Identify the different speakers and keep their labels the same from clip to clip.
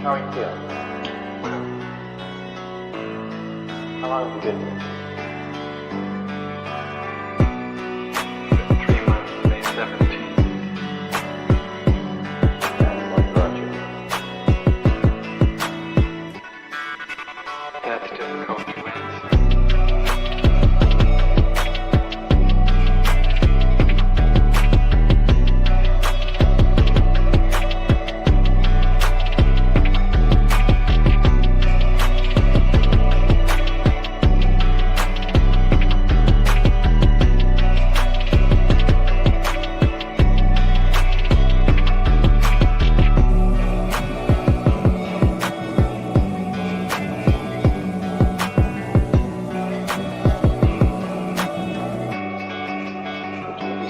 Speaker 1: How are you feeling? How long have you been here?
Speaker 2: 3 months, May 17th.
Speaker 1: And what brought you here?
Speaker 2: That's difficult to answer.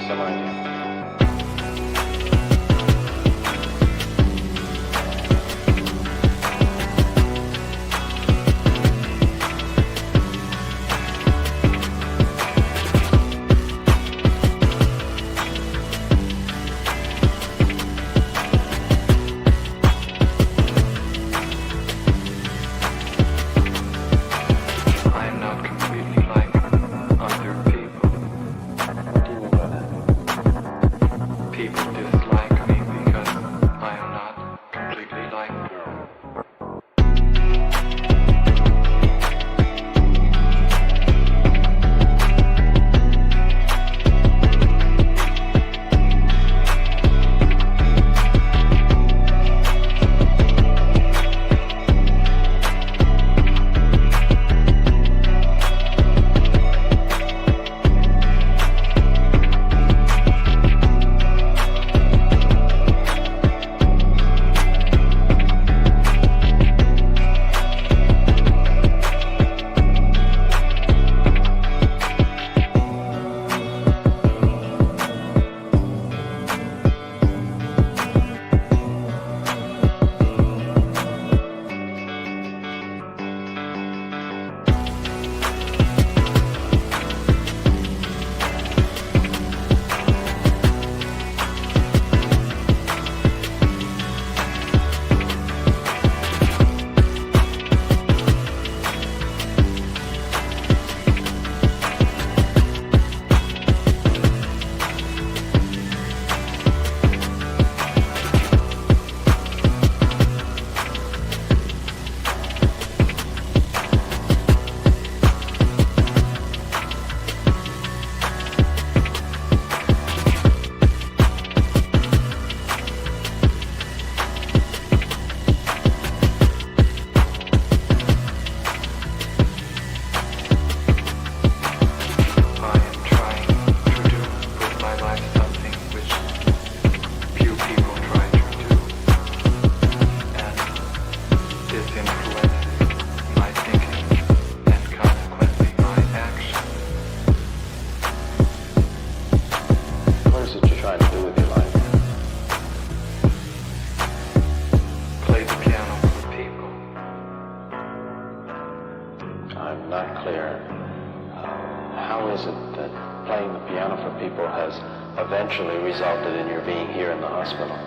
Speaker 1: Some idea.
Speaker 2: I'm not completely like other people.
Speaker 1: What do you mean by that?
Speaker 2: People dislike me because I am not completely like them. I am trying to do with my life something which few people try to do, and this influences my thinking and consequently my action.
Speaker 1: What is it you're trying to do with your life?
Speaker 2: Play the piano for people.
Speaker 1: I'm not clear. How is it that playing the piano for people has eventually resulted in your being here in the hospital?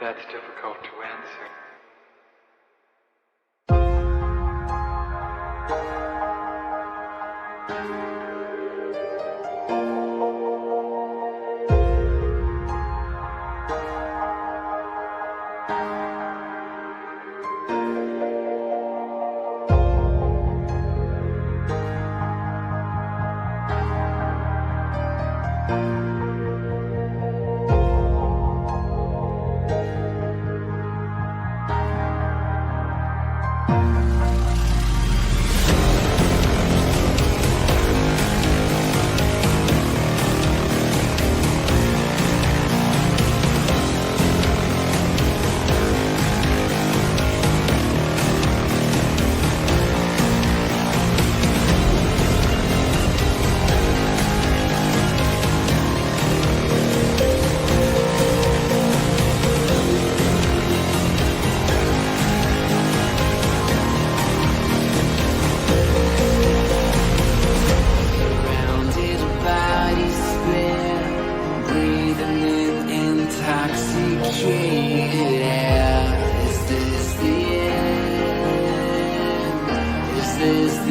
Speaker 2: That's difficult to answer.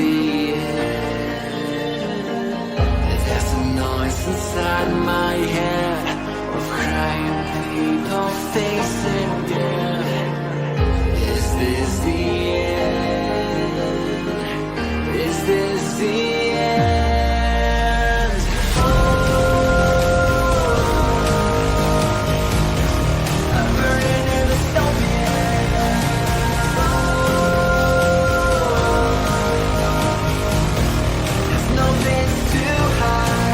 Speaker 3: the end? There's a noise inside my head of crying people facing death. Is this the end? Is this the end? Oh, I'm burning in the stone. There's no place to hide.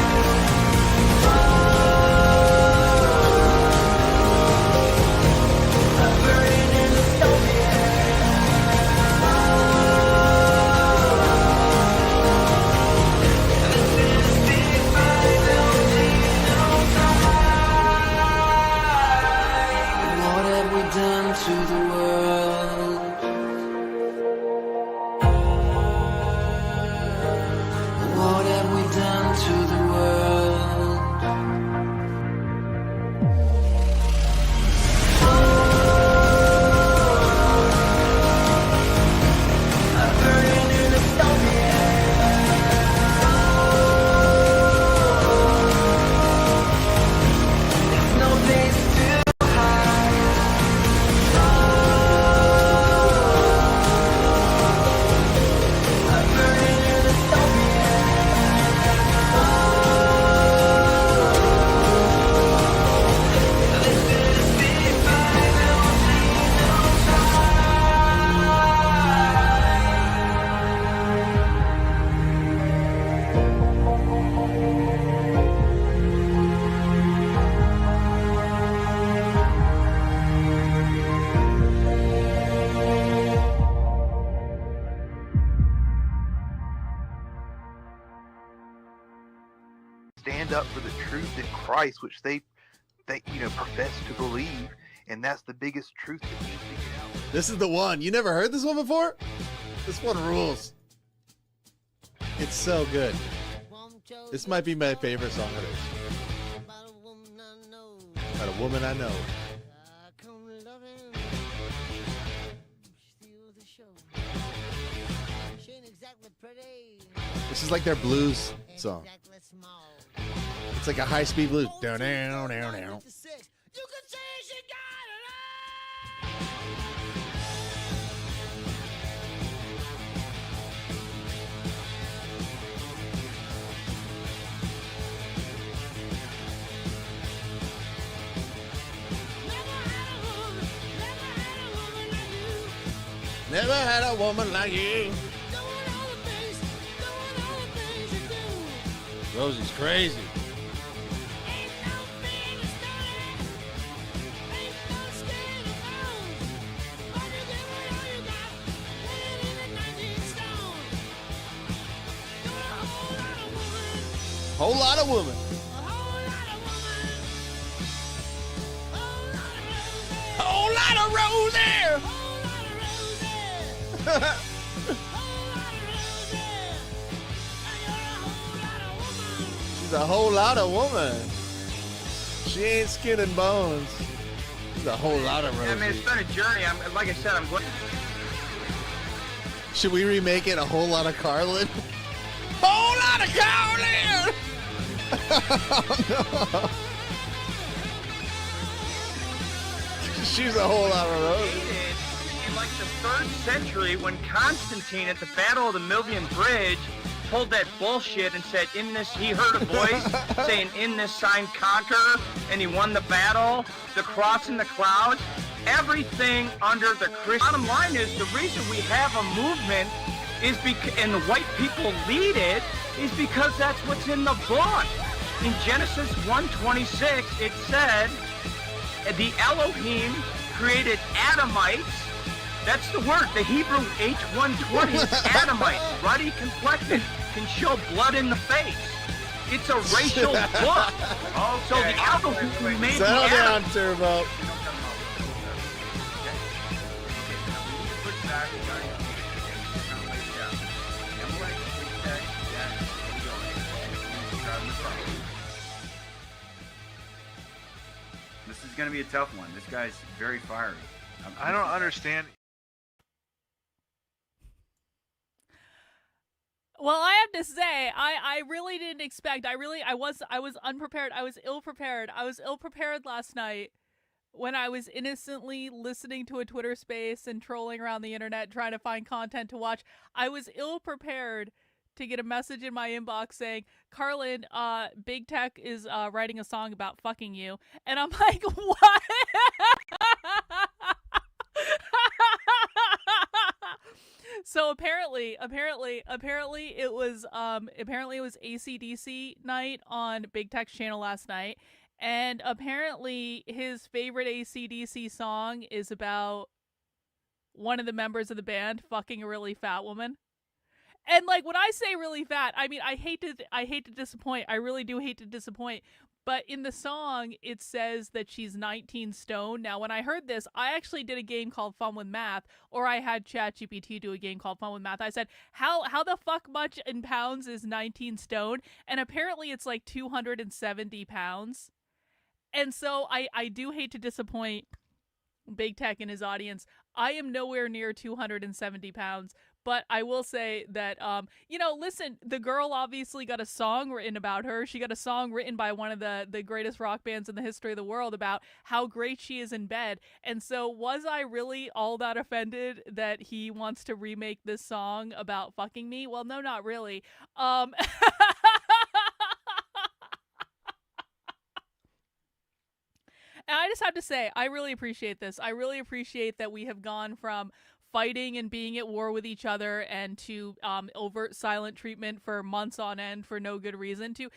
Speaker 3: I'm burning in the stone. This is the final time. What have we done to the world? What have we done to the world? I'm burning in the stone. There's no place to hide. I'm burning in the stone. This is the final
Speaker 4: stand up for the truth in Christ, which they profess to believe, and that's the biggest truth that needs to get out.
Speaker 5: This is the one. You never heard this one before? This one rules. It's so good. This might be my favorite song of theirs. About a woman I know. This is like their blues song. It's like a high-speed blues. Down, down, down, down. Never had a woman like you. Rosie's crazy. Whole lot of woman. Whole lot of Rosie. She's a whole lot of woman. She ain't skin and bones. She's a whole lot of Rosie.
Speaker 6: I mean, it's been a journey. Like I said, I'm going.
Speaker 5: Should we remake it a whole lot of Karlyn? Whole lot of Karlyn! Oh, no. She's a whole lot of Rosie.
Speaker 6: In like the 3rd century, when Constantine at the Battle of the Milvian Bridge pulled that bullshit and said, "In this," he heard a voice saying, "In this sign conquer," and he won the battle. The cross in the clouds. Everything under the Christian. Bottom line is the reason we have a movement is because, and the white people lead it, is because that's what's in the book. In Genesis 1:26, it said, the Elohim created Adamites. That's the word. The Hebrew H120 is Adamites. Ruddy complected, can show blood in the face. It's a racial book. Okay. So the Elohim made the
Speaker 5: Settle down, Turbo.
Speaker 7: This is going to be a tough one. This guy's very fiery.
Speaker 4: I don't understand.
Speaker 8: have to say, I really didn't expect. I was unprepared. I was ill prepared. I was ill prepared last night when I was innocently listening to a Twitter space and trolling around the internet trying to find content to watch. I was ill prepared to get a message in my inbox saying, Karlyn, Big Tech is writing a song about fucking you. And I'm like, what? So apparently it was AC/DC night on Big Tech's channel last night, and apparently his favorite AC/DC song is about one of the members of the band fucking a really fat woman. And like, when I say really fat, I mean, I hate to disappoint. I really do hate to disappoint. But in the song, it says that she's 19 stone. Now, when I heard this, I actually did a game called Fun with Math, or I had ChatGPT do a game called Fun with Math. I said, how the fuck much in pounds is 19 stone? And apparently it's like 270 pounds. And so I do hate to disappoint Big Tech and his audience. I am nowhere near 270 pounds. But I will say that, listen, the girl obviously got a song written about her. She got a song written by one of the greatest rock bands in the history of the world about how great she is in bed. And so was I really all that offended that he wants to remake this song about fucking me? Well, no, not really. And I just have to say, I really appreciate this. I really appreciate that we have gone from fighting and being at war with each other and to overt silent treatment for months on end for no good reason to,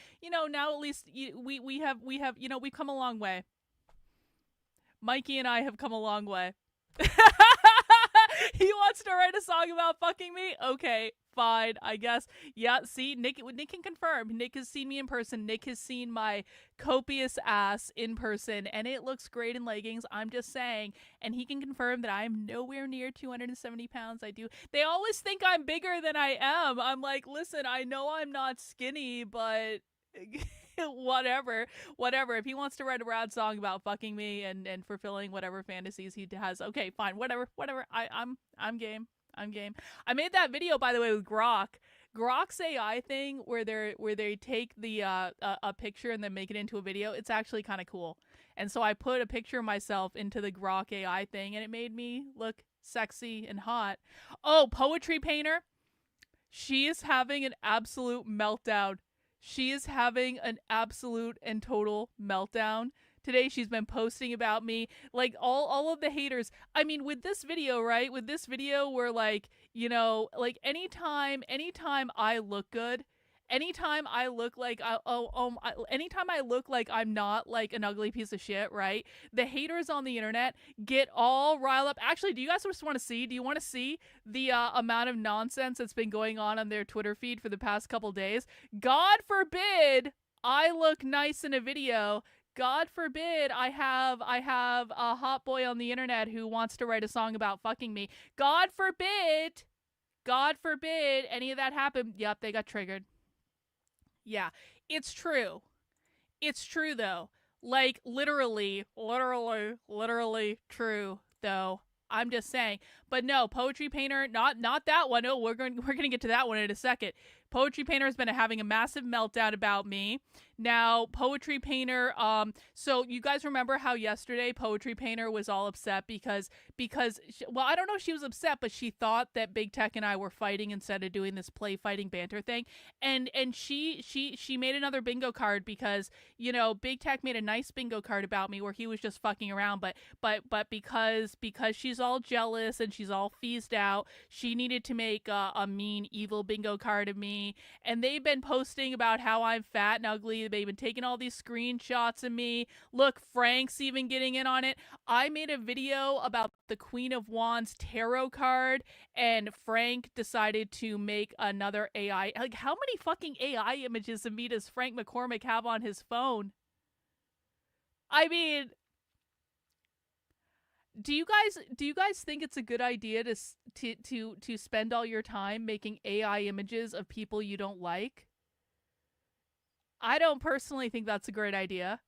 Speaker 8: now at least we've come a long way. Mikey and I have come a long way. He wants to write a song about fucking me? Okay, fine, I guess. Yeah, see, Nick can confirm. Nick has seen me in person. Nick has seen my copious ass in person, and it looks great in leggings. I'm just saying. And he can confirm that I'm nowhere near 270 pounds. They always think I'm bigger than I am. I'm like, listen, I know I'm not skinny, but... whatever. If he wants to write a rad song about fucking me and fulfilling whatever fantasies he has, okay, fine, whatever. I'm game. I made that video, by the way, with Grok's AI thing where they take the a picture and then make it into a video. It's actually kind of cool. And so I put a picture of myself into the Grok AI thing, and it made me look sexy and hot. Oh, Poetry Painter. She is having an absolute meltdown. She is having an absolute and total meltdown. Today she's been posting about me, like all of the haters. I mean, with this video, right? With this video where like, like anytime I look good, anytime I look like anytime I look like I'm not like an ugly piece of shit, right? The haters on the internet get all riled up. Actually, do you guys just want to see? Do you want to see the amount of nonsense that's been going on their Twitter feed for the past couple days? God forbid I look nice in a video. God forbid I have a hot boy on the internet who wants to write a song about fucking me. God forbid any of that happened. Yep, they got triggered. Yeah, it's true. It's true, though. Like, literally true, though. I'm just saying. But no, Poetry Painter, not that one. Oh, we're going to get to that one in a second. Poetry Painter has been having a massive meltdown about me. Now, Poetry Painter, so you guys remember how yesterday Poetry Painter was all upset because well, I don't know if she was upset, but she thought that Big Tech and I were fighting instead of doing this play fighting banter thing. And she made another bingo card because, Big Tech made a nice bingo card about me where he was just fucking around, but because she's all jealous and she's all feased out, she needed to make a mean evil bingo card of me. And they've been posting about how I'm fat and ugly. They've been taking all these screenshots of me. Look, Frank's even getting in on it. I made a video about the Queen of Wands tarot card, and Frank decided to make another AI. Like, how many fucking AI images of me does Frank McCormick have on his phone? I mean, do you guys think it's a good idea to spend all your time making AI images of people you don't like? I don't personally think that's a great idea.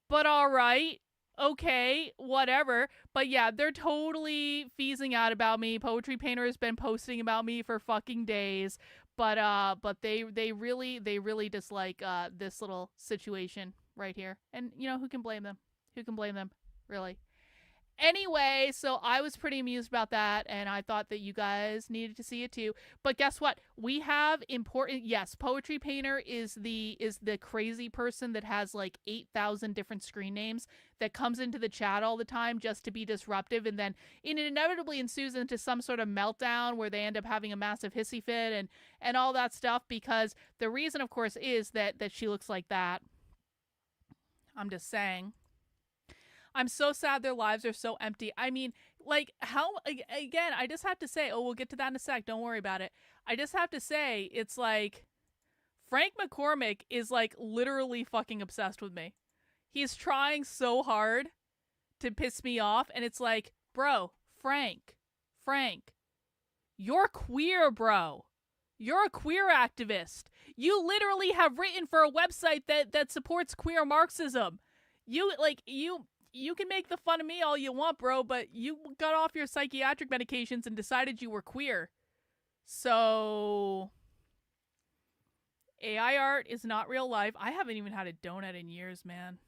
Speaker 8: But all right. Okay, whatever. But yeah, they're totally feasing out about me. Poetry Painter has been posting about me for fucking days. But they really dislike this little situation right here. And you know, who can blame them? Who can blame them? Really. Anyway, so I was pretty amused about that, and I thought that you guys needed to see it too. But guess what? We have important. Yes, Poetry Painter is the crazy person that has like 8,000 different screen names that comes into the chat all the time just to be disruptive, and then it inevitably ensues into some sort of meltdown where they end up having a massive hissy fit and all that stuff. Because the reason, of course, is that she looks like that. I'm just saying. I'm so sad their lives are so empty. I mean, like, how, again, I just have to say, oh, we'll get to that in a sec. Don't worry about it. I just have to say, it's like, Frank McCormick is, like, literally fucking obsessed with me. He's trying so hard to piss me off, and it's like, bro, Frank, you're queer, bro. You're a queer activist. You literally have written for a website that supports queer Marxism. You can make the fun of me all you want, bro, but you got off your psychiatric medications and decided you were queer. So, AI art is not real life. I haven't even had a donut in years, man.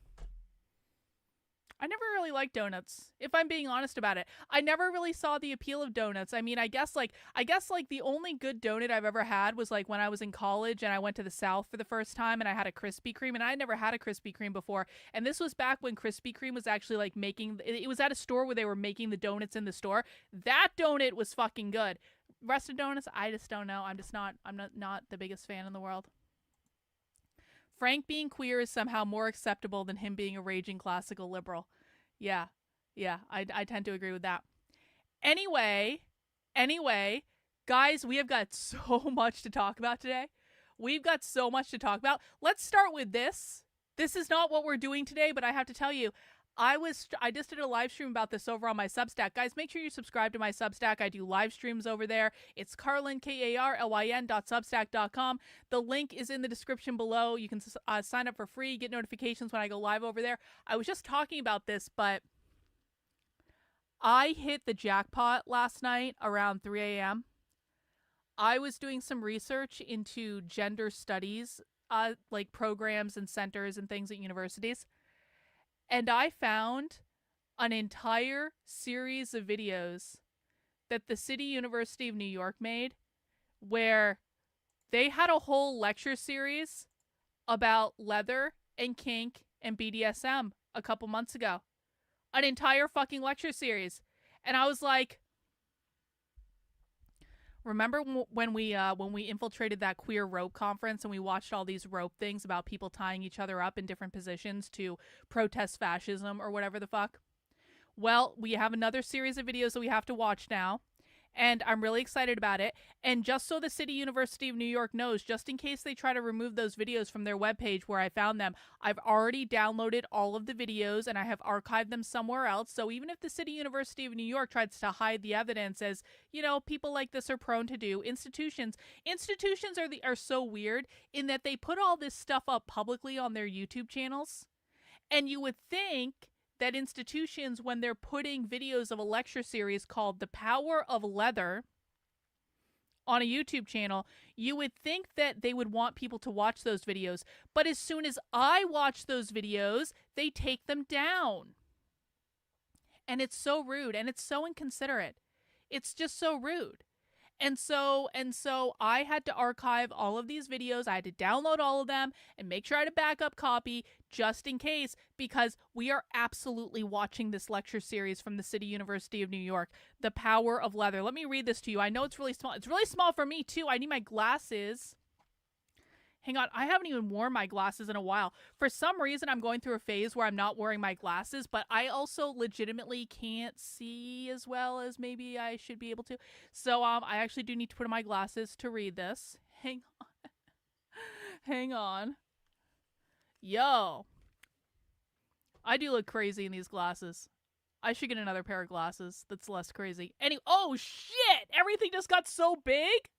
Speaker 8: I never really liked donuts, if I'm being honest about it. I never really saw the appeal of donuts. I mean, I guess the only good donut I've ever had was like when I was in college and I went to the South for the first time and I had a Krispy Kreme, and I had never had a Krispy Kreme before. And this was back when Krispy Kreme was actually like it was at a store where they were making the donuts in the store. That donut was fucking good. Rest of donuts, I just don't know. I'm not the biggest fan in the world. Frank being queer is somehow more acceptable than him being a raging classical liberal. Yeah, I tend to agree with that. Anyway, guys, we have got so much to talk about today. Let's start with this. This is not what we're doing today, but I have to tell you, I just did a live stream about this over on my Substack. Guys, make sure you subscribe to my Substack. I do live streams over there. It's Karlyn, KARLYN.substack.com. The link is in the description below. You can sign up for free, get notifications when I go live over there. I was just talking about this, but I hit the jackpot last night around 3 a.m. I was doing some research into gender studies, like programs and centers and things at universities. And I found an entire series of videos that the City University of New York made where they had a whole lecture series about leather and kink and BDSM a couple months ago. An entire fucking lecture series. And I was like, remember when we infiltrated that queer rope conference and we watched all these rope things about people tying each other up in different positions to protest fascism or whatever the fuck? Well, we have another series of videos that we have to watch now, and I'm really excited about it. And just so the City University of New York knows, just in case they try to remove those videos from their webpage where I found them, I've already downloaded all of the videos and I have archived them somewhere else. So even if the City University of New York tries to hide the evidence, as you know, people like this are prone to do, institutions are so weird in that they put all this stuff up publicly on their YouTube channels. And you would think that institutions, when they're putting videos of a lecture series called The Power of Leather on a YouTube channel, you would think that they would want people to watch those videos. But as soon as I watch those videos, they take them down. And it's so rude, and it's so inconsiderate. It's just so rude. And so I had to archive all of these videos. I had to download all of them and make sure I had a backup copy just in case, because we are absolutely watching this lecture series from the City University of New York, The Power of Leather. Let me read this to you. I know it's really small. It's really small for me too. I need my glasses. Hang on, I haven't even worn my glasses in a while. For some reason, I'm going through a phase where I'm not wearing my glasses, but I also legitimately can't see as well as maybe I should be able to. So I actually do need to put on my glasses to read this. Hang on. Hang on. Yo. I do look crazy in these glasses. I should get another pair of glasses that's less crazy. Anyway, oh shit! Everything just got so big!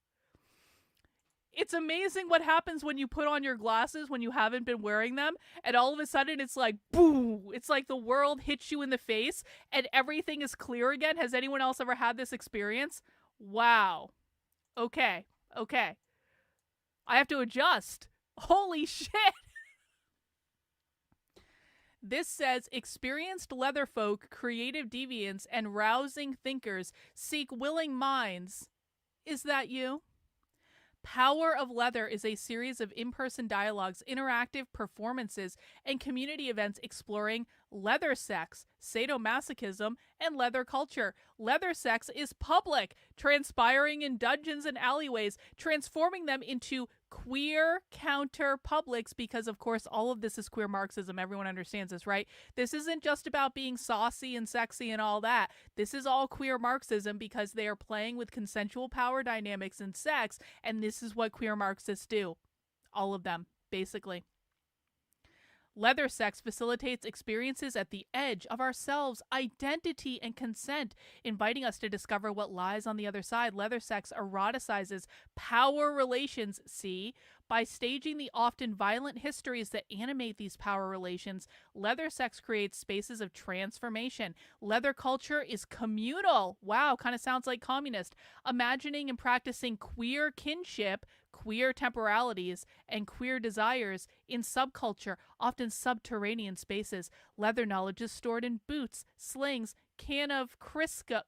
Speaker 8: It's amazing what happens when you put on your glasses when you haven't been wearing them, and all of a sudden it's like, boom! It's like the world hits you in the face, and everything is clear again. Has anyone else ever had this experience? Wow. Okay. I have to adjust. Holy shit. This says, experienced leather folk, creative deviants, and rousing thinkers seek willing minds. Is that you? Power of Leather is a series of in-person dialogues, interactive performances, and community events exploring leather sex, sadomasochism, and leather culture. Leather sex is public, transpiring in dungeons and alleyways, transforming them into queer counter publics, because of course all of this is queer Marxism. Everyone understands this, right? This isn't just about being saucy and sexy and all that. This is all queer Marxism because they are playing with consensual power dynamics and sex, and this is what queer Marxists do. All of them, basically. Leather sex facilitates experiences at the edge of ourselves, identity, and consent, inviting us to discover what lies on the other side. Leather sex eroticizes power relations, see? By staging the often violent histories that animate these power relations, leather sex creates spaces of transformation. Leather culture is communal. Wow, kind of sounds like communist. Imagining and practicing queer kinship, queer temporalities, and queer desires in subculture, often subterranean spaces. Leather knowledge is stored in boots, slings, cans of Crisco,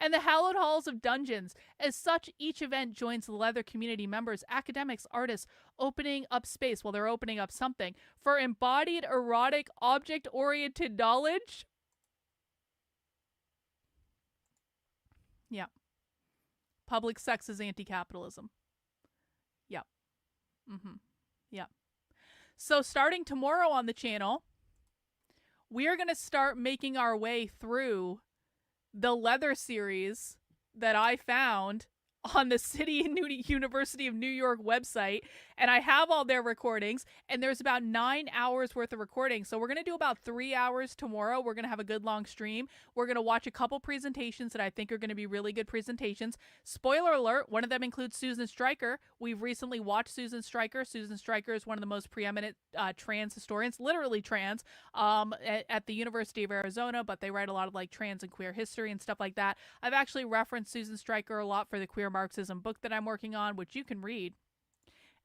Speaker 8: and the hallowed halls of dungeons. As such, each event joins the leather community members, academics, artists, opening up space, well, they're opening up something, for embodied, erotic, object-oriented knowledge. Yeah. Public sex is anti-capitalism. Yep. Yep. So starting tomorrow on the channel, we are going to start making our way through the leather series that I found on the City and University of New York website, and I have all their recordings, and there's about 9 hours worth of recording. So we're going to do about 3 hours tomorrow. We're going to have a good long stream. We're going to watch a couple presentations that I think are going to be really good presentations. Spoiler alert, one of them includes Susan Stryker. We've recently watched Susan Stryker. Susan Stryker is one of the most preeminent trans historians, literally trans, at the University of Arizona, but they write a lot of like trans and queer history and stuff like that. I've actually referenced Susan Stryker a lot for the Queer Marxism book that I'm working on, which you can read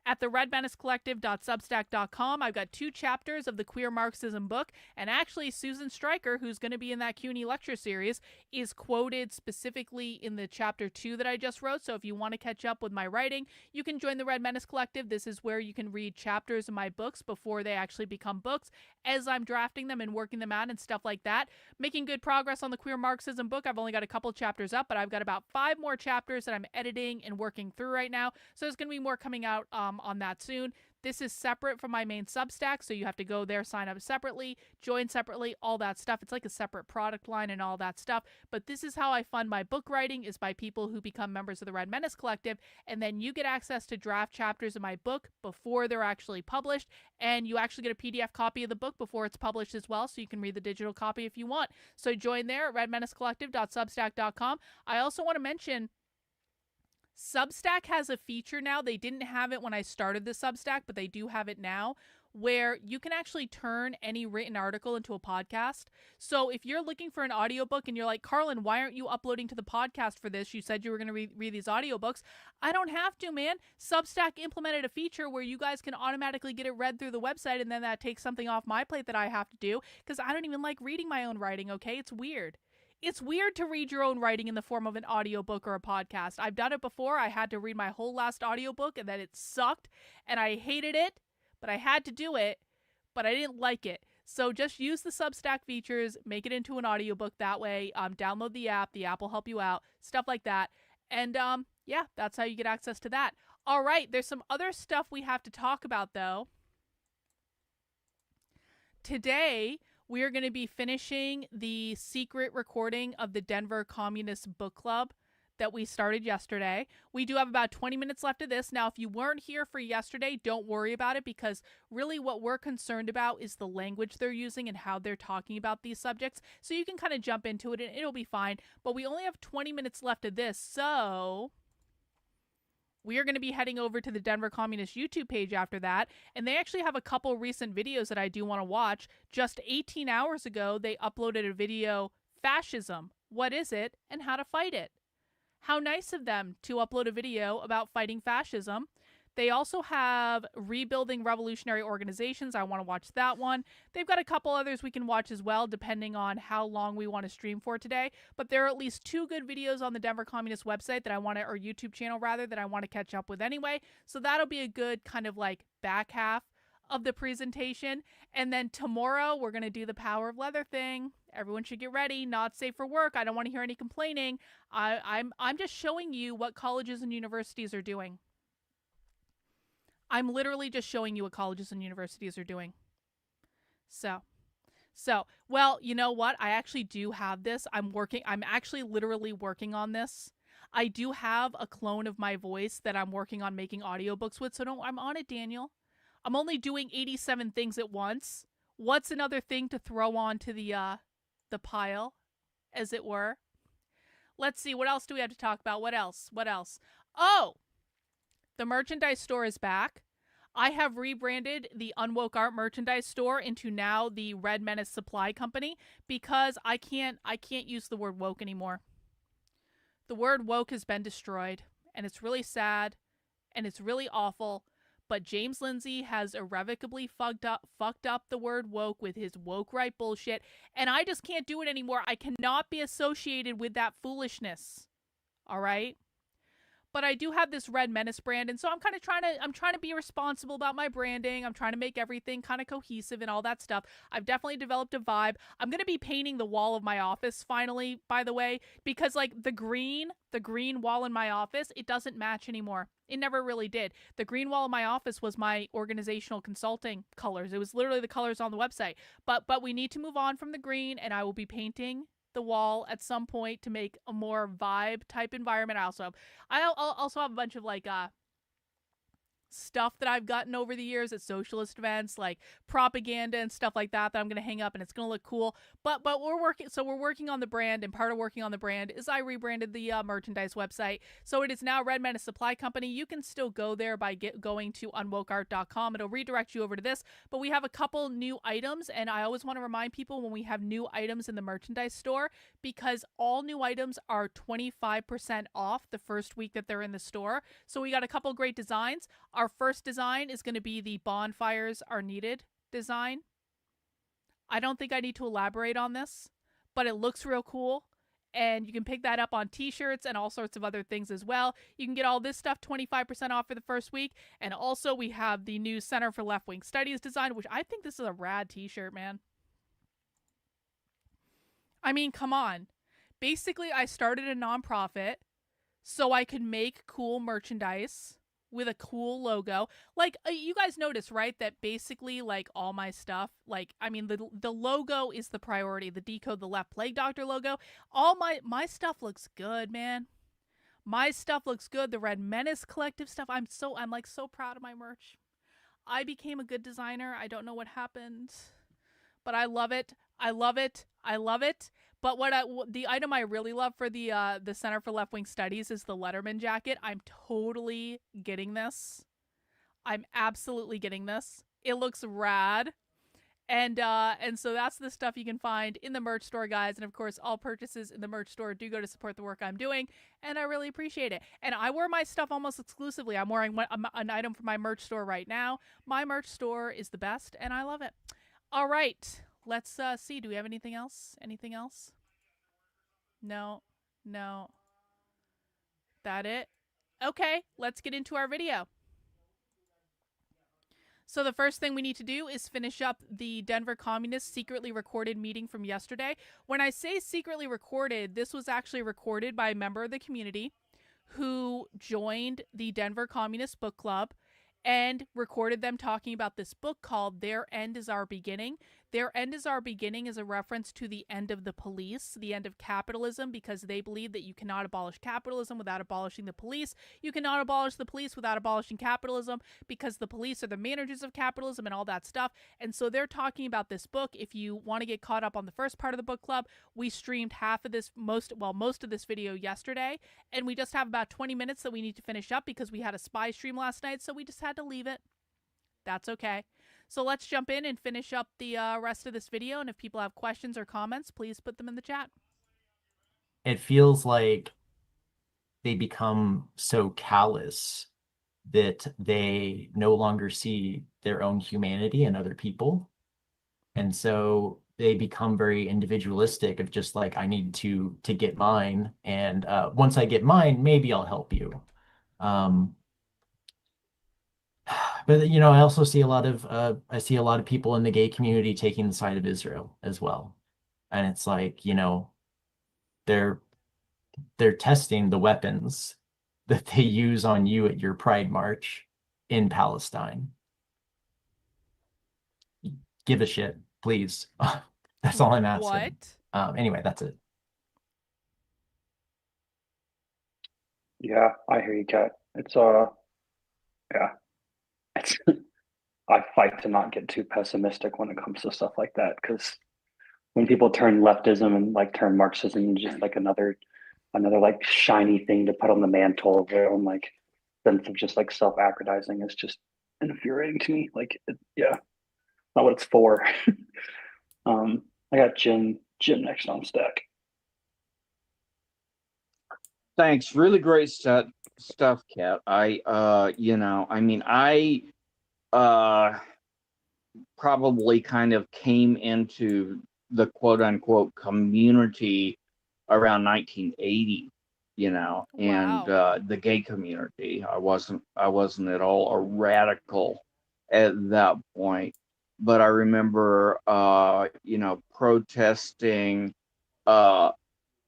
Speaker 8: at the redmenaccollective.substack.com. I've got 2 chapters of the Queer Marxism book, and actually Susan Stryker, who's going to be in that CUNY lecture series, is quoted specifically in the chapter 2 that I just wrote. So if you want to catch up with my writing, you can join the Red Menace Collective. This is where you can read chapters of my books before they actually become books, as I'm drafting them and working them out and stuff like that. Making good progress on the Queer Marxism book. I've only got a couple chapters up, but I've got about 5 more chapters that I'm editing and working through right now. So there's going to be more coming out on that soon. This is separate from my main Substack, so you have to go there, sign up separately, join separately, all that stuff. It's like a separate product line and all that stuff. But this is how I fund my book writing, is by people who become members of the Red Menace Collective, and then you get access to draft chapters of my book before they're actually published, and you actually get a PDF copy of the book before it's published as well, so you can read the digital copy if you want. So join there at redmenaccollective.substack.com. I also want to mention Substack has a feature now. They didn't have it when I started the Substack, but they do have it now, where you can actually turn any written article into a podcast. So if you're looking for an audiobook and you're like, Karlyn, why aren't you uploading to the podcast for this? You said you were going to read these audiobooks. I don't have to, man. Substack implemented a feature where you guys can automatically get it read through the website, and then that takes something off my plate that I have to do, because I don't even like reading my own writing, okay? It's weird. It's weird to read your own writing in the form of an audiobook or a podcast. I've done it before. I had to read my whole last audiobook, and then it sucked, and I hated it, but I had to do it, but I didn't like it. So just use the Substack features, make it into an audiobook that way. Download the app. The app will help you out, stuff like that. And yeah, that's how you get access to that. All right, there's some other stuff we have to talk about, though. Today, we are going to be finishing the secret recording of the Denver Communist Book Club that we started yesterday. We do have about 20 minutes left of this. Now, if you weren't here for yesterday, don't worry about it, because really what we're concerned about is the language they're using and how they're talking about these subjects. So you can kind of jump into it and it'll be fine. But we only have 20 minutes left of this, so we are going to be heading over to the Denver Communist YouTube page after that, and they actually have a couple recent videos that I do want to watch. Just 18 hours ago, they uploaded a video, Fascism, What is it and how to fight it? How nice of them to upload a video about fighting fascism. They also have Rebuilding Revolutionary Organizations. I want to watch that one. They've got a couple others we can watch as well, depending on how long we want to stream for today. But there are at least 2 good videos on the Denver Communist website that I want to, or YouTube channel rather, that I want to catch up with anyway. So that'll be a good kind of like back half of the presentation. And then tomorrow we're going to do the Power of Leather thing. Everyone should get ready. Not safe for work. I don't want to hear any complaining. I'm just showing you what colleges and universities are doing. I'm literally just showing you what colleges and universities are doing. So, well, you know what? I actually do have this. I'm actually literally working on this. I do have a clone of my voice that I'm working on making audiobooks with. So I'm on it, Daniel. I'm only doing 87 things at once. What's another thing to throw onto the pile, as it were? Let's see. What else do we have to talk about? What else? Oh! The merchandise store is back. I have rebranded the Unwoke Art merchandise store into now the Red Menace Supply Company because I can't use the word woke anymore. The word woke has been destroyed, and it's really sad, and it's really awful. But James Lindsay has irrevocably fucked up the word woke with his woke right bullshit, and I just can't do it anymore. I cannot be associated with that foolishness. All right? But I do have this Red Menace brand, and so I'm trying to be responsible about my branding. I'm trying to make everything kind of cohesive and all that stuff. I've definitely developed a vibe. I'm going to be painting the wall of my office finally, by the way, because like the green wall in my office, it doesn't match anymore. It never really did. The green wall of my office was my organizational consulting colors. It was literally the colors on the website. But we need to move on from the green, and I will be painting the wall at some point to make a more vibe type environment. I also have a bunch of like stuff that I've gotten over the years at socialist events, like propaganda and stuff like that I'm going to hang up, and it's going to look cool. But we're working on the brand, and part of working on the brand is I rebranded the merchandise website. So it is now Red Menace Supply Company. You can still go there by going to unwokeart.com. It'll redirect you over to this, but we have a couple new items, and I always want to remind people when we have new items in the merchandise store, because all new items are 25% off the first week that they're in the store. So we got a couple great designs. Our first design is going to be the Bonfires Are Needed design. I don't think I need to elaborate on this, but it looks real cool. And you can pick that up on t-shirts and all sorts of other things as well. You can get all this stuff 25% off for the first week. And also we have the new Center for Left-Wing Studies design, which I think this is a rad t-shirt, man. I mean, come on. Basically, I started a nonprofit so I could make cool merchandise with a cool logo. Like, you guys notice, right, that basically, like, all my stuff, like, I mean, the logo is the priority. The Decode the Left Plague Doctor logo. All my stuff looks good, man. My stuff looks good. The Red Menace Collective stuff. I'm like so proud of my merch. I became a good designer. I don't know what happened, but I love it. I love it. I love it. But the item I really love for the Center for Left-Wing Studies is the Letterman jacket. I'm totally getting this. I'm absolutely getting this. It looks rad. And so that's the stuff you can find in the merch store, guys. And of course, all purchases in the merch store do go to support the work I'm doing, and I really appreciate it. And I wear my stuff almost exclusively. I'm wearing an item from my merch store right now. My merch store is the best, and I love it. All right. Let's see. Do we have anything else? Anything else? No. That it? Okay, let's get into our video. So the first thing we need to do is finish up the Denver Communists secretly recorded meeting from yesterday. When I say secretly recorded, this was actually recorded by a member of the community who joined the Denver Communist Book Club and recorded them talking about this book called Their End is Our Beginning. Their End is Our Beginning is a reference to the end of the police, the end of capitalism, because they believe that you cannot abolish capitalism without abolishing the police. You cannot abolish the police without abolishing capitalism, because the police are the managers of capitalism and all that stuff. And so they're talking about this book. If you want to get caught up on the first part of the book club, we streamed half of this, most of this video yesterday, and we just have about 20 minutes that we need to finish up because we had a spy stream last night, so we just had to leave it. That's okay. So let's jump in and finish up the rest of this video, and if people have questions or comments, please put them in the chat.
Speaker 9: It feels like they become so callous that they no longer see their own humanity in other people. And so they become very individualistic of just like, I need to get mine. And once I get mine, maybe I'll help you. Um, but you know, I also see a lot of people in the gay community taking the side of Israel as well. And it's like, you know, they're they're testing the weapons that they use on you at your Pride March in Palestine. Give a shit, please. That's all I'm asking.
Speaker 8: What?
Speaker 9: Anyway, that's it.
Speaker 10: Yeah, I hear you, Kat. It's yeah. It's I fight to not get too pessimistic when it comes to stuff like that, because when people turn leftism and like turn Marxism into just like another like shiny thing to put on the mantle of their own like sense of just like self-aggrandizing, is just infuriating to me. Like, yeah, not what it's for. I got Jim next on stack.
Speaker 11: Thanks. Really great stuff, Kat. I probably kind of came into the quote unquote community around 1980, and the gay community. I wasn't at all a radical at that point, but I remember, protesting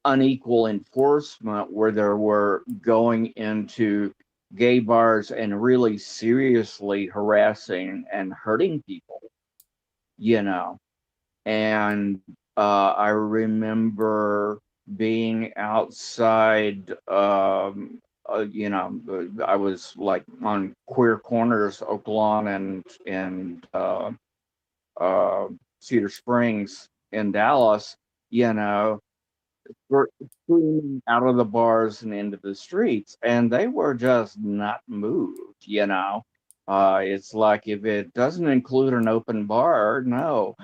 Speaker 11: unequal enforcement where there were going into gay bars and really seriously harassing and hurting people, and I remember being outside, I was like on Queer Corners, Oak Lawn, and Cedar Springs in Dallas, were streaming out of the bars and into the streets, and they were just not moved. It's like, if it doesn't include an open bar, no.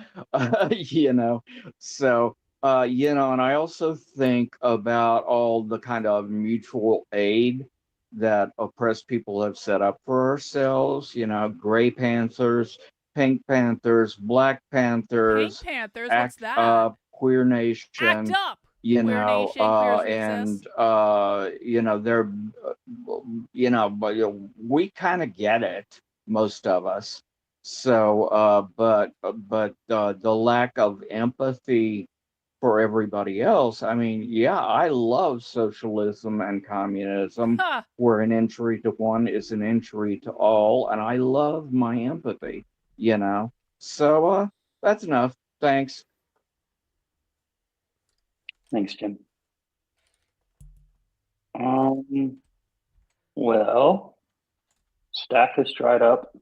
Speaker 11: So and I also think about all the kind of mutual aid that oppressed people have set up for ourselves. Gray Panthers, Pink Panthers, Black Panthers,
Speaker 8: Pink Panthers, what's
Speaker 11: Act
Speaker 8: that?
Speaker 11: Up, Queer Nation.
Speaker 8: Act Up. Queer Nation, Queers
Speaker 11: they're, but we kind of get it, most of us. So, but the lack of empathy for everybody else. I mean, yeah, I love socialism and communism, where an injury to one is an injury to all, and I love my empathy. So that's enough. Thanks.
Speaker 10: Thanks, Jim. Well, stack has dried up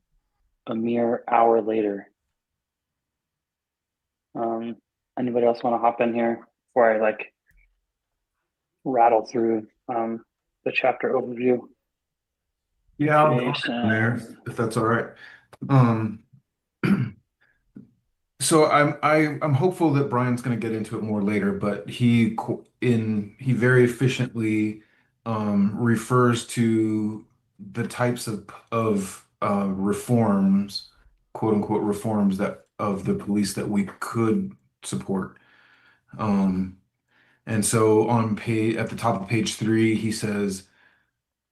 Speaker 10: a mere hour later. Anybody else want to hop in here before I like rattle through the chapter overview?
Speaker 12: Yeah, I'll hop in there if that's all right. So I'm hopeful that Brian's going to get into it more later, but he very efficiently refers to the types of reforms, quote unquote reforms, that of the police that we could support. And so at the top of page 3, he says,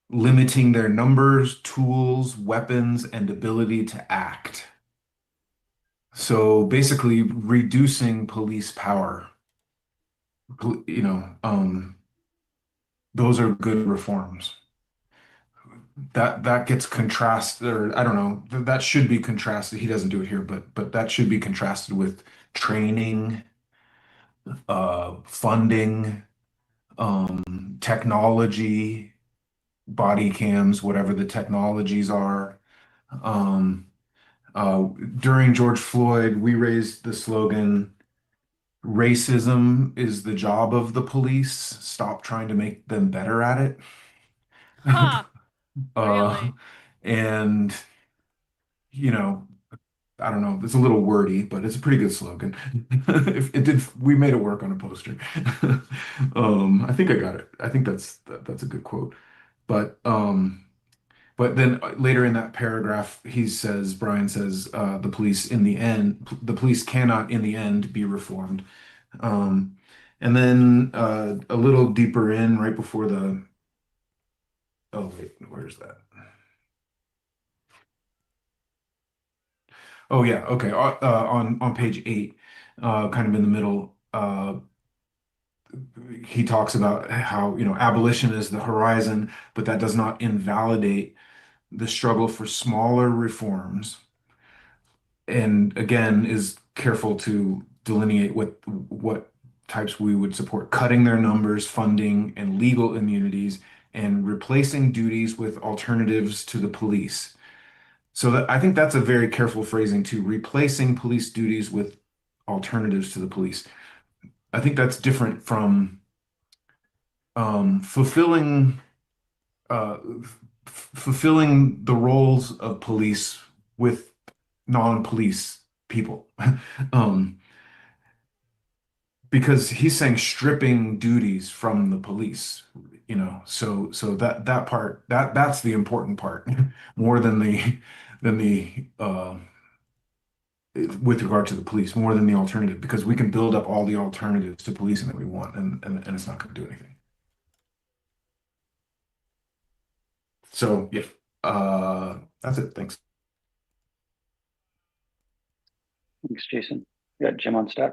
Speaker 12: limiting their numbers, tools, weapons, and ability to act. So basically reducing police power, those are good reforms. That gets contrasted, or I don't know, that should be contrasted. He doesn't do it here, but that should be contrasted with training, funding, technology, body cams, whatever the technologies are. During George Floyd, we raised the slogan, racism is the job of the police. Stop trying to make them better at it.
Speaker 8: Huh. Really?
Speaker 12: And, I don't know, it's a little wordy, but it's a pretty good slogan. If it did, we made it work on a poster. I think I got it. I think that's a good quote. But but then later in that paragraph, Brian says, the police cannot in the end be reformed. Um, and then a little deeper in, right before oh wait, where's that? Oh yeah, okay. On page 8, kind of in the middle, he talks about how, abolition is the horizon, but that does not invalidate the struggle for smaller reforms. And again, is careful to delineate what types we would support: cutting their numbers, funding, and legal immunities, and replacing duties with alternatives to the police. So I think that's a very careful phrasing too, replacing police duties with alternatives to the police. I think that's different from fulfilling fulfilling the roles of police with non-police people. um, because he's saying stripping duties from the police, so that part, that's the important part, more than the with regard to the police, more than the alternative, because we can build up all the alternatives to policing that we want, and it's not going to do anything. So yeah, that's it. Thanks.
Speaker 10: Thanks, Jason. We got Jim on stack.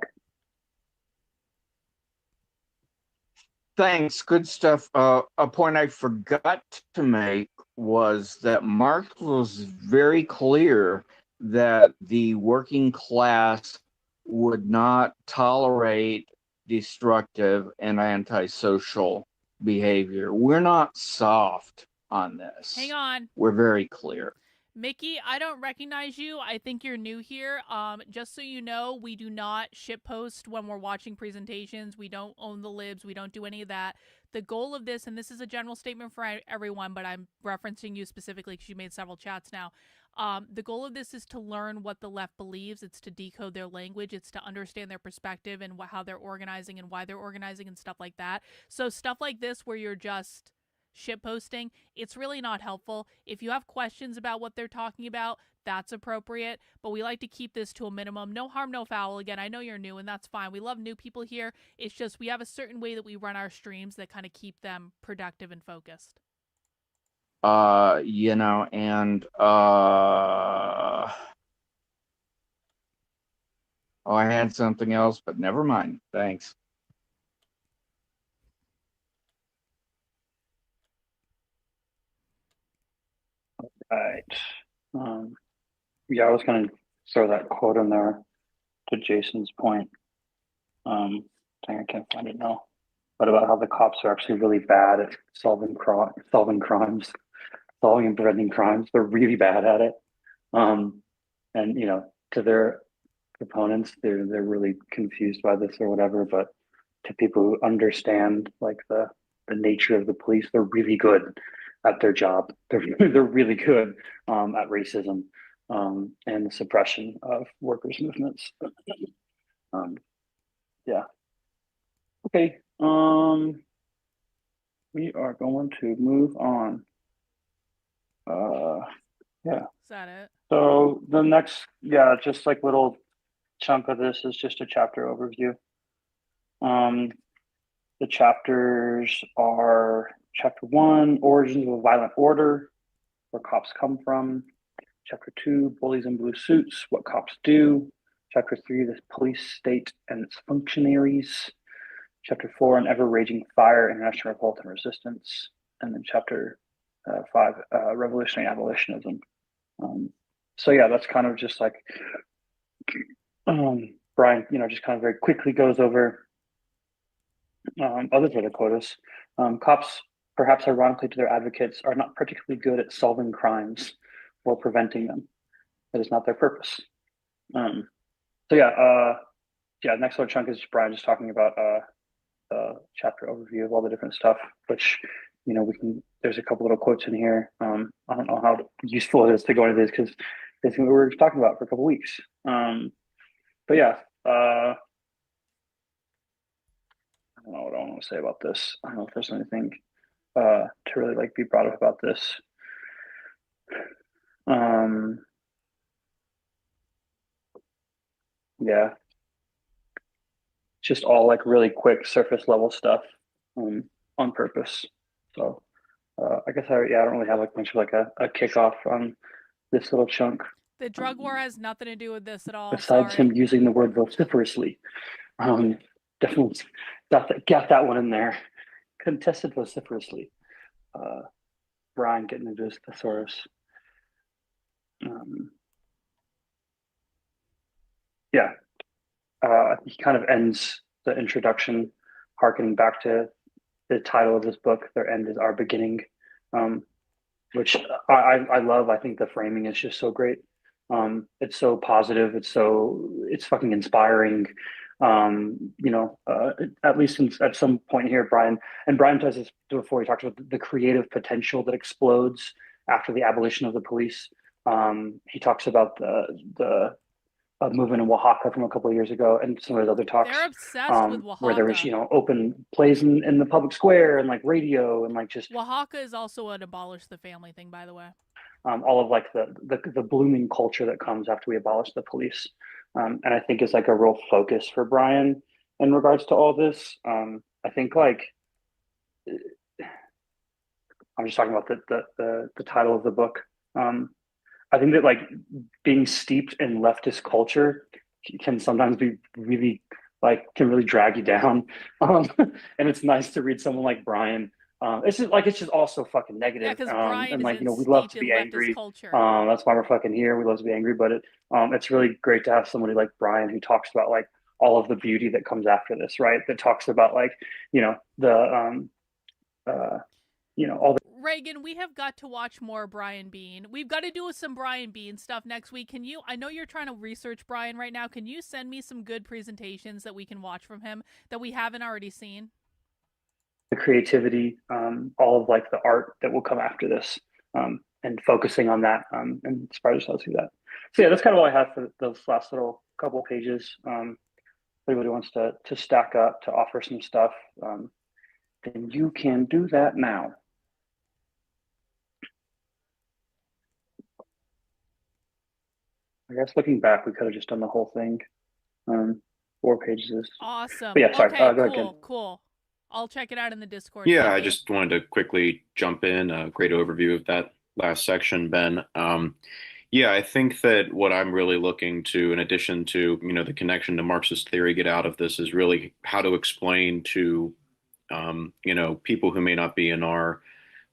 Speaker 11: Thanks, good stuff. A point I forgot to make was that Marx was very clear that the working class would not tolerate destructive and antisocial behavior. We're not soft on this.
Speaker 8: Hang on.
Speaker 11: We're very clear.
Speaker 8: Mickey, I don't recognize you. I think you're new here. Just so you know, we do not shitpost when we're watching presentations. We don't own the libs. We don't do any of that. The goal of this, and this is a general statement for everyone, but I'm referencing you specifically because you made several chats now. The goal of this is to learn what the left believes. It's to decode their language. It's to understand their perspective and how they're organizing and why they're organizing and stuff like that. So stuff like this where you're just shitposting, it's really not helpful. If you have questions about what they're talking about, that's appropriate, but we like to keep this to a minimum. No harm, no foul. Again, I know you're new, and that's fine. We love new people here. It's just we have a certain way that we run our streams that kind of keep them productive and focused.
Speaker 11: And oh, I had something else, but never mind. Thanks.
Speaker 10: Right. Yeah, I was going to throw that quote in there to Jason's point. Dang, I can't find it now. But about how the cops are actually really bad at solving crimes, solving and preventing crimes. They're really bad at it. And to their opponents, they're really confused by this or whatever. But to people who understand like the nature of the police, they're really good at their job. They're really good at racism and the suppression of workers' movements. Yeah. Okay. We are going to move on. Yeah.
Speaker 8: Is that it?
Speaker 10: So the next, just like little chunk of this is just a chapter overview. The chapters are chapter 1, origins of a violent order, where cops come from. Chapter 2, bullies in blue suits, what cops do. Chapter 3, the police state and its functionaries. Chapter 4, an ever-raging fire, international revolt and resistance. And then chapter 5, revolutionary abolitionism. So yeah, that's kind of just like Brian, just kind of very quickly goes over others of the quotas. Cops, perhaps ironically to their advocates, are not particularly good at solving crimes or preventing them. That is not their purpose. Next little chunk is Brian just talking about chapter overview of all the different stuff, which there's a couple little quotes in here. I don't know how useful it is to go into this because basically what we were talking about for a couple weeks. But yeah, I don't know what I want to say about this. I don't know if there's anything to really like be brought up about this. Yeah, just all like really quick surface level stuff on purpose. So I guess I don't really have like much of like a kickoff on this little chunk.
Speaker 8: The drug war has nothing to do with this at all.
Speaker 10: Besides him using the word vociferously. Definitely got that one in there. Contested vociferously. Brian getting into his thesaurus. Yeah. He kind of ends the introduction harkening back to the title of this book. Their end is our beginning, which I love. I think the framing is just so great. It's so positive. It's fucking inspiring. At least at some point here, Brian does this before. He talks about the creative potential that explodes after the abolition of the police. He talks about the movement in Oaxaca from a couple of years ago, and some of his other talks.
Speaker 8: They're obsessed with Oaxaca.
Speaker 10: Where there was, open plays in the public square and like radio and like just.
Speaker 8: Oaxaca is also an abolish the family thing, by the way.
Speaker 10: All of like the blooming culture that comes after we abolish the police, and I think is like a real focus for Brian in regards to all this. I think like I'm just talking about the title of the book. I think that like being steeped in leftist culture can sometimes be really can really drag you down, and it's nice to read someone like Brian. It's just also fucking negative, and like we love to be angry. That's why we're fucking here. We love to be angry, but it's really great to have somebody like Brian who talks about like all of the beauty that comes after this, right? That talks about like all the.
Speaker 8: Reagan, we have got to watch more Brian Bean. We've got to do some Brian Bean stuff next week. I know you're trying to research Brian right now. Can you send me some good presentations that we can watch from him that we haven't already seen?
Speaker 10: The creativity, all of like the art that will come after this, and focusing on that, and inspire yourself to do that. So yeah, that's kind of all I have for those last little couple pages. If anybody wants to stack up to offer some stuff, then you can do that now. I guess looking back, we could have just done the whole thing. 4 pages.
Speaker 8: Awesome.
Speaker 10: But yeah, sorry.
Speaker 8: Okay,
Speaker 10: Go ahead, Ken.
Speaker 8: Cool. I'll check it out in the Discord.
Speaker 13: Yeah, I just wanted to quickly jump in. A great overview of that last section, Ben. Yeah, I think that what I'm really looking to, in addition to, the connection to Marxist theory, get out of this is really how to explain to, people who may not be in our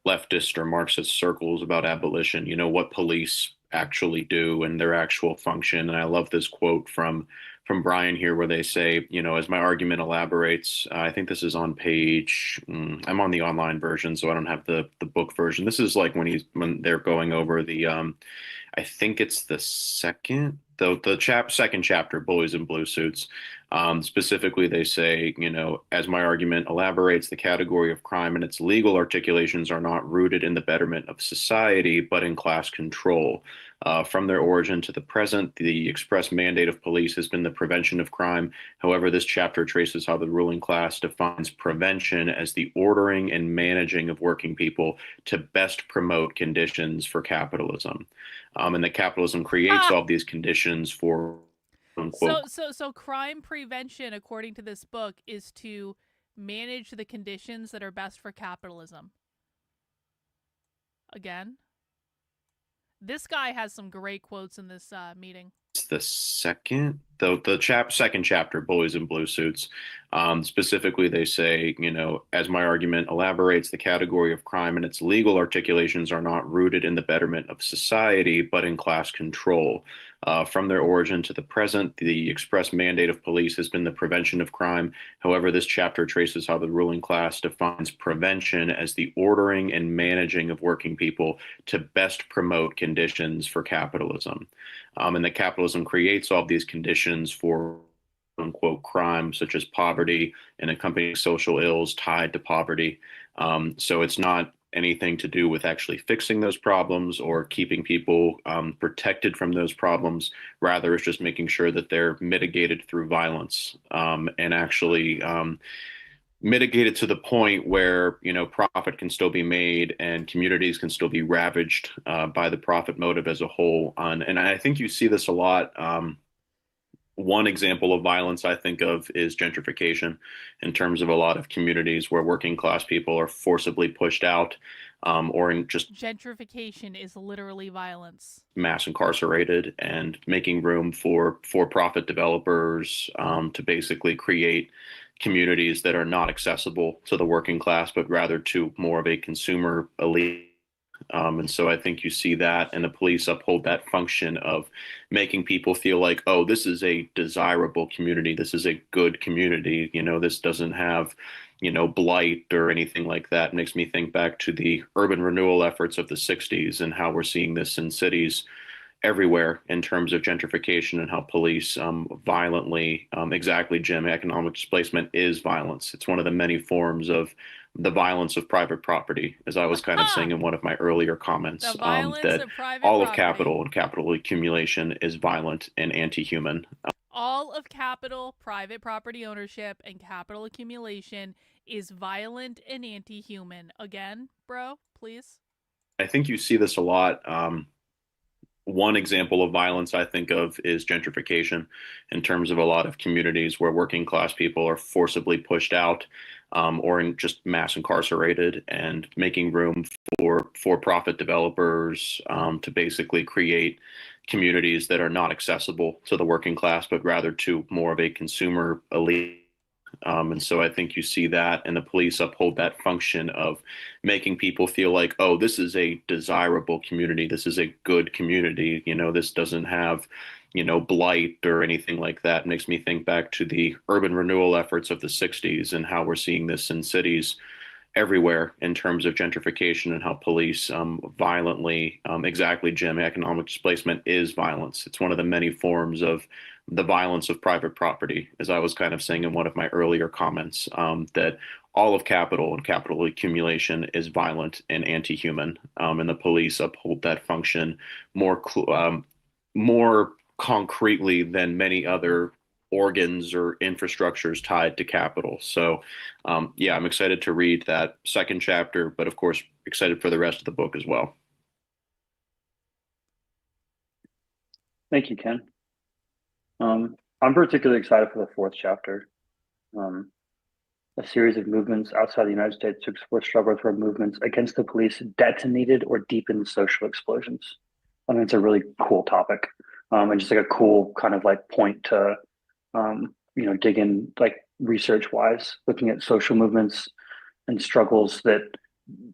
Speaker 13: leftist or Marxist circles about abolition, what police actually do and their actual function. And I love this quote from Brian here where they say, as my argument elaborates, I think this is on page, I'm on the online version, so I don't have the book version. This is like when they're going over the, I think it's the second chapter, Bullies in Blue Suits. Specifically, they say, as my argument elaborates, the category of crime and its legal articulations are not rooted in the betterment of society, but in class control. From their origin to the present, the express mandate of police has been the prevention of crime. However, this chapter traces how the ruling class defines prevention as the ordering and managing of working people to best promote conditions for capitalism. And that capitalism creates all these conditions for unquote.
Speaker 8: So crime prevention, according to this book, is to manage the conditions that are best for capitalism. Again, this guy has some great quotes in this meeting.
Speaker 13: It's the second chapter, Bullies in Blue Suits. Specifically, they say, as my argument elaborates, the category of crime and its legal articulations are not rooted in the betterment of society, but in class control. From their origin to the present, the express mandate of police has been the prevention of crime. However, this chapter traces how the ruling class defines prevention as the ordering and managing of working people to best promote conditions for capitalism. And that capitalism creates all these conditions for unquote crime, such as poverty and accompanying social ills tied to poverty. So it's not anything to do with actually fixing those problems or keeping people protected from those problems. Rather, it's just making sure that they're mitigated through violence, and actually mitigated to the point where, profit can still be made and communities can still be ravaged by the profit motive as a whole. And I think you see this a lot. One example of violence I think of is gentrification, in terms of a lot of communities where working class people are forcibly pushed out, or in just
Speaker 8: Gentrification is literally violence.
Speaker 13: mass incarcerated, and making room for for-profit developers to basically create communities that are not accessible to the working class, but rather to more of a consumer elite. And so I think you see that, and the police uphold that function of making people feel like, oh, this is a desirable community. This is a good community. This doesn't have, blight or anything like that. It makes me think back to the urban renewal efforts of the 60s and how we're seeing this in cities everywhere in terms of gentrification and how police violently, exactly, Jim, economic displacement is violence. It's one of the many forms of the violence of private property, as I was kind of saying in one of my earlier comments, that all of capital and capital accumulation is violent and anti-human.
Speaker 8: All of capital, private property ownership, and capital accumulation is violent and anti-human. Again, bro, please.
Speaker 13: I think you see this a lot. One example of violence I think of is gentrification, in terms of a lot of communities where working class people are forcibly pushed out, or in just mass incarcerated, and making room for for-profit developers to basically create communities that are not accessible to the working class, but rather to more of a consumer elite. And so I think you see that, and the police uphold that function of making people feel like, oh, this is a desirable community. This is a good community. This doesn't have, blight or anything like that. It makes me think back to the urban renewal efforts of the 60s and how we're seeing this in cities everywhere in terms of gentrification and how police violently, exactly, Jim, economic displacement is violence. It's one of the many forms of the violence of private property, as I was kind of saying in one of my earlier comments, that all of capital and capital accumulation is violent and anti-human, and the police uphold that function more concretely than many other organs or infrastructures tied to capital. So, yeah, I'm excited to read that second chapter, but of course, excited for the rest of the book as well.
Speaker 10: Thank you, Ken. I'm particularly excited for the fourth chapter. A series of movements outside the United States to explore struggles where movements against the police detonated or deepened social explosions. I think it's a really cool topic, and just like a cool kind of like point to, dig in like research wise, looking at social movements and struggles that,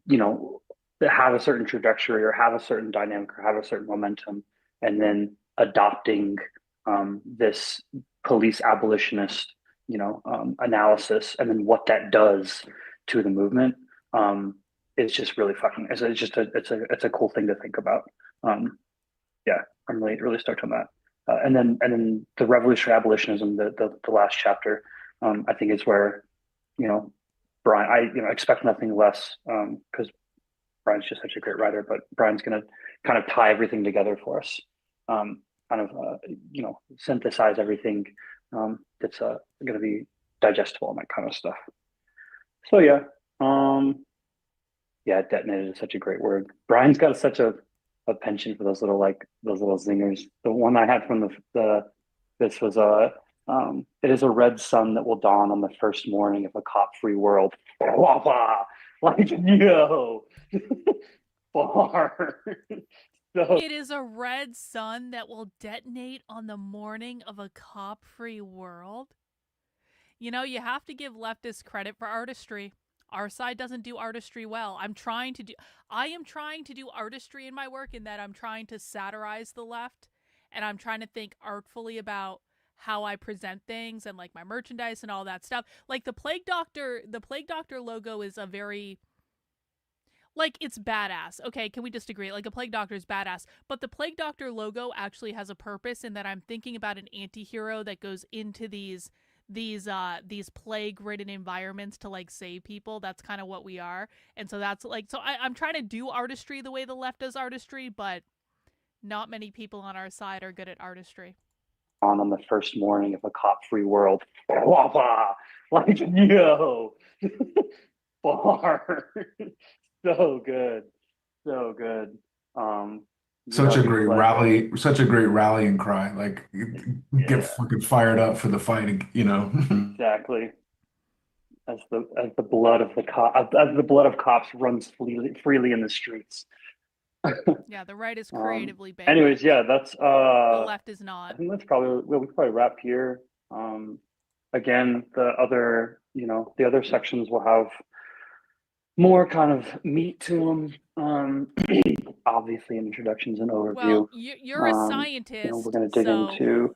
Speaker 10: that have a certain trajectory or have a certain dynamic or have a certain momentum, and then adopting this police abolitionist, analysis, and then what that does to the movement is just really fucking. It's a cool thing to think about. Yeah, I'm really stoked on that. And then the revolutionary abolitionism, the last chapter, I think is where, Brian, I expect nothing less, because Brian's just such a great writer, but Brian's going to kind of tie everything together for us. Synthesize everything that's going to be digestible and that kind of stuff. So yeah, detonated is such a great word. Brian's got such a penchant for those little zingers. The one I had from this was it is a red sun that will dawn on the first morning of a cop-free world. Blah, blah. Like, yo, bar. So,
Speaker 8: it is a red sun that will detonate on the morning of a cop-free world. You have to give leftists credit for artistry. Our side doesn't do artistry well. I am trying to do artistry in my work, in that I'm trying to satirize the left, and I'm trying to think artfully about how I present things and like my merchandise and all that stuff. Like the Plague Doctor logo is a very, like, it's badass. Okay, can we just agree? Like, a Plague Doctor is badass. But the Plague Doctor logo actually has a purpose, in that I'm thinking about an anti-hero that goes into these these plague-ridden environments to like save people. That's kind of what we are. And so that's like, so I'm trying to do artistry the way the left does artistry, but not many people on our side are good at artistry.
Speaker 10: On the first morning of a cop-free world, like, yo, bar, so good, so good.
Speaker 12: Such a great
Speaker 10: like,
Speaker 12: rally, such a great rallying cry. Like, get fucking fired up for the fight, you know.
Speaker 10: exactly. As the blood of cops runs freely in the streets.
Speaker 8: Yeah, the right is creatively banned.
Speaker 10: Anyways, yeah, that's
Speaker 8: the left is not.
Speaker 10: I think that's probably we probably wrap here. Again, the other sections will have more kind of meat to them. Obviously, introductions and overview.
Speaker 8: Well, you're a scientist.
Speaker 10: We're going to dig into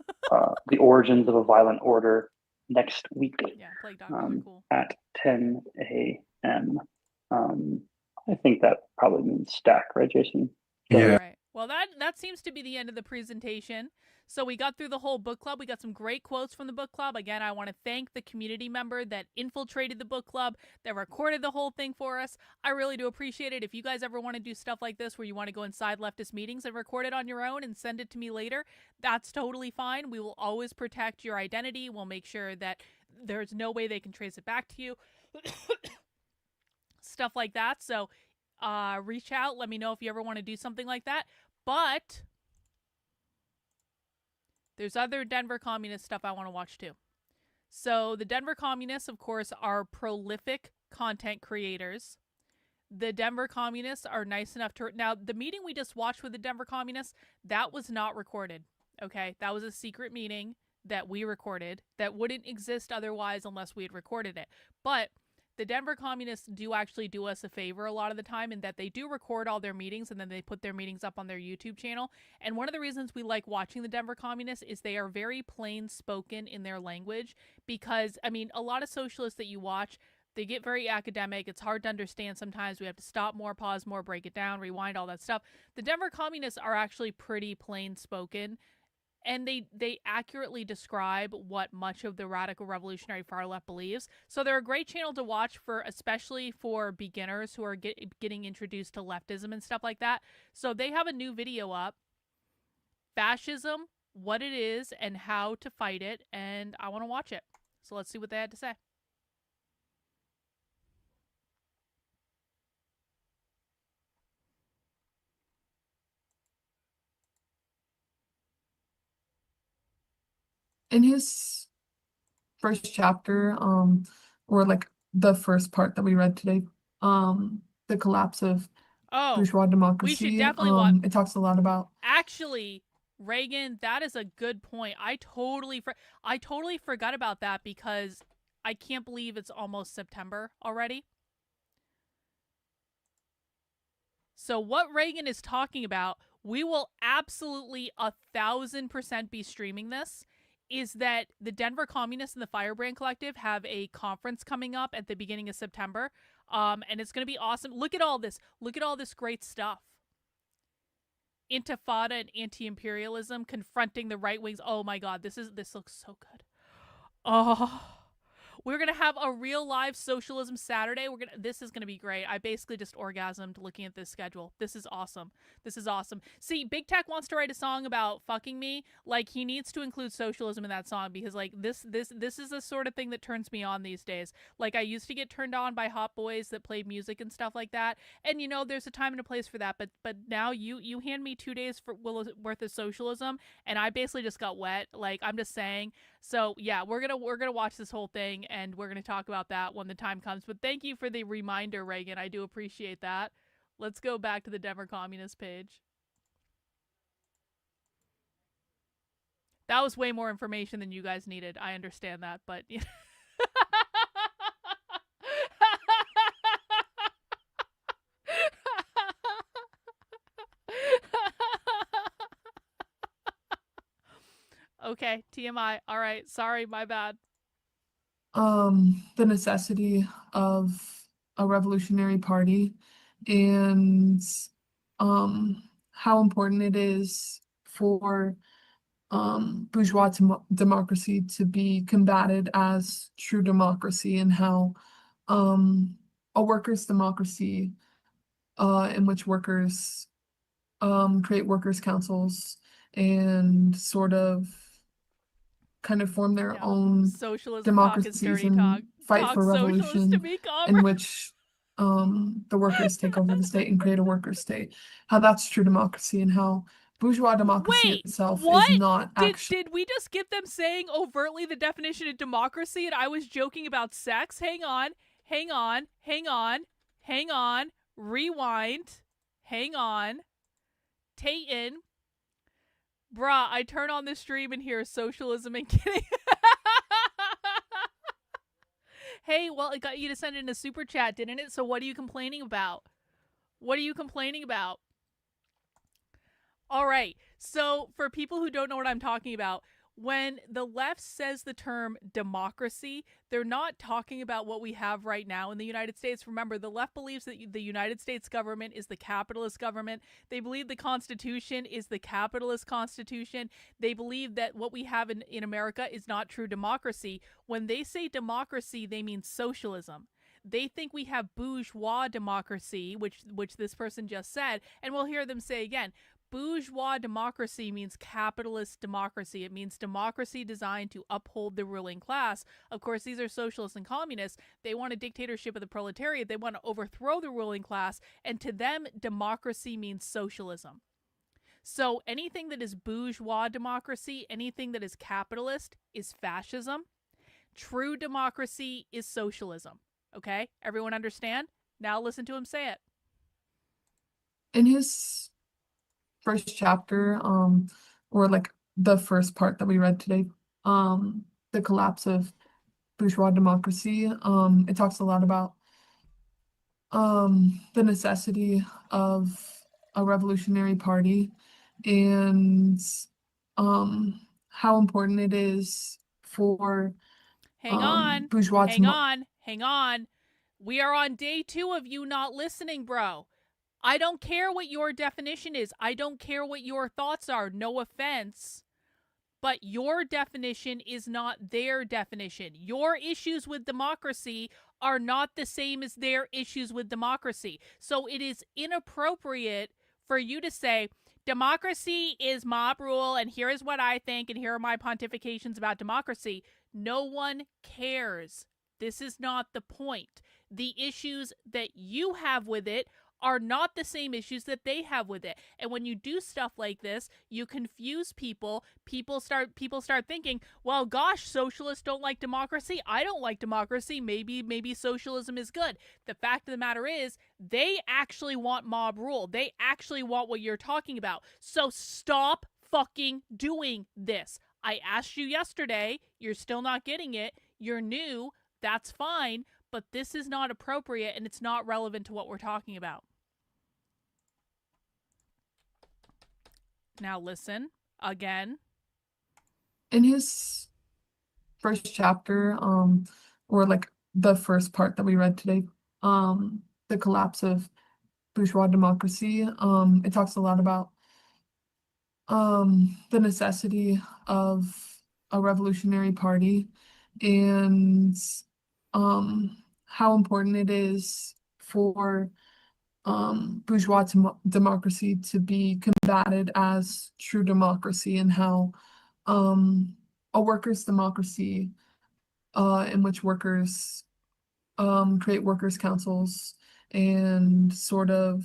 Speaker 10: the origins of a violent order next week.
Speaker 8: Yeah, plague doctors are cool.
Speaker 10: At 10 a.m. I think that probably means stack, right, Jason?
Speaker 8: So, yeah. Right. Well, that seems to be the end of the presentation. So we got through the whole book club. We got some great quotes from the book club. Again, I want to thank the community member that infiltrated the book club, that recorded the whole thing for us. I really do appreciate it. If you guys ever want to do stuff like this where you want to go inside leftist meetings and record it on your own and send it to me later, that's totally fine. We will always protect your identity. We'll make sure that there's no way they can trace it back to you. Stuff like that. So reach out. Let me know if you ever want to do something like that. But there's other Denver communist stuff I want to watch too. So the Denver communists, of course, are prolific content creators. The Denver communists are nice enough to... Now, the meeting we just watched with the Denver communists, that was not recorded. Okay? That was a secret meeting that we recorded that wouldn't exist otherwise unless we had recorded it. But the Denver communists do actually do us a favor a lot of the time in that they do record all their meetings and then they put their meetings up on their YouTube channel. And one of the reasons we like watching the Denver communists is they are very plain spoken in their language because, I mean, a lot of socialists that you watch, they get very academic. It's hard to understand sometimes. We have to stop more, pause more, break it down, rewind, all that stuff. The Denver communists are actually pretty plain spoken. And they accurately describe what much of the radical revolutionary far left believes. So they're a great channel to watch for, especially for beginners who are getting introduced to leftism and stuff like that. So they have a new video up, Fascism, what it is and how to fight it. And I want to watch it. So let's see what they had to say.
Speaker 14: In his first chapter, or like the first part that we read today, the collapse of bourgeois democracy.
Speaker 8: We should definitely
Speaker 14: it talks a lot about.
Speaker 8: Actually, Reagan, that is a good point. I totally forgot about that because I can't believe it's almost September already. So what Reagan is talking about, we will absolutely 1,000% be streaming this. Is that the Denver Communists and the Firebrand Collective have a conference coming up at the beginning of September. And it's going to be awesome. Look at all this. Look at all this great stuff. Intifada and anti-imperialism confronting the right wings. Oh my God, this looks so good. Oh, we're going to have a real live Socialism Saturday. This is going to be great. I basically just orgasmed looking at this schedule. This is awesome. This is awesome. See, Big Tech wants to write a song about fucking me. Like, he needs to include socialism in that song because, like, this is the sort of thing that turns me on these days. Like, I used to get turned on by hot boys that played music and stuff like that. And, you know, there's a time and a place for that. But now you hand me 2 days worth of socialism, and I basically just got wet. Like, I'm just saying. So, yeah, we're gonna watch this whole thing, and we're gonna talk about that when the time comes. But thank you for the reminder, Reagan. I do appreciate that. Let's go back to the Denver Communist page. That was way more information than you guys needed. I understand that, but okay, TMI. All right, sorry, my bad.
Speaker 14: The necessity of a revolutionary party and how important it is for bourgeois democracy to be combated as true democracy, and how a workers' democracy in which workers create workers' councils and sort of kind of form their own
Speaker 8: Socialism talk is
Speaker 14: democracies
Speaker 8: dirty talk.
Speaker 14: and fight
Speaker 8: Talk
Speaker 14: for
Speaker 8: socialist to
Speaker 14: revolution,
Speaker 8: me,
Speaker 14: in
Speaker 8: comrade.
Speaker 14: which the workers take over the state and create a worker state. How that's true democracy, and how bourgeois democracy itself
Speaker 8: What?
Speaker 14: is not actually.
Speaker 8: Did we just get them saying overtly the definition of democracy and I was joking about sex? Hang on. Rewind. Hang on. Tayton. Bruh, I turn on the stream and hear socialism and kidding. Hey, well, it got you to send in a super chat, didn't it? So what are you complaining about? All right. So for people who don't know what I'm talking about, when the left says the term democracy, they're not talking about what we have right now in the United States. Remember, the left believes that the United States government is the capitalist government. They believe the Constitution is the capitalist Constitution. They believe that what we have in America is not true democracy. When they say democracy, they mean socialism. They think we have bourgeois democracy, which this person just said, and we'll hear them say again. Bourgeois democracy means capitalist democracy. It means democracy designed to uphold the ruling class. Of course, these are socialists and communists. They want a dictatorship of the proletariat. They want to overthrow the ruling class. And to them, democracy means socialism. So anything that is bourgeois democracy, anything that is capitalist, is fascism. True democracy is socialism. Okay? Everyone understand? Now listen to him say it.
Speaker 14: In his first chapter, or like the first part that we read today, the collapse of bourgeois democracy, it talks a lot about the necessity of a revolutionary party and how important it is for bourgeois
Speaker 8: Hang on. We are on day 2 of you not listening, bro. I don't care what your definition is. I don't care what your thoughts are. No offense. But your definition is not their definition. Your issues with democracy are not the same as their issues with democracy. So it is inappropriate for you to say, democracy is mob rule, and here is what I think, and here are my pontifications about democracy. No one cares. This is not the point. The issues that you have with it are not the same issues that they have with it. And when you do stuff like this, you confuse people. People start thinking, well, gosh, socialists don't like democracy. I don't like democracy. Maybe socialism is good. The fact of the matter is, they actually want mob rule. They actually want what you're talking about. So stop fucking doing this. I asked you yesterday. You're still not getting it. You're new. That's fine. But this is not appropriate, and it's not relevant to what we're talking about. Now listen again.
Speaker 14: In his first chapter, or like the first part that we read today, the collapse of bourgeois democracy, it talks a lot about the necessity of a revolutionary party and how important it is for bourgeois democracy to be combated as true democracy, and how a workers' democracy in which workers create workers' councils and sort of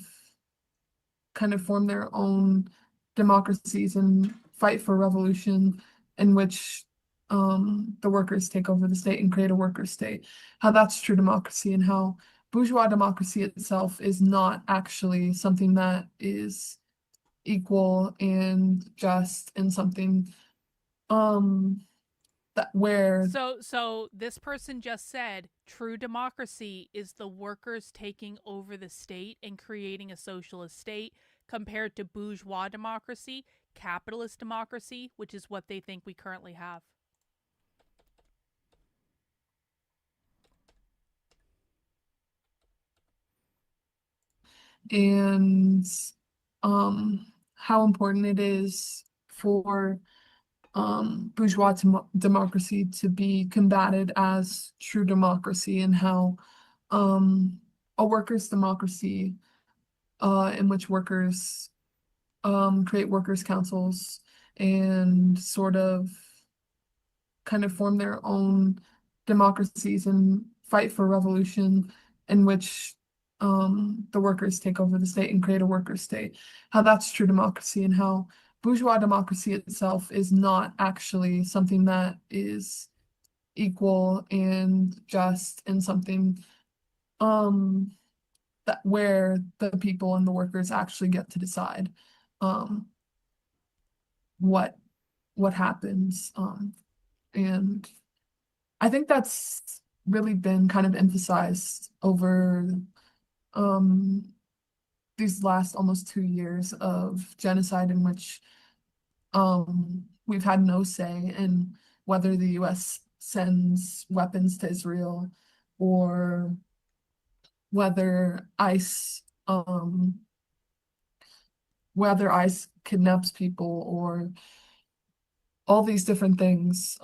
Speaker 14: kind of form their own democracies and fight for revolution, in which the workers take over the state and create a worker state. How that's true democracy, and how bourgeois democracy itself is not actually something that is equal and just, and something that where
Speaker 8: so this person just said true democracy is the workers taking over the state and creating a socialist state, compared to bourgeois democracy, capitalist democracy, which is what they think we currently have.
Speaker 14: And how important it is for bourgeois democracy to be combated as true democracy, and how a workers' democracy in which workers create workers' councils and sort of kind of form their own democracies and fight for revolution, in which the workers take over the state and create a worker state, how that's true democracy, and how bourgeois democracy itself is not actually something that is equal and just, and something that where the people and the workers actually get to decide what happens. And I think that's really been kind of emphasized over these last almost 2 years of genocide, in which we've had no say in whether the US sends weapons to Israel, or whether ICE kidnaps people, or all these different things.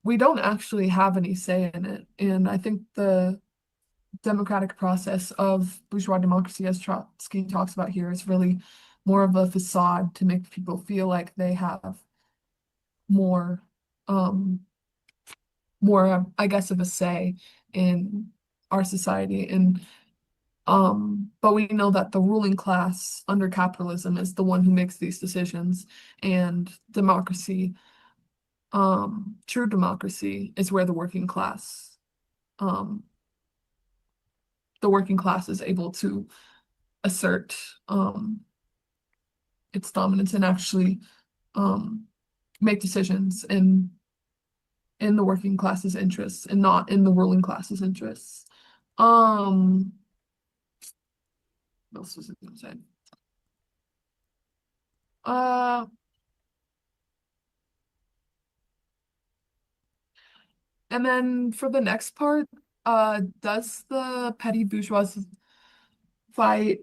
Speaker 14: We don't actually have any say in it. And I think the democratic process of bourgeois democracy, as Trotsky talks about here, is really more of a facade to make people feel like they have more, I guess, of a say in our society. And but we know that the ruling class under capitalism is the one who makes these decisions, and democracy, true democracy, is where the working class is able to assert its dominance and actually make decisions in the working class's interests and not in the ruling class's interests. What else was I going to say? And then for the next part, does the petty bourgeois fight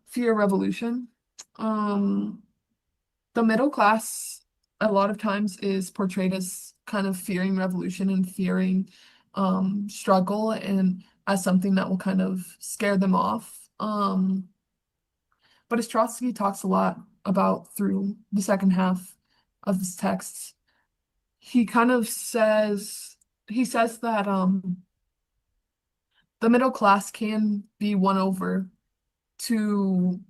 Speaker 14: fear revolution? The middle class a lot of times is portrayed as kind of fearing revolution and fearing struggle, and as something that will kind of scare them off. But as Trotsky talks a lot about through the second half of his texts, he kind of says that the middle class can be won over to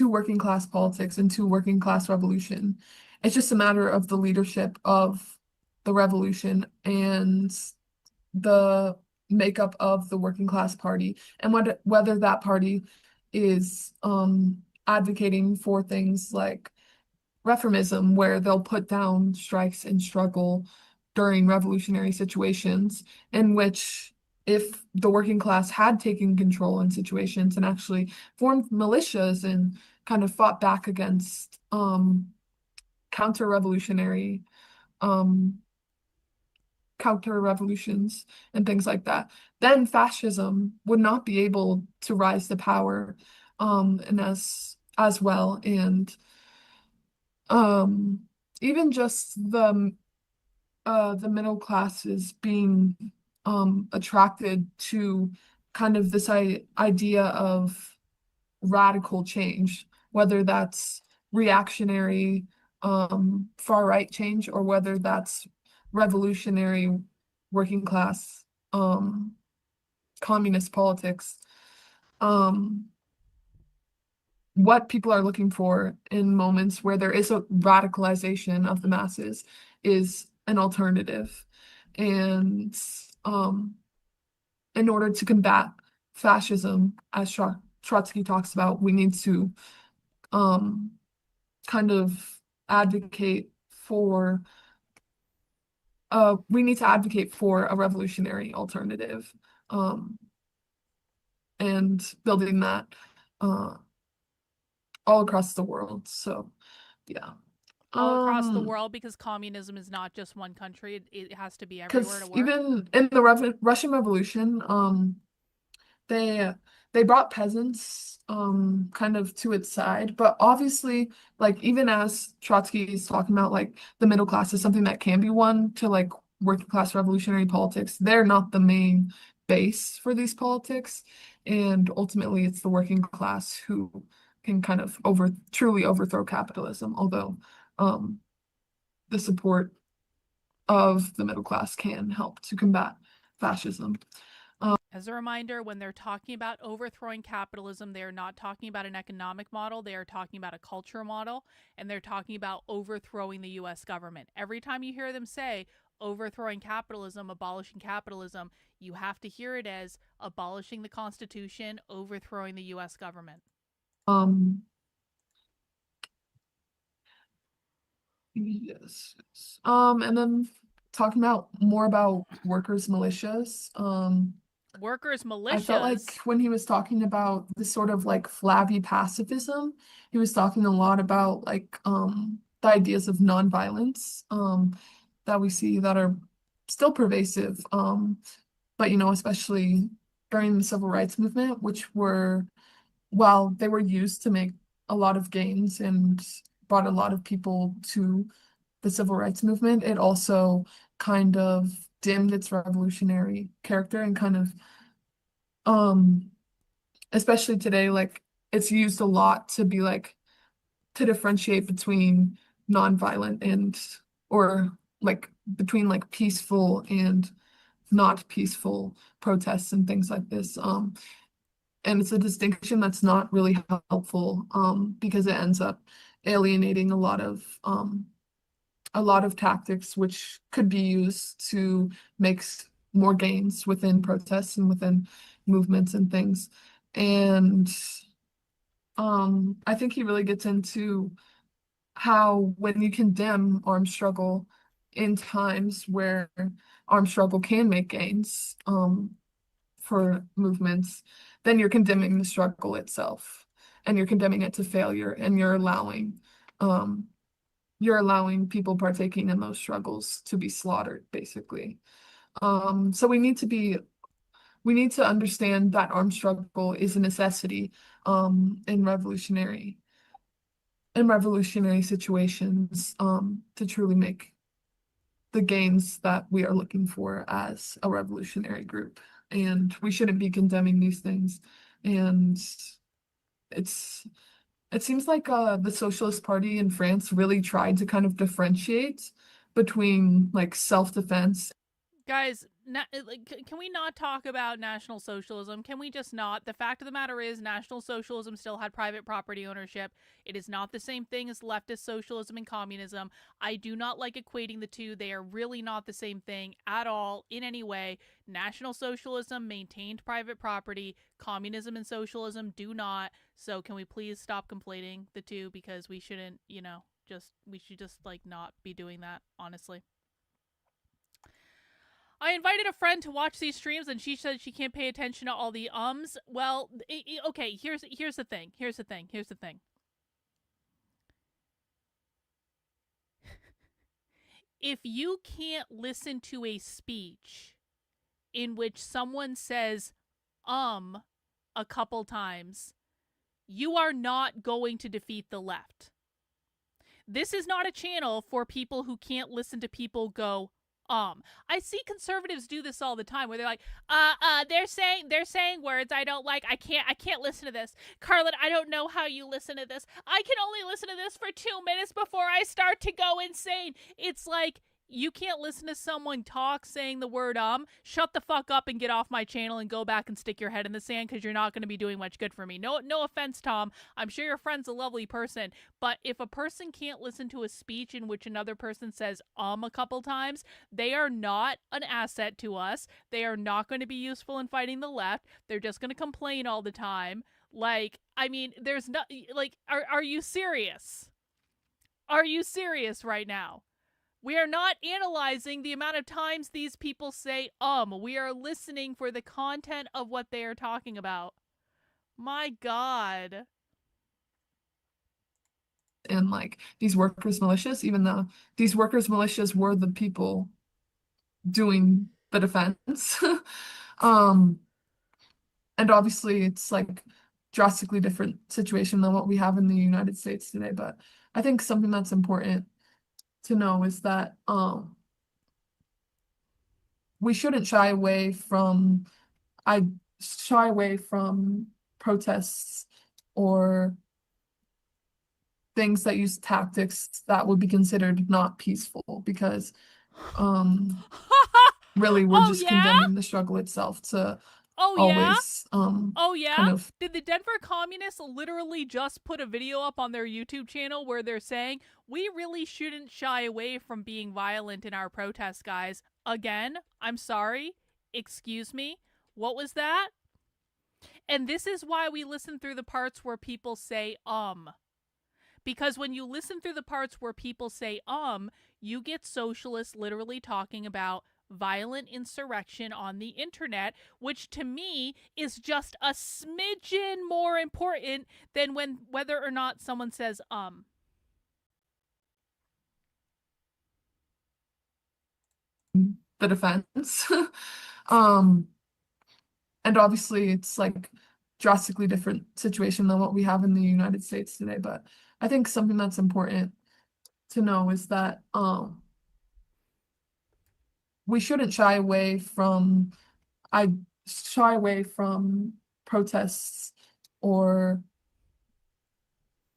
Speaker 14: working class politics and to working class revolution. It's just a matter of the leadership of the revolution and the makeup of the working class party, and whether that party is advocating for things like reformism, where they'll put down strikes and struggle during revolutionary situations, in which, if the working class had taken control in situations and actually formed militias and kind of fought back against counter-revolutionary counter-revolutions and things like that, then fascism would not be able to rise to power and as well. And even just the middle classes being attracted to kind of this idea of radical change, whether that's reactionary far-right change, or whether that's revolutionary working class communist politics. What people are looking for in moments where there is a radicalization of the masses is an alternative. And in order to combat fascism, as Trotsky talks about, we need to kind of advocate for a revolutionary alternative, and building that all across the world. So yeah,
Speaker 8: all across the world, because communism is not just one country. It has to be everywhere to work.
Speaker 14: Even in the Russian Revolution, they they brought peasants kind of to its side, but obviously, like, even as Trotsky is talking about, like, the middle class is something that can be won to, like, working class revolutionary politics, they're not the main base for these politics, and ultimately it's the working class who can kind of truly overthrow capitalism, although the support of the middle class can help to combat fascism.
Speaker 8: As a reminder, when they're talking about overthrowing capitalism, they are not talking about an economic model. They are talking about a culture model, and they're talking about overthrowing the US government. Every time you hear them say overthrowing capitalism, abolishing capitalism, you have to hear it as abolishing the Constitution, overthrowing the US government.
Speaker 14: Yes. And then talking about more about workers' militias.
Speaker 8: Workers' militias.
Speaker 14: I felt like when he was talking about this sort of like flabby pacifism, he was talking a lot about like the ideas of nonviolence that we see that are still pervasive. But especially during the civil rights movement, which were, while they were used to make a lot of gains and brought a lot of people to the civil rights movement, it also kind of dimmed its revolutionary character and kind of especially today, like, it's used a lot to be like to differentiate between nonviolent and, or like between like peaceful and not peaceful protests and things like this. And it's a distinction that's not really helpful because it ends up alienating a lot of tactics which could be used to make more gains within protests and within movements and things. And I think he really gets into how when you condemn armed struggle in times where armed struggle can make gains for movements, then you're condemning the struggle itself, and you're condemning it to failure, and you're allowing people partaking in those struggles to be slaughtered, basically. So we need to understand that armed struggle is a necessity in revolutionary situations to truly make the gains that we are looking for as a revolutionary group. And we shouldn't be condemning these things. And it seems like the Socialist Party in France really tried to kind of differentiate between like self-defense.
Speaker 8: Guys, can we not talk about National Socialism? Can we just not? The fact of the matter is, National Socialism still had private property ownership. It is not the same thing as leftist socialism and communism. I do not like equating the two. They are really not the same thing at all, in any way. National Socialism maintained private property. Communism and socialism do not. So can we please stop conflating the two? Because we shouldn't, we should just, like, not be doing that, honestly. I invited a friend to watch these streams, and she said she can't pay attention to all the ums. Well, okay, here's the thing. If you can't listen to a speech in which someone says a couple times, you are not going to defeat the left. This is not a channel for people who can't listen to people go I see conservatives do this all the time where they're like, they're saying words I don't like. I can't listen to this. Karlyn, I don't know how you listen to this. I can only listen to this for 2 minutes before I start to go insane. It's like, you can't listen to someone talk saying the word shut the fuck up and get off my channel and go back and stick your head in the sand, because you're not going to be doing much good for me. No offense, Tom. I'm sure your friend's a lovely person, but if a person can't listen to a speech in which another person says a couple times, they are not an asset to us. They are not going to be useful in fighting the left. They're just going to complain all the time. Like, I mean, there's no, like, are you serious? Are you serious right now? We are not analyzing the amount of times these people say we are listening for the content of what they are talking about. My God.
Speaker 14: And like these workers' militias, even though these workers' militias were the people doing the defense. and obviously it's like drastically different situation than what we have in the United States today. But I think something that's important to know is that we shouldn't shy away from protests or things that use tactics that would be considered not peaceful, because really we're just condemning the struggle itself to always kind of
Speaker 8: Did the Denver Communists literally just put a video up on their YouTube channel where they're saying, we really shouldn't shy away from being violent in our protests, guys? Again, I'm sorry. Excuse me. What was that? And this is why we listen through the parts where people say, Because when you listen through the parts where people say, you get socialists literally talking about violent insurrection on the internet, which to me is just a smidgen more important than whether or not someone says,
Speaker 14: the defense. And obviously it's like drastically different situation than what we have in the United States today. But I think something that's important to know is that we shouldn't shy away from protests or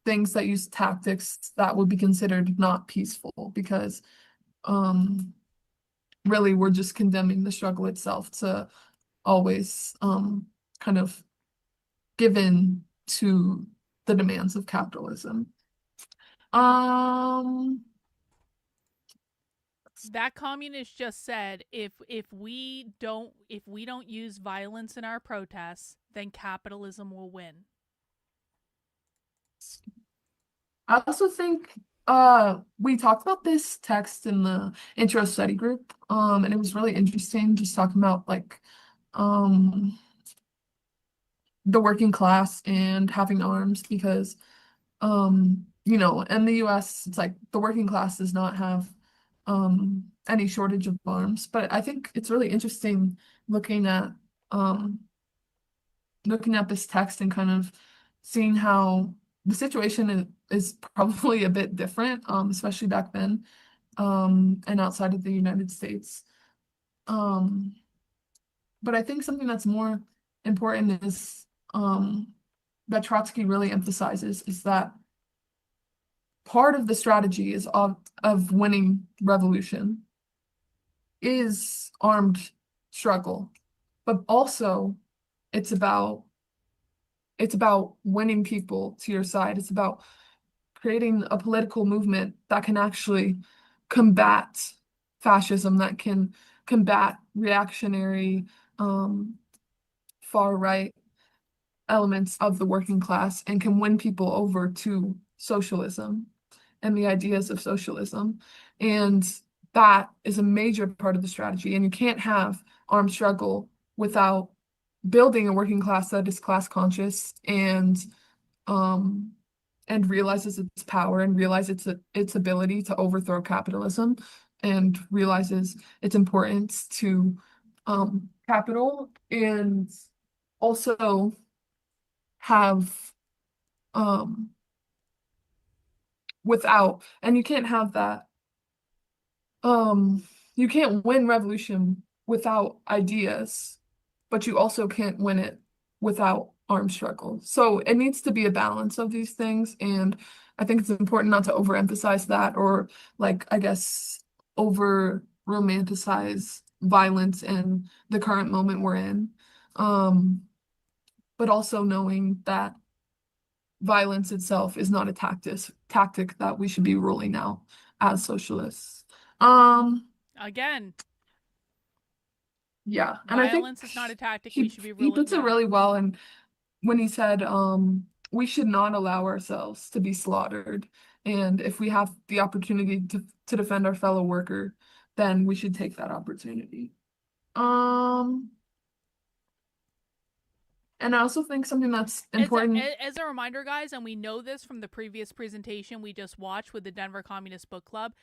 Speaker 14: things that use tactics that would be considered not peaceful, because really we're just condemning the struggle itself to always kind of give in to the demands of capitalism.
Speaker 8: That communist just said, if we don't use violence in our protests, then capitalism will win.
Speaker 14: I also think we talked about this text in the intro study group, and it was really interesting just talking about like the working class and having arms, because you know, in the US it's like the working class does not have any shortage of arms. But I think it's really interesting looking at this text and kind of seeing how the situation is probably a bit different, especially back then, and outside of the United States. But I think something that's more important is that Trotsky really emphasizes is that part of the strategy is of winning revolution is armed struggle, but also it's about winning people to your side. It's about creating a political movement that can actually combat fascism, that can combat reactionary far right elements of the working class, and can win people over to socialism and the ideas of socialism. And that is a major part of the strategy. And you can't have armed struggle without building a working class that is class conscious and realizes its power, and realizes its ability to overthrow capitalism, and realizes its importance to capital, and also have without, and you can't have that, you can't win revolution without ideas, but you also can't win it without armed struggle. So it needs to be a balance of these things, and I think it's important not to overemphasize that, or like, I guess, over romanticize violence in the current moment we're in, but also knowing that violence itself is not a tactic that we should be ruling out as socialists.
Speaker 8: Again,
Speaker 14: yeah, and I think
Speaker 8: violence is not a tactic we should be ruling
Speaker 14: he puts it
Speaker 8: out.
Speaker 14: really well, and when he said we should not allow ourselves to be slaughtered, and if we have the opportunity to defend our fellow worker, then we should take that opportunity. And I also think something that's important.
Speaker 8: As a reminder, guys, and we know this from the previous presentation we just watched with the Denver Communist Book Club,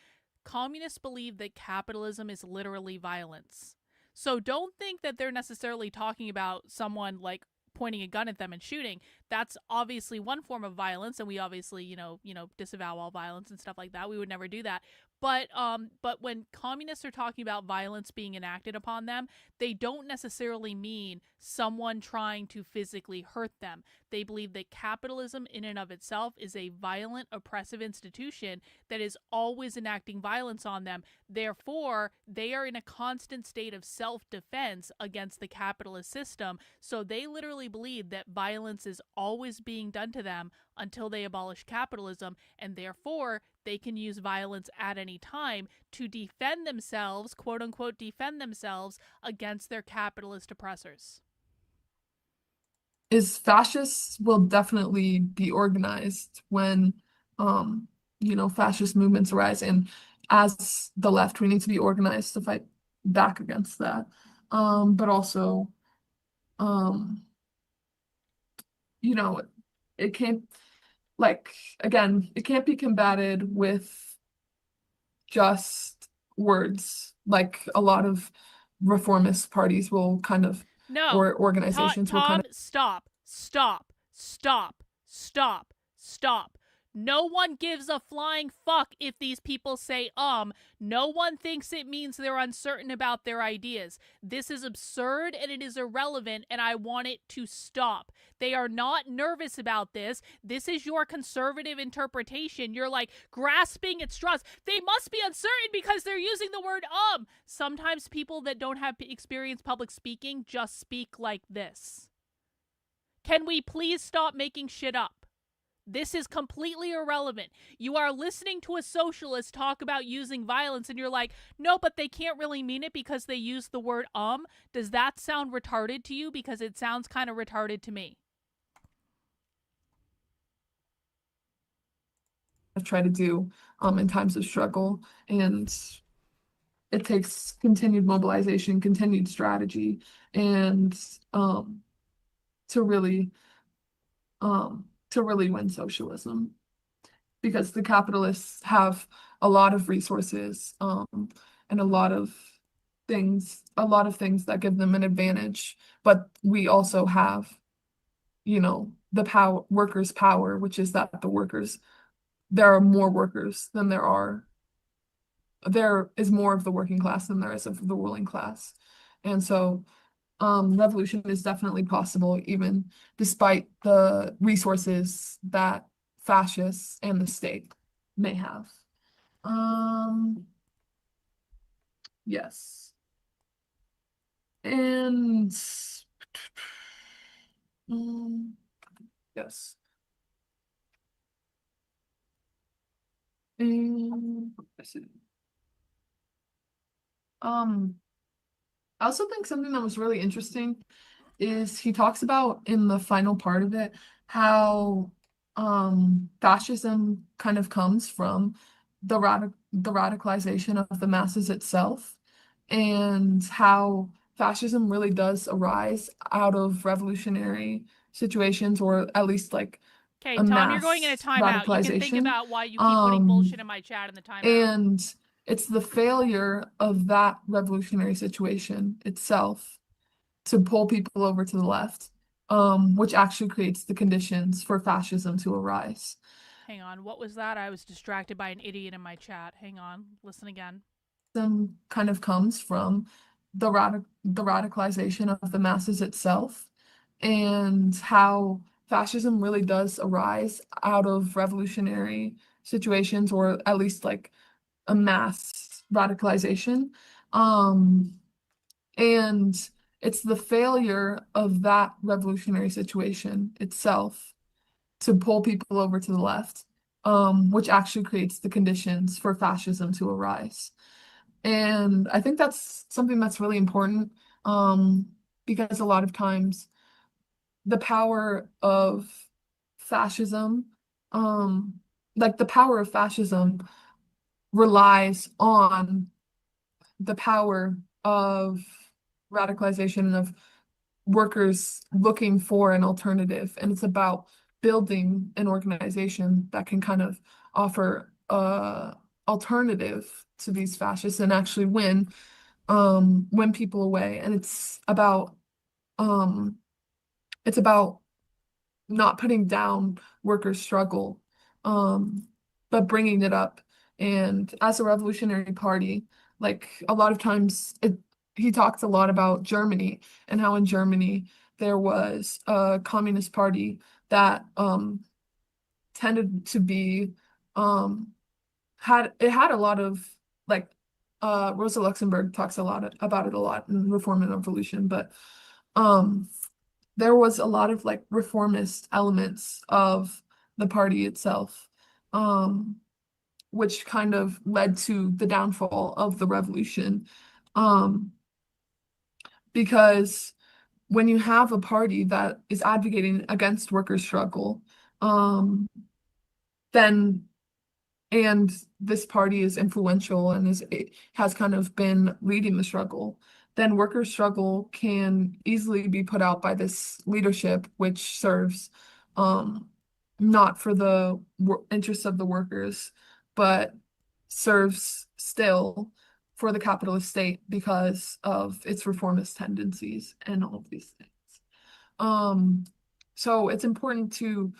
Speaker 8: communists believe that capitalism is literally violence. So don't think that they're necessarily talking about someone like pointing a gun at them and shooting. That's obviously one form of violence, and we obviously, disavow all violence and stuff like that. We would never do that. But when communists are talking about violence being enacted upon them, they don't necessarily mean someone trying to physically hurt them. They believe that capitalism in and of itself is a violent, oppressive institution that is always enacting violence on them. Therefore, they are in a constant state of self-defense against the capitalist system. So they literally believe that violence is always being done to them until they abolish capitalism, and therefore they can use violence at any time to defend themselves, quote unquote, defend themselves against their capitalist oppressors.
Speaker 14: Is fascists will definitely be organized when fascist movements arise, and as the left we need to be organized to fight back against that. But also it can't, like, again, it can't be combated with just words, like a lot of reformist parties will kind of,
Speaker 8: No.
Speaker 14: or organizations will kind of.
Speaker 8: Stop. No one gives a flying fuck if these people say no one thinks it means they're uncertain about their ideas. This is absurd and it is irrelevant, and I want it to stop. They are not nervous about this. This is your conservative interpretation. You're like grasping at straws. They must be uncertain because they're using the word Sometimes people that don't have experience public speaking just speak like this. Can we please stop making shit up? This is completely irrelevant. You are listening to a socialist talk about using violence and you're like, no, but they can't really mean it because they use the word Does that sound retarded to you? Because it sounds kind of retarded to me.
Speaker 14: I've tried to do in times of struggle, and it takes continued mobilization, continued strategy, and to really win socialism, because the capitalists have a lot of resources and a lot of things that give them an advantage, but we also have the power, workers' power, which is that there are more workers than there is more of the working class than there is of the ruling class. And so revolution is definitely possible, even despite the resources that fascists and the state may have. Yes. And yes. Let's see. I also think something that was really interesting is he talks about in the final part of it how fascism kind of comes from the radicalization of the masses itself, and how fascism really does arise out of revolutionary situations, or at least like
Speaker 8: Okay,
Speaker 14: a
Speaker 8: Tom, you're going in a timeout. You can think about why you keep putting bullshit in my chat in the timeout.
Speaker 14: And it's the failure of that revolutionary situation itself to pull people over to the left, which actually creates the conditions for fascism to arise.
Speaker 8: Hang on, what was that? I was distracted by an idiot in my chat. Hang on, listen again.
Speaker 14: Kind of comes from the radicalization of the masses itself, and how fascism really does arise out of revolutionary situations, or at least like a mass radicalization. And it's the failure of that revolutionary situation itself to pull people over to the left, which actually creates the conditions for fascism to arise. And I think that's something that's really important, because a lot of times the power of fascism, relies on the power of radicalization and of workers looking for an alternative. And it's about building an organization that can kind of offer a alternative to these fascists and actually win people away. And it's about it's about not putting down workers' struggle, but bringing it up. And as a Revolutionary Party, like a lot of times, he talks a lot about Germany and how in Germany there was a communist party that tended to be had a lot of like Rosa Luxemburg talks a lot about it a lot in Reform and Revolution, but um there was a lot of like reformist elements of the party itself, which kind of led to the downfall of the revolution. Because when you have a party that is advocating against worker struggle, then and this party is influential and it has kind of been leading the struggle, then worker struggle can easily be put out by this leadership, which serves not for the interests of the workers, but serves still for the capitalist state because of its reformist tendencies and all of these things. So it's important to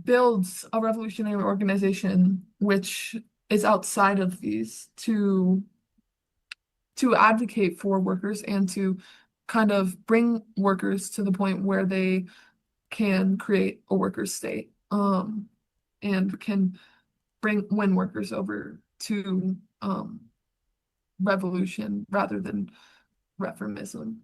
Speaker 14: build a revolutionary organization which is outside of these to advocate for workers and to kind of bring workers to the point where they can create a worker state, and can win workers over to revolution rather than reformism.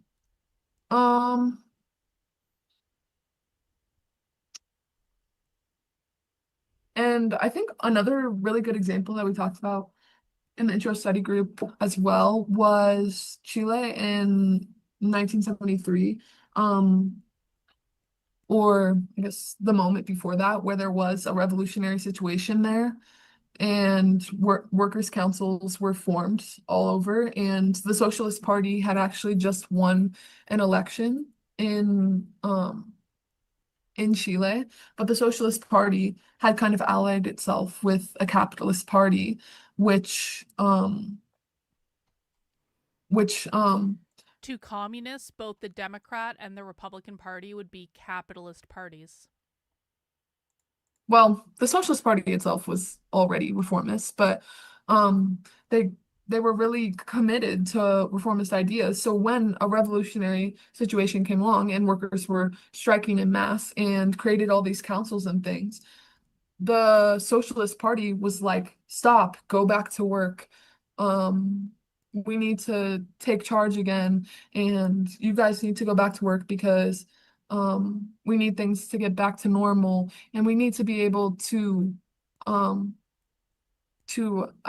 Speaker 14: And I think another really good example that we talked about in the intro study group as well was Chile in 1973, or I guess the moment before that, where there was a revolutionary situation there, and workers' councils were formed all over, and the Socialist Party had actually just won an election in Chile, but the Socialist Party had kind of allied itself with a capitalist party, which
Speaker 8: To communists, both the Democrat and the Republican Party would be capitalist parties.
Speaker 14: well, the Socialist Party itself was already reformist, but they were really committed to reformist ideas. So when a revolutionary situation came along and workers were striking in mass and created all these councils and things, the Socialist Party was like, stop, go back to work. We need to take charge again, and you guys need to go back to work because we need things to get back to normal, and we need to be able to I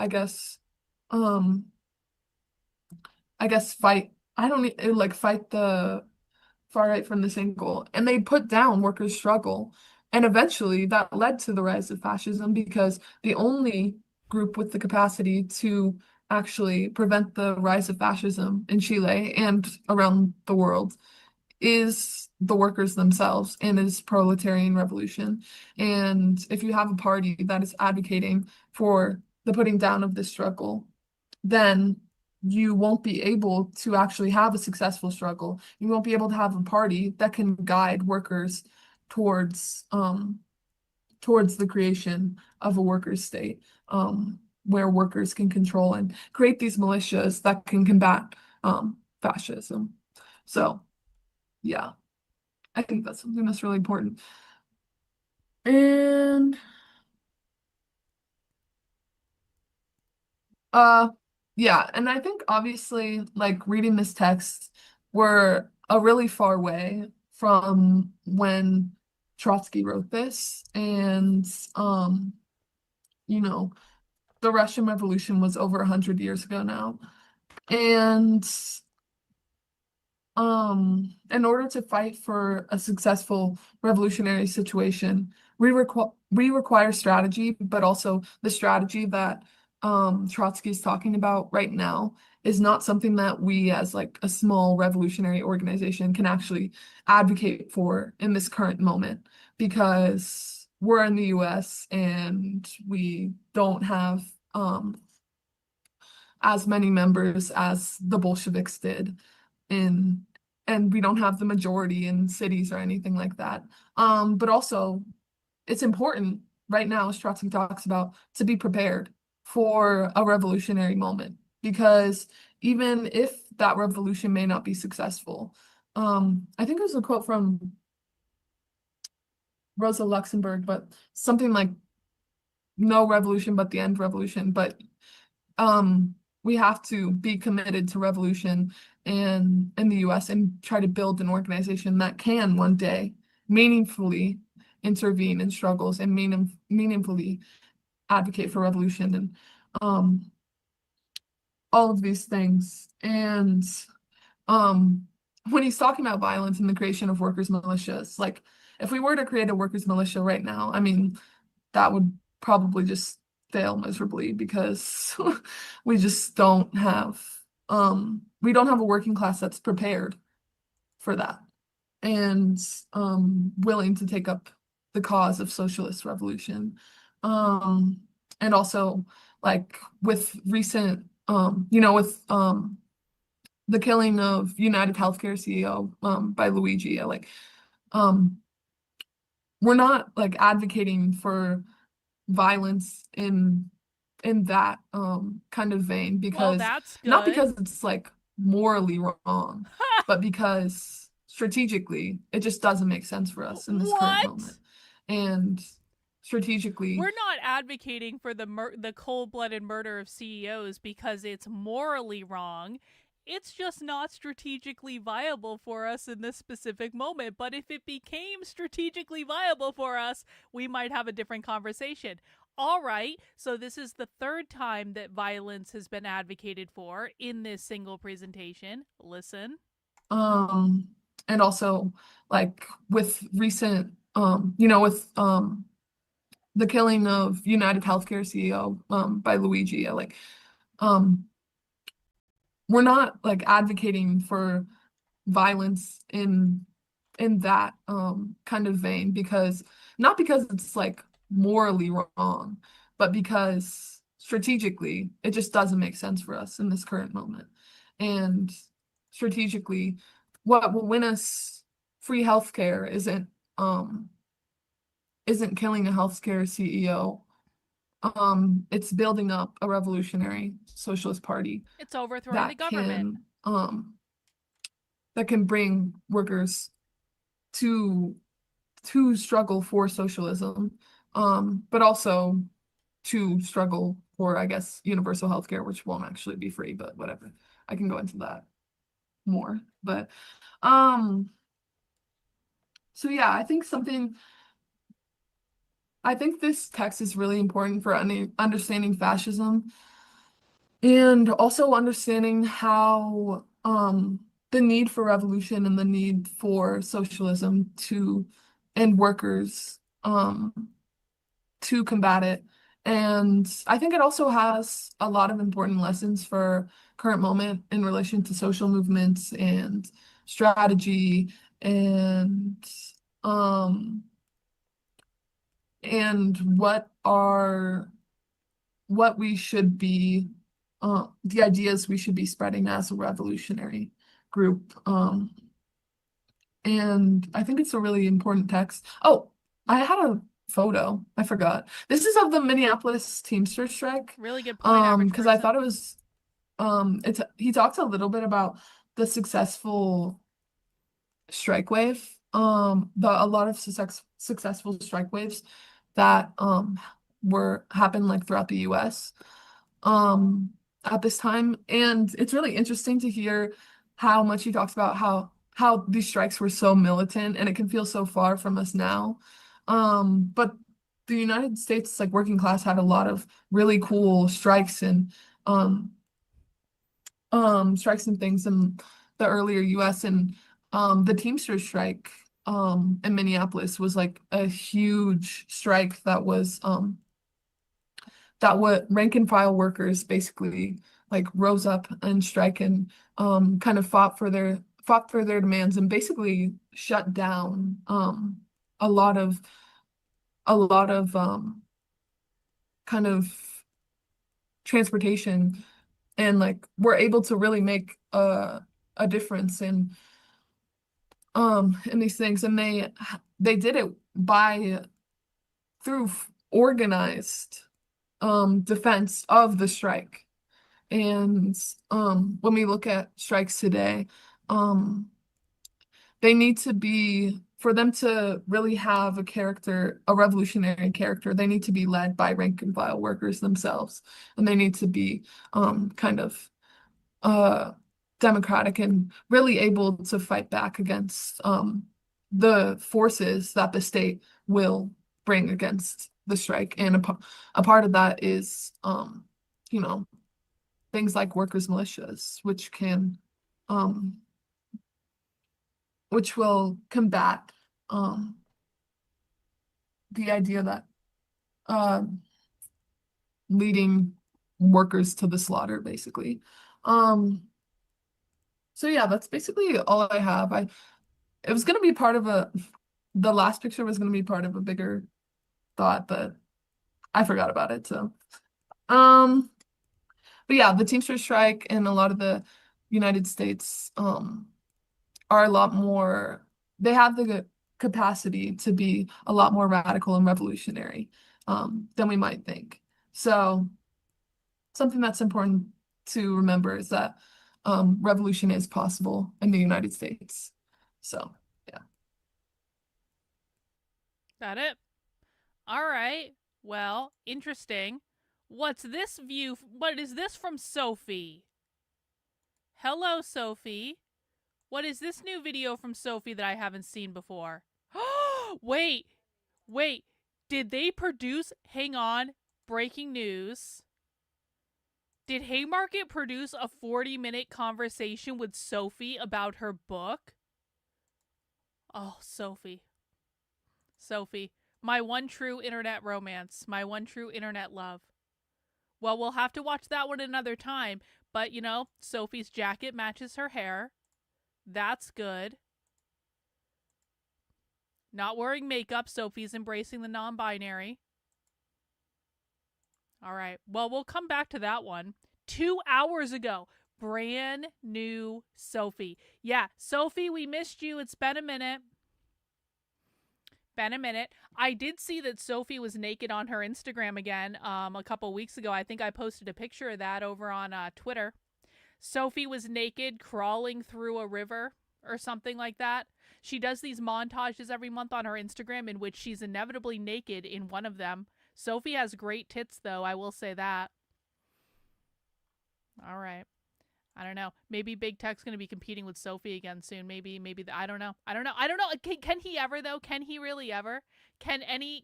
Speaker 14: guess fight. I don't like fight the far right from the single, and they put down workers' struggle. And eventually that led to the rise of fascism because the only group with the capacity to actually prevent the rise of fascism in Chile and around the world is the workers themselves and is proletarian revolution. And if you have a party that is advocating for the putting down of this struggle, then you won't be able to actually have a successful struggle. You won't be able to have a party that can guide workers towards the creation of a workers' state, where workers can control and create these militias that can combat fascism. So, yeah, I think that's something that's really important. And yeah, and I think obviously like reading this text, we're a really far way from when Trotsky wrote this, and you know, the Russian Revolution was over 100 years ago now. And in order to fight for a successful revolutionary situation, we require strategy, but also the strategy that Trotsky is talking about right now is not something that we as like a small revolutionary organization can actually advocate for in this current moment, because we're in the US and we don't have as many members as the Bolsheviks did in and we don't have the majority in cities or anything like that. But also it's important right now, as Trotsky talks about, to be prepared for a revolutionary moment, because even if that revolution may not be successful, I think it was a quote from Rosa Luxemburg, but something like no revolution but the end revolution. But we have to be committed to revolution in the US and try to build an organization that can one day meaningfully intervene in struggles and meaningfully advocate for revolution and all of these things. And when he's talking about violence and the creation of workers' militias, like if we were to create a workers' militia right now, I mean, that would probably just fail miserably, because we just don't have we don't have a working class that's prepared for that and willing to take up the cause of socialist revolution. And also, like with recent with the killing of United Healthcare CEO by Luigi, like we're not like advocating for violence in that kind of vein,
Speaker 8: Well,
Speaker 14: because
Speaker 8: that's
Speaker 14: not
Speaker 8: good.
Speaker 14: because it's like morally wrong, but because strategically it just doesn't make sense for us in this current moment. And strategically,
Speaker 8: We're not advocating for the cold-blooded murder of CEOs because it's morally wrong. It's just not strategically viable for us in this specific moment. But if it became strategically viable for us, we might have a different conversation. All right, so this is the third time that violence has been advocated for in this single presentation. Listen.
Speaker 14: And also, like with recent with the killing of United Healthcare CEO by Luigi, like we're not like advocating for violence in that kind of vein, because not because it's like morally wrong, but because strategically it just doesn't make sense for us in this current moment. And strategically, what will win us free healthcare isn't killing a healthcare CEO. It's building up a revolutionary socialist party.
Speaker 8: It's overthrowing the government.
Speaker 14: That can bring workers to struggle for socialism, but also to struggle for, I guess, universal healthcare, which won't actually be free, but whatever. I can go into that more. But so yeah, I think this text is really important for understanding fascism, and also understanding how the need for revolution and the need for socialism and workers to combat it. And I think it also has a lot of important lessons for current moment in relation to social movements and strategy and what we should be the ideas we should be spreading as a revolutionary group. And I think it's a really important text. Oh, I had a photo. I forgot. This is of the Minneapolis Teamsters strike.
Speaker 8: Really good point.
Speaker 14: Because I thought it was he talks a little bit about the successful strike wave. A lot of successful strike waves that happened like throughout the US at this time. And it's really interesting to hear how much he talks about how these strikes were so militant, and it can feel so far from us now. But the United States, like working class, had a lot of really cool strikes and things in the earlier US, and the Teamsters strike in Minneapolis was like a huge strike that was that what rank and file workers basically like rose up and strike and kind of fought for their demands and basically shut down a lot of kind of transportation, and like were able to really make a difference in in these things, and they did it through organized defense of the strike. And when we look at strikes today, they need to be, for them to really have a character, a revolutionary character, they need to be led by rank and file workers themselves. And they need to be kind of democratic and really able to fight back against the forces that the state will bring against the strike. And a part of that is, you know, things like workers' militias, which will combat the idea that leading workers to the slaughter, basically. So yeah, that's basically all I have. It was gonna be part of the last picture was gonna be part of a bigger thought, but I forgot about it. So, but yeah, the Teamsters strike and a lot of the United States are a lot more. They have the capacity to be a lot more radical and revolutionary than we might think. So, something that's important to remember is that revolution is possible in the United States. So, yeah.
Speaker 8: That it? All right. Well, interesting. What's this view? What is this from Sophie? Hello, Sophie. What is this new video from Sophie that I haven't seen before? Wait. Did they produce, hang on, breaking news. Did Haymarket produce a 40-minute conversation with Sophie about her book? Oh, Sophie. Sophie. My one true internet romance. My one true internet love. Well, we'll have to watch that one another time. But, you know, Sophie's jacket matches her hair. That's good. Not wearing makeup. Sophie's embracing the non-binary. All right. Well, we'll come back to that one. 2 hours ago. Brand new Sophie. Yeah, Sophie, we missed you. It's been a minute. I did see that Sophie was naked on her Instagram again a couple weeks ago. I think I posted a picture of that over on Twitter. Sophie was naked crawling through a river or something like that. She does these montages every month on her Instagram in which she's inevitably naked in one of them. Sophie has great tits, though. I will say that. All right. I don't know. Maybe Big Tech's going to be competing with Sophie again soon. Maybe I don't know. Can he ever, though? Can he really ever? Can any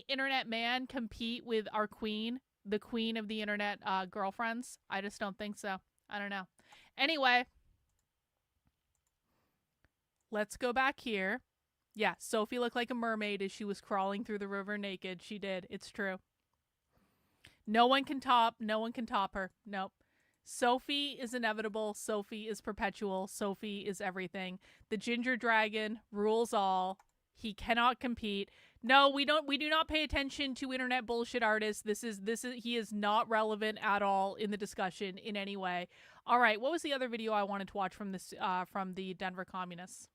Speaker 8: internet man compete with our queen, the queen of the internet girlfriends? I just don't think so. I don't know. Anyway, let's go back here. Yeah, Sophie looked like a mermaid as she was crawling through the river naked. She did. It's true. No one can top her. Nope. Sophie is inevitable. Sophie is perpetual. Sophie is everything. The ginger dragon rules all. He cannot compete. No, we do not pay attention to internet bullshit artists. He is not relevant at all in the discussion in any way. All right, what was the other video I wanted to watch from this from the Denver Communists?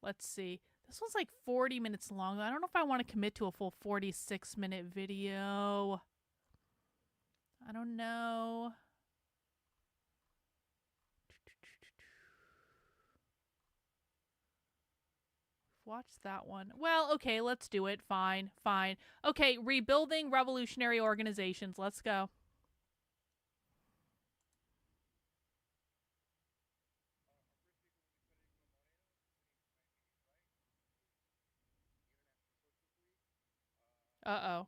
Speaker 8: Let's see. This one's like 40 minutes long. I don't know if I want to commit to a full 46-minute video. I don't know. Watch that one. Well, okay, let's do it. Fine. Okay, rebuilding revolutionary organizations. Let's go. Uh-oh.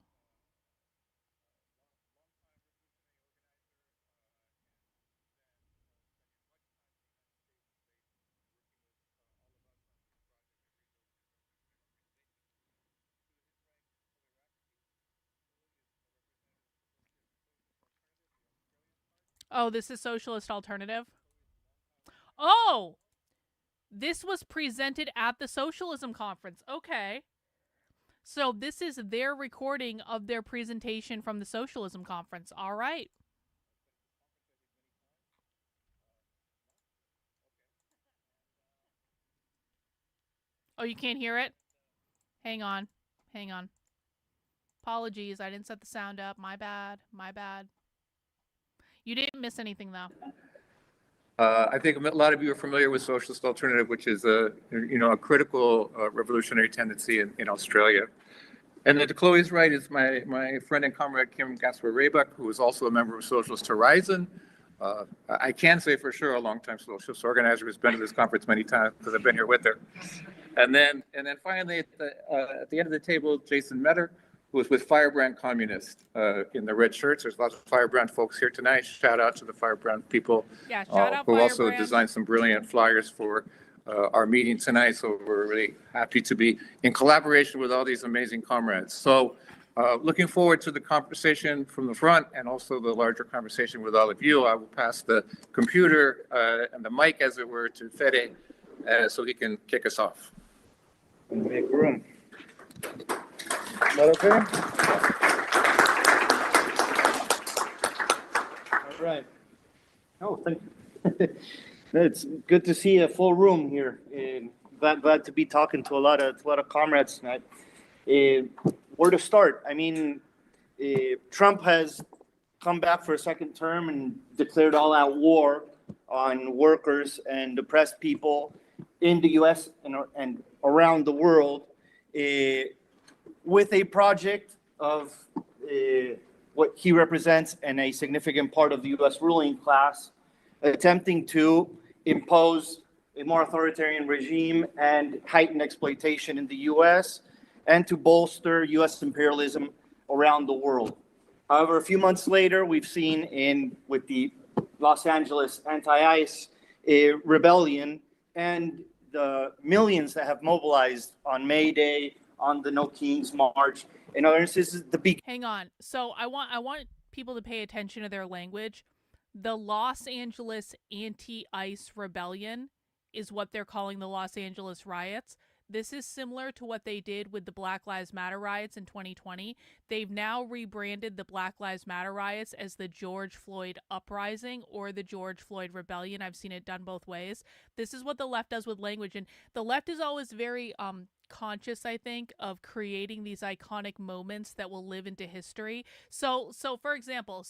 Speaker 8: Oh, this is Socialist Alternative? Oh! This was presented at the Socialism Conference. Okay. So this is their recording of their presentation from the Socialism Conference. All right. Oh, you can't hear it? Hang on. Hang on. Apologies, I didn't set the sound up. My bad. My bad. You didn't miss anything, though.
Speaker 15: I think a lot of you are familiar with socialist alternative, which is a critical revolutionary tendency in Australia. And to Chloe's right is my friend and comrade Kim Gaspar-Raybuck, who is also a member of Socialist Horizon. I can say for sure a longtime socialist organizer who's been to this conference many times because I've been here with her. And then finally at the end of the table, Jason Metter, who was with Firebrand Communist in the red shirts. There's lots of Firebrand folks here tonight. Shout out to the Firebrand people who also designed some brilliant flyers for our meeting tonight. So we're really happy to be in collaboration with all these amazing comrades. So looking forward to the conversation from the front and also the larger conversation with all of you. I will pass the computer and the mic, as it were, to Fede so he can kick us off.
Speaker 16: Make room. Is that okay? All right. Oh, thank you. It's good to see a full room here. Glad to be talking to a lot of comrades tonight. Where to start? I mean, Trump has come back for a second term and declared all-out war on workers and oppressed people in the U.S. and around the world, with a project of what he represents and a significant part of the U.S. ruling class, attempting to impose a more authoritarian regime and heighten exploitation in the U.S. and to bolster U.S. imperialism around the world. However, a few months later, we've seen with the Los Angeles anti-ICE rebellion and the millions that have mobilized on May Day, on the No Kings March, in other instances,
Speaker 8: Hang on. So I want people to pay attention to their language. The Los Angeles anti-ICE rebellion is what they're calling the Los Angeles riots. This is similar to what they did with the Black Lives Matter riots in 2020. They've now rebranded the Black Lives Matter riots as the George Floyd uprising or the George Floyd rebellion. I've seen it done both ways. This is what the left does with language, and the left is always very conscious, I think, of creating these iconic moments that will live into history. So for example,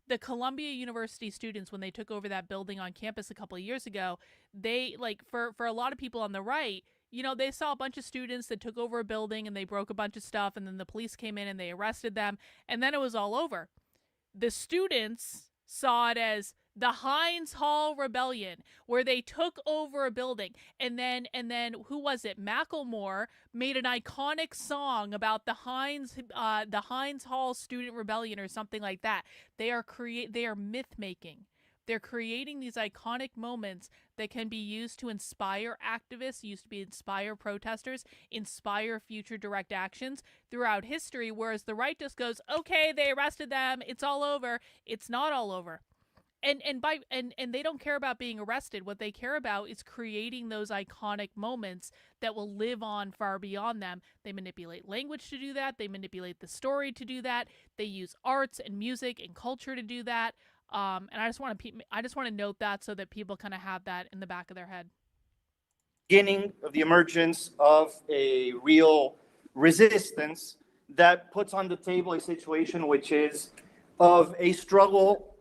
Speaker 8: the Columbia University students, when they took over that building on campus a couple of years ago, they, like, for a lot of people on the right, you know, they saw a bunch of students that took over a building and they broke a bunch of stuff, and then the police came in and they arrested them, and then it was all over. The students saw it as the Heinz Hall Rebellion, where they took over a building, and then who was it? Macklemore made an iconic song about the Heinz Hall Student Rebellion or something like that. They are myth making. They're creating these iconic moments that can be used to inspire activists, inspire protesters, inspire future direct actions throughout history, whereas the right just goes, okay, they arrested them, it's all over. It's not all over. And they don't care about being arrested. What they care about is creating those iconic moments that will live on far beyond them. They manipulate language to do that. They manipulate the story to do that. They use arts and music and culture to do that. And I just want to note that so that people kind of have that in the back of their head.
Speaker 16: Beginning of the emergence of a real resistance that puts on the table a situation which is of a struggle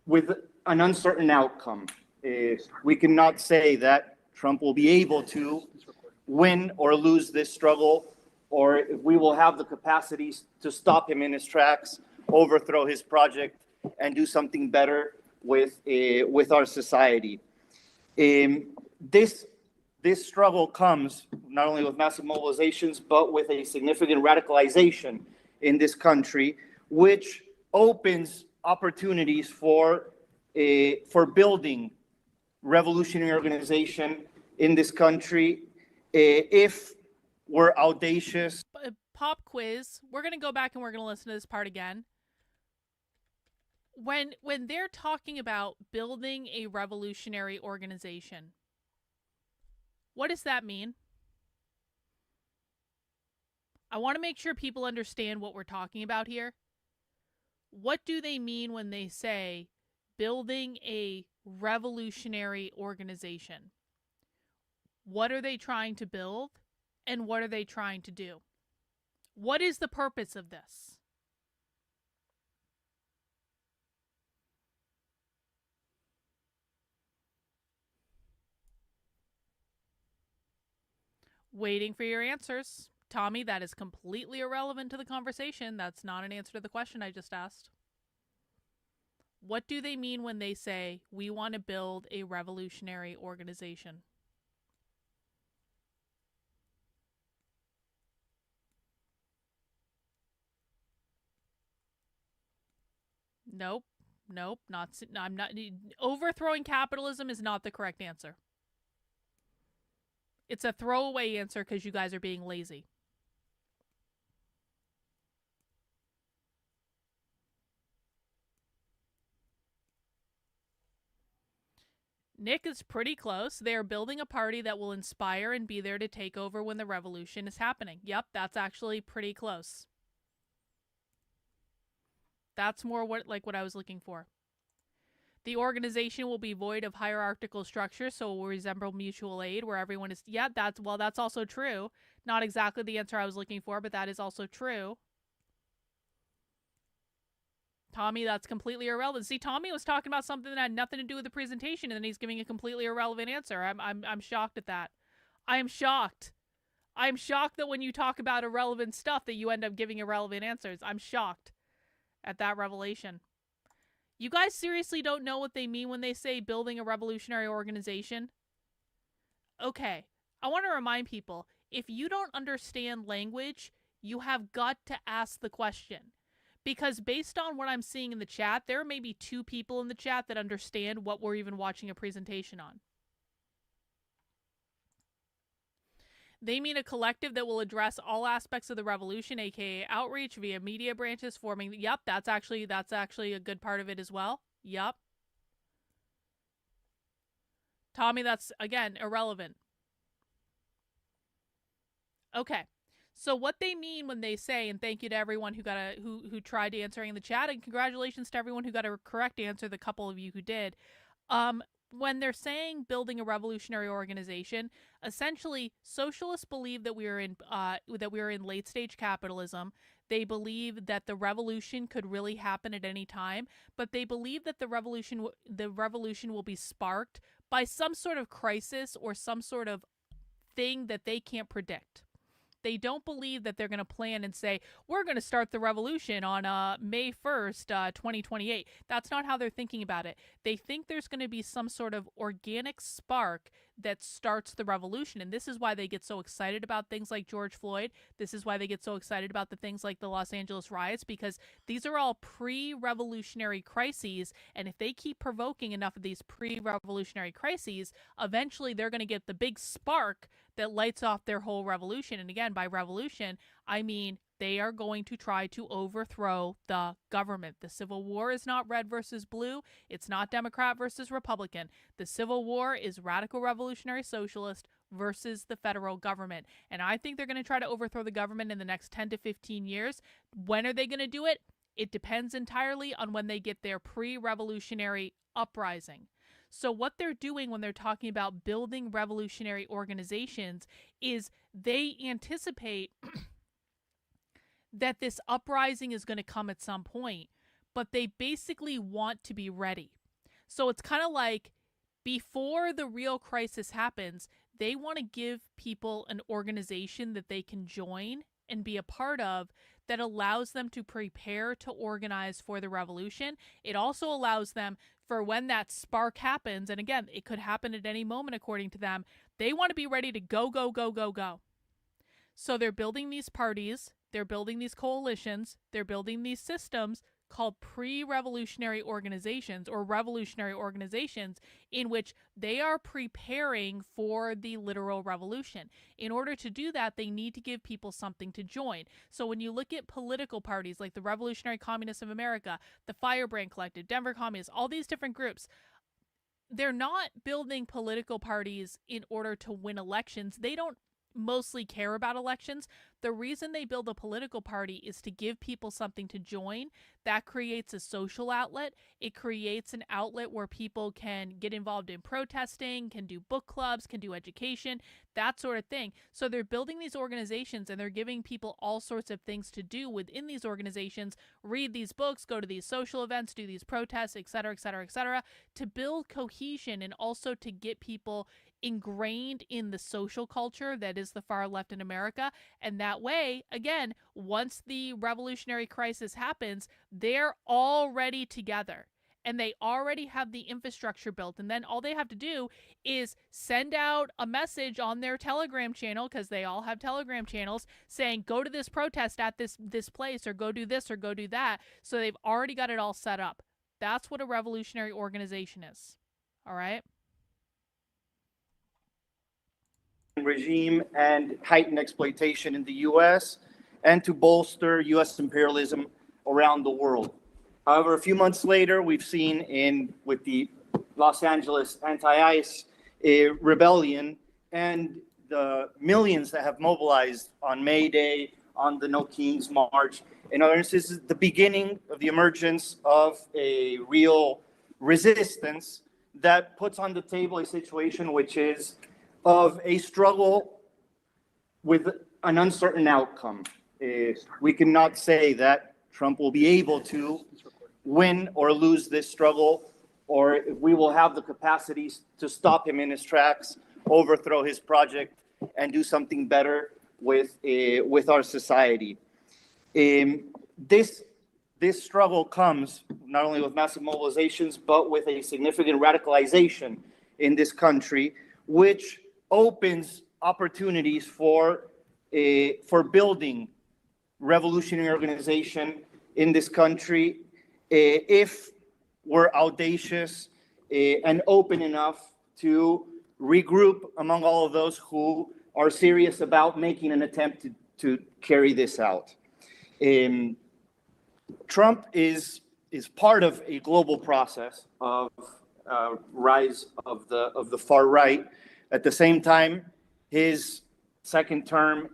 Speaker 16: with an uncertain outcome. We cannot say that Trump will be able to win or lose this struggle, or if we will have the capacities to stop him in his tracks, overthrow his project, and do something better with our society. This struggle comes not only with massive mobilizations, but with a significant radicalization in this country, which opens opportunities for building revolutionary organization in this country if we're audacious.
Speaker 8: Pop quiz. We're going to go back and we're going to listen to this part again. When they're talking about building a revolutionary organization, what does that mean? I want to make sure people understand what we're talking about here. What do they mean when they say building a revolutionary organization? What are they trying to build? And what are they trying to do? What is the purpose of this? Waiting for your answers. Tommy, that is completely irrelevant to the conversation. That's not an answer to the question I just asked. What do they mean when they say, we want to build a revolutionary organization? Nope. Nope. I'm not. Overthrowing capitalism is not the correct answer. It's a throwaway answer because you guys are being lazy. Nick is pretty close. They are building a party that will inspire and be there to take over when the revolution is happening. Yep, that's actually pretty close. That's more what I was looking for. The organization will be void of hierarchical structure, so it will resemble mutual aid where everyone is... Yeah, that's also true. Not exactly the answer I was looking for, but that is also true. Tommy, that's completely irrelevant. See, Tommy was talking about something that had nothing to do with the presentation, and then he's giving a completely irrelevant answer. I'm shocked at that. I am shocked. I'm shocked that when you talk about irrelevant stuff that you end up giving irrelevant answers. I'm shocked at that revelation. You guys seriously don't know what they mean when they say building a revolutionary organization? Okay, I want to remind people, if you don't understand language, you have got to ask the question. Because based on what I'm seeing in the chat, there are maybe 2 people in the chat that understand what we're even watching a presentation on. They mean a collective that will address all aspects of the revolution, aka outreach via media branches forming... Yep, that's actually a good part of it as well. Yep. Tommy, that's, again, irrelevant. Okay. So what they mean when they say, and thank you to everyone who tried answering in the chat, and congratulations to everyone who got a correct answer, the couple of you who did. When they're saying building a revolutionary organization, essentially socialists believe that we are in late stage capitalism. They believe that the revolution could really happen at any time, but they believe that the revolution will be sparked by some sort of crisis or some sort of thing that they can't predict. They don't believe that they're going to plan and say, we're going to start the revolution on May 1st, 2028. That's not how they're thinking about it. They think there's going to be some sort of organic spark that starts the revolution. And this is why they get so excited about things like George Floyd. This is why they get so excited about the things like the Los Angeles riots, because these are all pre-revolutionary crises. And if they keep provoking enough of these pre-revolutionary crises, eventually they're going to get the big spark that lights off their whole revolution. And again, by revolution, I mean they are going to try to overthrow the government. The Civil War is not red versus blue. It's not Democrat versus Republican. The Civil War is radical revolutionary socialist versus the federal government. And I think they're going to try to overthrow the government in the next 10 to 15 years. When are they going to do it? It depends entirely on when they get their pre-revolutionary uprising. So what they're doing when they're talking about building revolutionary organizations is they anticipate that this uprising is going to come at some point, but they basically want to be ready. So it's kind of like before the real crisis happens, they want to give people an organization that they can join and be a part of that allows them to prepare to organize for the revolution. It also allows them for when that spark happens, and again, it could happen at any moment according to them, they want to be ready to go, go, go, go, go. So they're building these parties, they're building these coalitions, they're building these systems called pre-revolutionary organizations or revolutionary organizations in which they are preparing for the literal revolution. In order to do that, they need to give people something to join. So when you look at political parties like the Revolutionary Communists of America, the Firebrand Collective, Denver Communists, all these different groups, they're not building political parties in order to win elections. They don't mostly care about elections. The reason they build a political party is to give people something to join. That creates a social outlet. It creates an outlet where people can get involved in protesting, can do book clubs, can do education, that sort of thing. So they're building these organizations and they're giving people all sorts of things to do within these organizations, read these books, go to these social events, do these protests, etc., etc., etc., to build cohesion and also to get people ingrained in the social culture that is the far left in America. And that way, again, once the revolutionary crisis happens, they're already together and they already have the infrastructure built. And then all they have to do is send out a message on their Telegram channel, because they all have Telegram channels, saying, go to this protest at this place, or go do this or go do that. So they've already got it all set up. That's what a revolutionary organization is. All right?
Speaker 16: Regime and heightened exploitation in the U.S. and to bolster U.S. imperialism around the world. However, a few months later, we've seen with the Los Angeles anti-ICE rebellion and the millions that have mobilized on May Day, on the No Kings March, in other instances, the beginning of the emergence of a real resistance that puts on the table a situation which is of a struggle with an uncertain outcome. We cannot say that Trump will be able to win or lose this struggle, or if we will have the capacities to stop him in his tracks, overthrow his project, and do something better with our society. This struggle comes not only with massive mobilizations, but with a significant radicalization in this country, which opens opportunities for building revolutionary organization in this country if we're audacious and open enough to regroup among all of those who are serious about making an attempt to carry this out. Trump is part of a global process of rise of the far right. At the same time, his second term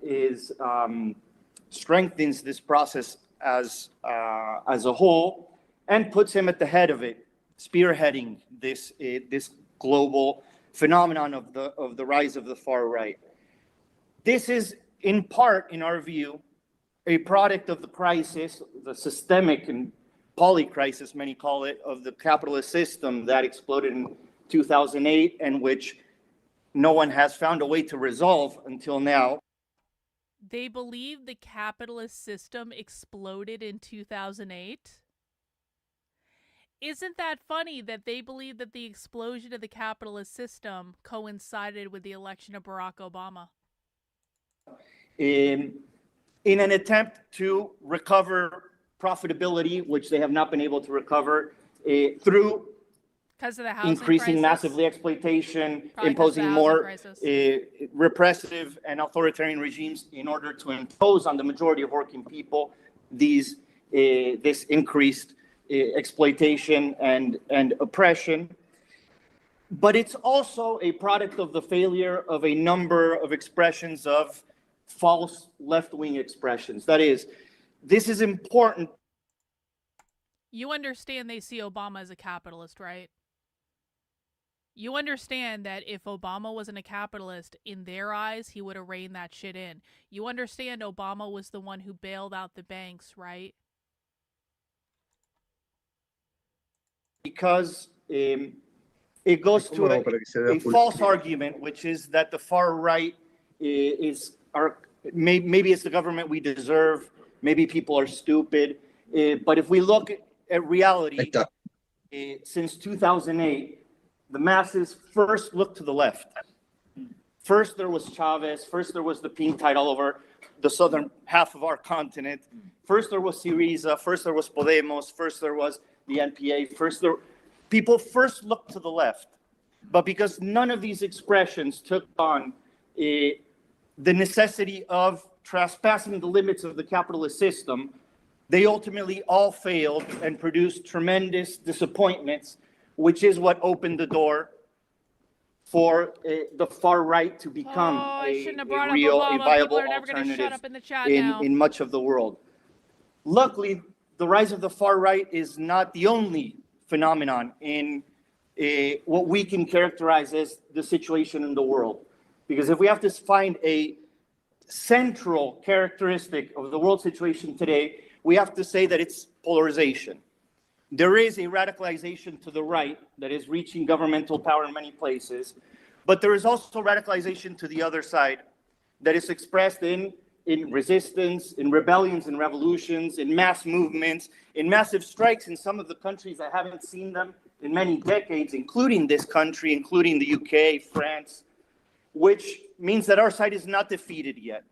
Speaker 16: strengthens this process as a whole and puts him at the head of it, spearheading this global phenomenon of the rise of the far right. This is in part, in our view, a product of the crisis, the systemic and polycrisis, many call it, of the capitalist system that exploded in 2008 and which no one has found a way to resolve until now.
Speaker 8: They believe the capitalist system exploded in 2008. Isn't that funny that they believe that the explosion of the capitalist system coincided with the election of Barack Obama?
Speaker 16: In an attempt to recover profitability, which they have not been able to recover through
Speaker 8: because of the housing
Speaker 16: increasing
Speaker 8: crisis?
Speaker 16: Massively exploitation,
Speaker 8: Probably
Speaker 16: imposing more
Speaker 8: crisis.
Speaker 16: Repressive and authoritarian regimes in order to impose on the majority of working people this increased exploitation and oppression. But it's also a product of the failure of a number of expressions of false left-wing expressions. That is, this is important.
Speaker 8: You understand they see Obama as a capitalist, right? You understand that if Obama wasn't a capitalist, in their eyes, he would have reined that shit in. You understand Obama was the one who bailed out the banks, right?
Speaker 16: Because it goes to a false argument, which is that the far right maybe it's the government we deserve, maybe people are stupid, but if we look at reality, since 2008, the masses first looked to the left. First there was Chavez, first there was the pink tide all over the southern half of our continent, first there was Syriza, first there was Podemos, first there was the NPA, people first looked to the left. But because none of these expressions took on the necessity of trespassing the limits of the capitalist system, they ultimately all failed and produced tremendous disappointments, which is what opened the door for the far right to become a viable alternative in much of the world. Luckily, the rise of the far right is not the only phenomenon in what we can characterize as the situation in the world. Because if we have to find a central characteristic of the world situation today, we have to say that it's polarization. There is a radicalization to the right that is reaching governmental power in many places, but there is also radicalization to the other side that is expressed in resistance, in rebellions and revolutions, in mass movements, in massive strikes in some of the countries that haven't seen them in many decades, including this country, including the UK, France, which means that our side is not defeated yet,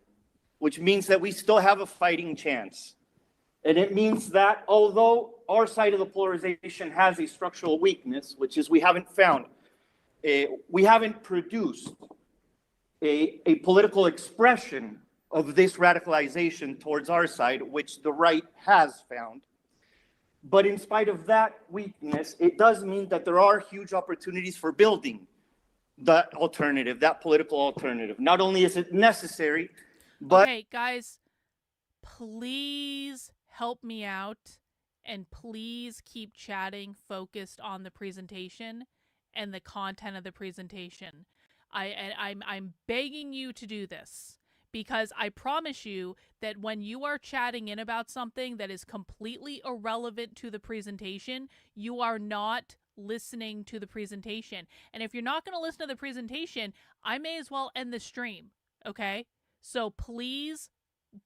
Speaker 16: which means that we still have a fighting chance. And it means that although our side of the polarization has a structural weakness, which is we haven't produced a political expression of this radicalization towards our side, which the right has found. But in spite of that weakness, it does mean that there are huge opportunities for building that alternative, that political alternative. Not only is it necessary, but...
Speaker 8: Okay, guys, please help me out, and please keep chatting focused on the presentation and the content of the presentation. I'm begging you to do this, because I promise you that when you are chatting in about something that is completely irrelevant to the presentation, you are not listening to the presentation. And if you're not going to listen to the presentation, I may as well end the stream, okay? So please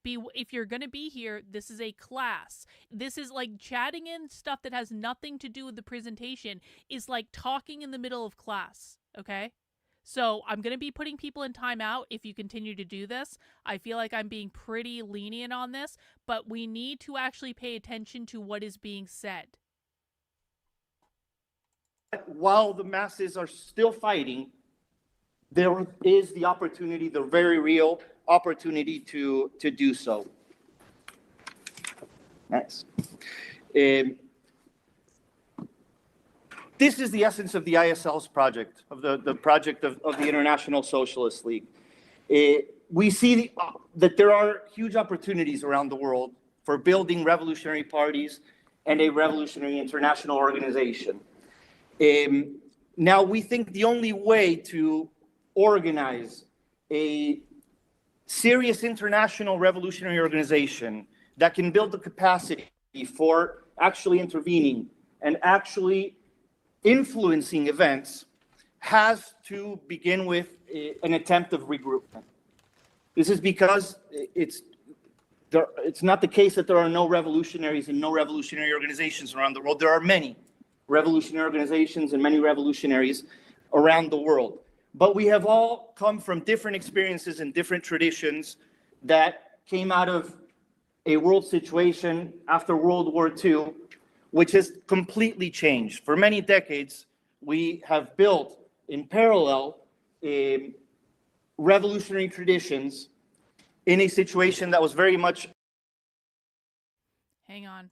Speaker 8: if you're going to be here, this is a class. This is like chatting in stuff that has nothing to do with the presentation is like talking in the middle of class, okay? So I'm going to be putting people in timeout if you continue to do this. I feel like I'm being pretty lenient on this, but we need to actually pay attention to what is being said.
Speaker 16: While the masses are still fighting, there is the opportunity, the very real opportunity to do so. Next. This is the essence of the ISL's project, of the project of the International Socialist League. We see that there are huge opportunities around the world for building revolutionary parties and a revolutionary international organization. Now, we think the only way to organize a serious international revolutionary organization that can build the capacity for actually intervening and actually influencing events has to begin with an attempt of regroupment. This is because it's not the case that there are no revolutionaries and no revolutionary organizations around the world. There are many revolutionary organizations and many revolutionaries around the world. But we have all come from different experiences and different traditions that came out of a world situation after World War II, which has completely changed. For many decades, we have built in parallel revolutionary traditions in a situation that was very much...
Speaker 8: Hang on.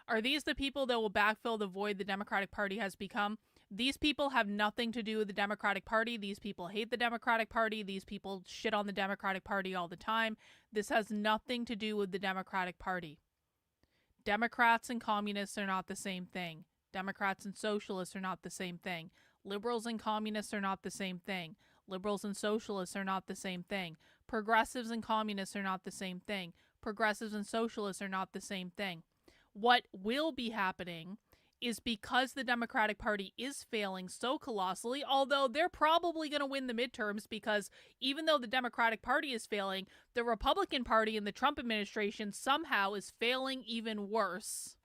Speaker 8: Are these the people that will backfill the void the Democratic Party has become? These people have nothing to do with the Democratic Party. These people hate the Democratic Party. These people shit on the Democratic Party all the time. This has nothing to do with the Democratic Party. Democrats and communists are not the same thing. Democrats and socialists are not the same thing. Liberals and communists are not the same thing. Liberals and socialists are not the same thing. Progressives and communists are not the same thing. Progressives and socialists are not the same thing. What will be happening is because the Democratic Party is failing so colossally, although they're probably going to win the midterms, because even though the Democratic Party is failing, the Republican Party and the Trump administration somehow is failing even worse.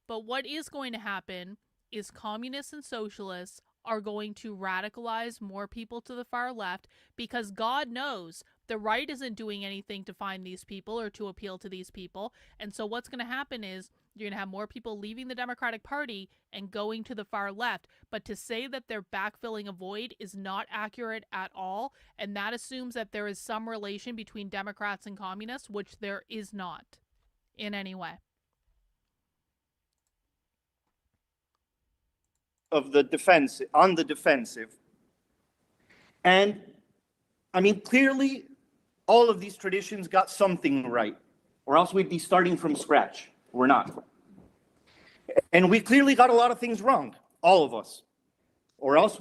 Speaker 8: But what is going to happen is communists and socialists are going to radicalize more people to the far left, because God knows the right isn't doing anything to find these people or to appeal to these people. And so what's going to happen is you're going to have more people leaving the Democratic Party and going to the far left. But to say that they're backfilling a void is not accurate at all. And that assumes that there is some relation between Democrats and communists, which there is not in any way.
Speaker 16: on the defensive. And I mean, clearly, all of these traditions got something right, or else we'd be starting from scratch. We're not. And we clearly got a lot of things wrong, all of us, or else,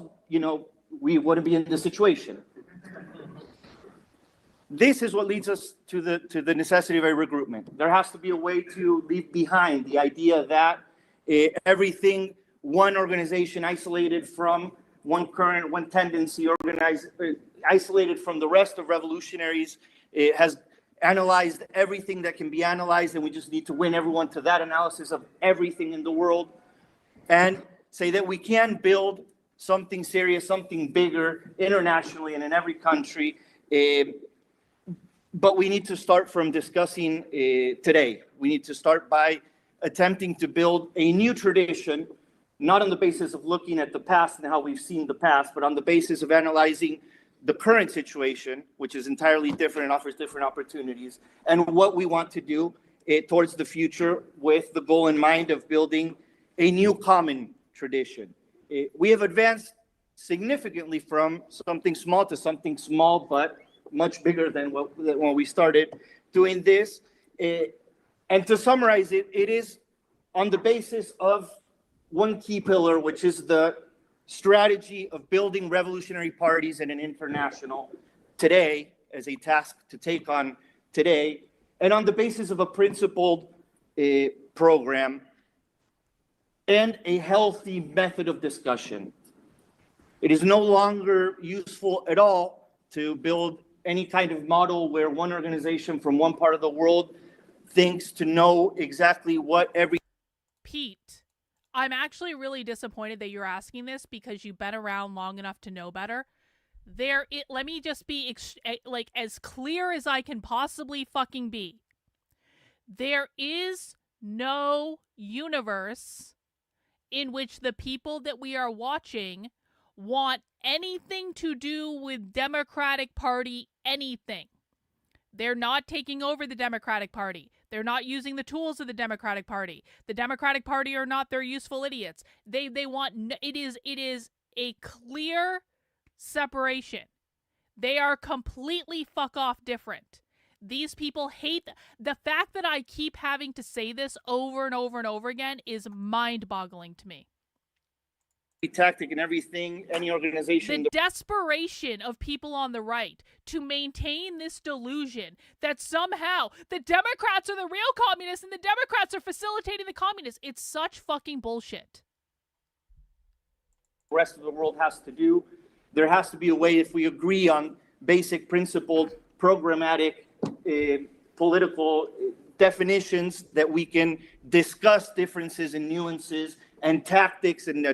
Speaker 16: we wouldn't be in this situation. This is what leads us to the necessity of a regroupment. There has to be a way to leave behind the idea that everything, one organization isolated from one current, one tendency, isolated from the rest of revolutionaries, has analyzed everything that can be analyzed, and we just need to win everyone to that analysis of everything in the world, and say that we can build something serious, something bigger internationally and in every country. But we need to start from discussing today. We need to start by attempting to build a new tradition, not on the basis of looking at the past and how we've seen the past, but on the basis of analyzing the current situation, which is entirely different and offers different opportunities, and what we want to do towards the future with the goal in mind of building a new common tradition. We have advanced significantly from something small to something small, but much bigger than when we started doing this. And to summarize it, it is on the basis of one key pillar, which is the strategy of building revolutionary parties in an international today as a task to take on today, and on the basis of a principled program and a healthy method of discussion. It is no longer useful at all to build any kind of model where one organization from one part of the world thinks to know exactly what every...
Speaker 8: Pete, I'm actually really disappointed that you're asking this because you've been around long enough to know better. Let me just be as clear as I can possibly fucking be. There is no universe in which the people that we are watching want anything to do with Democratic Party anything. They're not taking over the Democratic Party. They're not using the tools of the Democratic Party. The Democratic Party are not their useful idiots. They want it is a clear separation. They are completely fuck off different. These people hate the fact that I keep having to say this over and over and over again is mind-boggling to me.
Speaker 16: Tactic and everything, any organization.
Speaker 8: The desperation of people on the right to maintain this delusion that somehow the Democrats are the real communists and the Democrats are facilitating the communists. It's such fucking bullshit.
Speaker 16: The rest of the world has to do. There has to be a way, if we agree on basic principled, programmatic, political definitions, that we can discuss differences and nuances and tactics and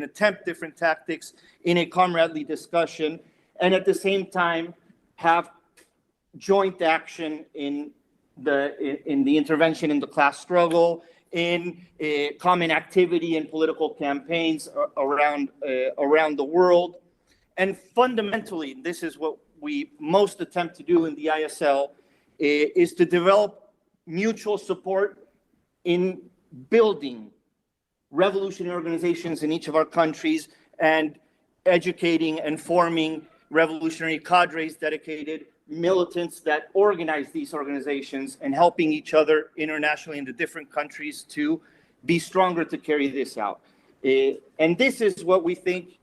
Speaker 16: attempt different tactics in a comradely discussion, and at the same time have joint action in the intervention in the class struggle, in common activity in political campaigns around the world. And fundamentally, this is what we most attempt to do in the ISL, is to develop mutual support in building revolutionary organizations in each of our countries and educating and forming revolutionary cadres, dedicated militants that organize these organizations, and helping each other internationally in the different countries to be stronger to carry this out. And this is what we think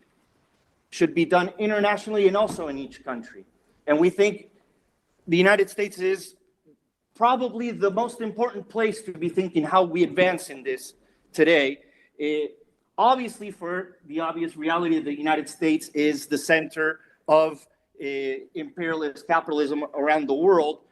Speaker 16: should be done internationally and also in each country. And we think the United States is probably the most important place to be thinking how we advance in this today. Obviously, for the obvious reality of the United States is the center of imperialist capitalism around the world,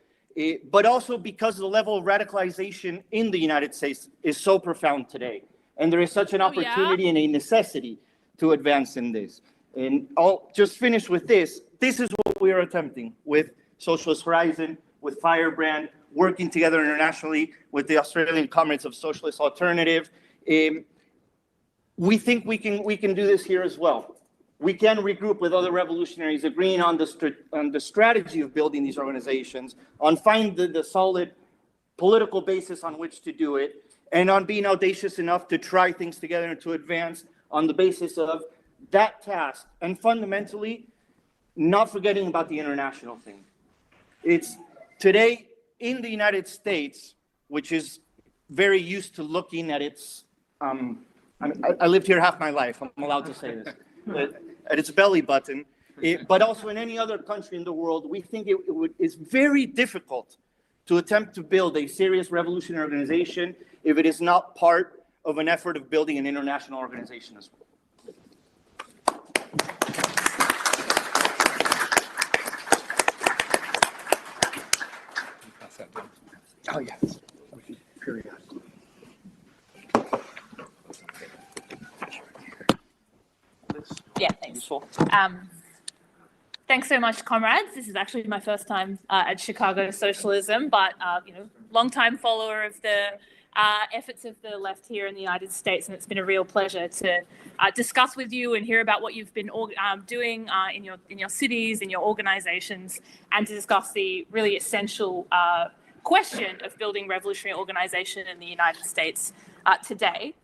Speaker 16: but also because the level of radicalization in the United States is so profound today. And there is such an opportunity and a necessity to advance in this. And I'll just finish with this. This is what we are attempting with Socialist Horizon, with Firebrand, working together internationally with the Australian Comrades of Socialist Alternative. We think we can do this here as well. We can regroup with other revolutionaries, agreeing on the strategy of building these organizations, on finding the solid political basis on which to do it, and on being audacious enough to try things together and to advance on the basis of that task, and fundamentally, not forgetting about the international thing. It's today in the United States, which is very used to looking at its, I lived here half my life, I'm allowed to say this, at its belly button, but also in any other country in the world, we think it's very difficult to attempt to build a serious revolutionary organization if it is not part of an effort of building an international organization as well. Oh, yes. Periodically.
Speaker 17: Yeah, thanks. Thanks so much, comrades. This is actually my first time at Chicago Socialism, but long-time follower of the efforts of the left here in the United States, and it's been a real pleasure to discuss with you and hear about what you've been doing in your cities, in your organizations, and to discuss the really essential question of building revolutionary organization in the United States today.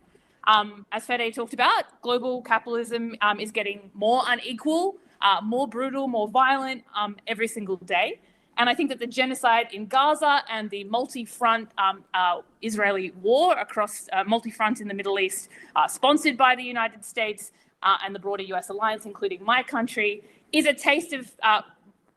Speaker 17: As Fede talked about, global capitalism is getting more unequal, more brutal, more violent every single day. And I think that the genocide in Gaza and the multi-front Israeli war across multi-front in the Middle East, sponsored by the United States and the broader US alliance, including my country, is a taste of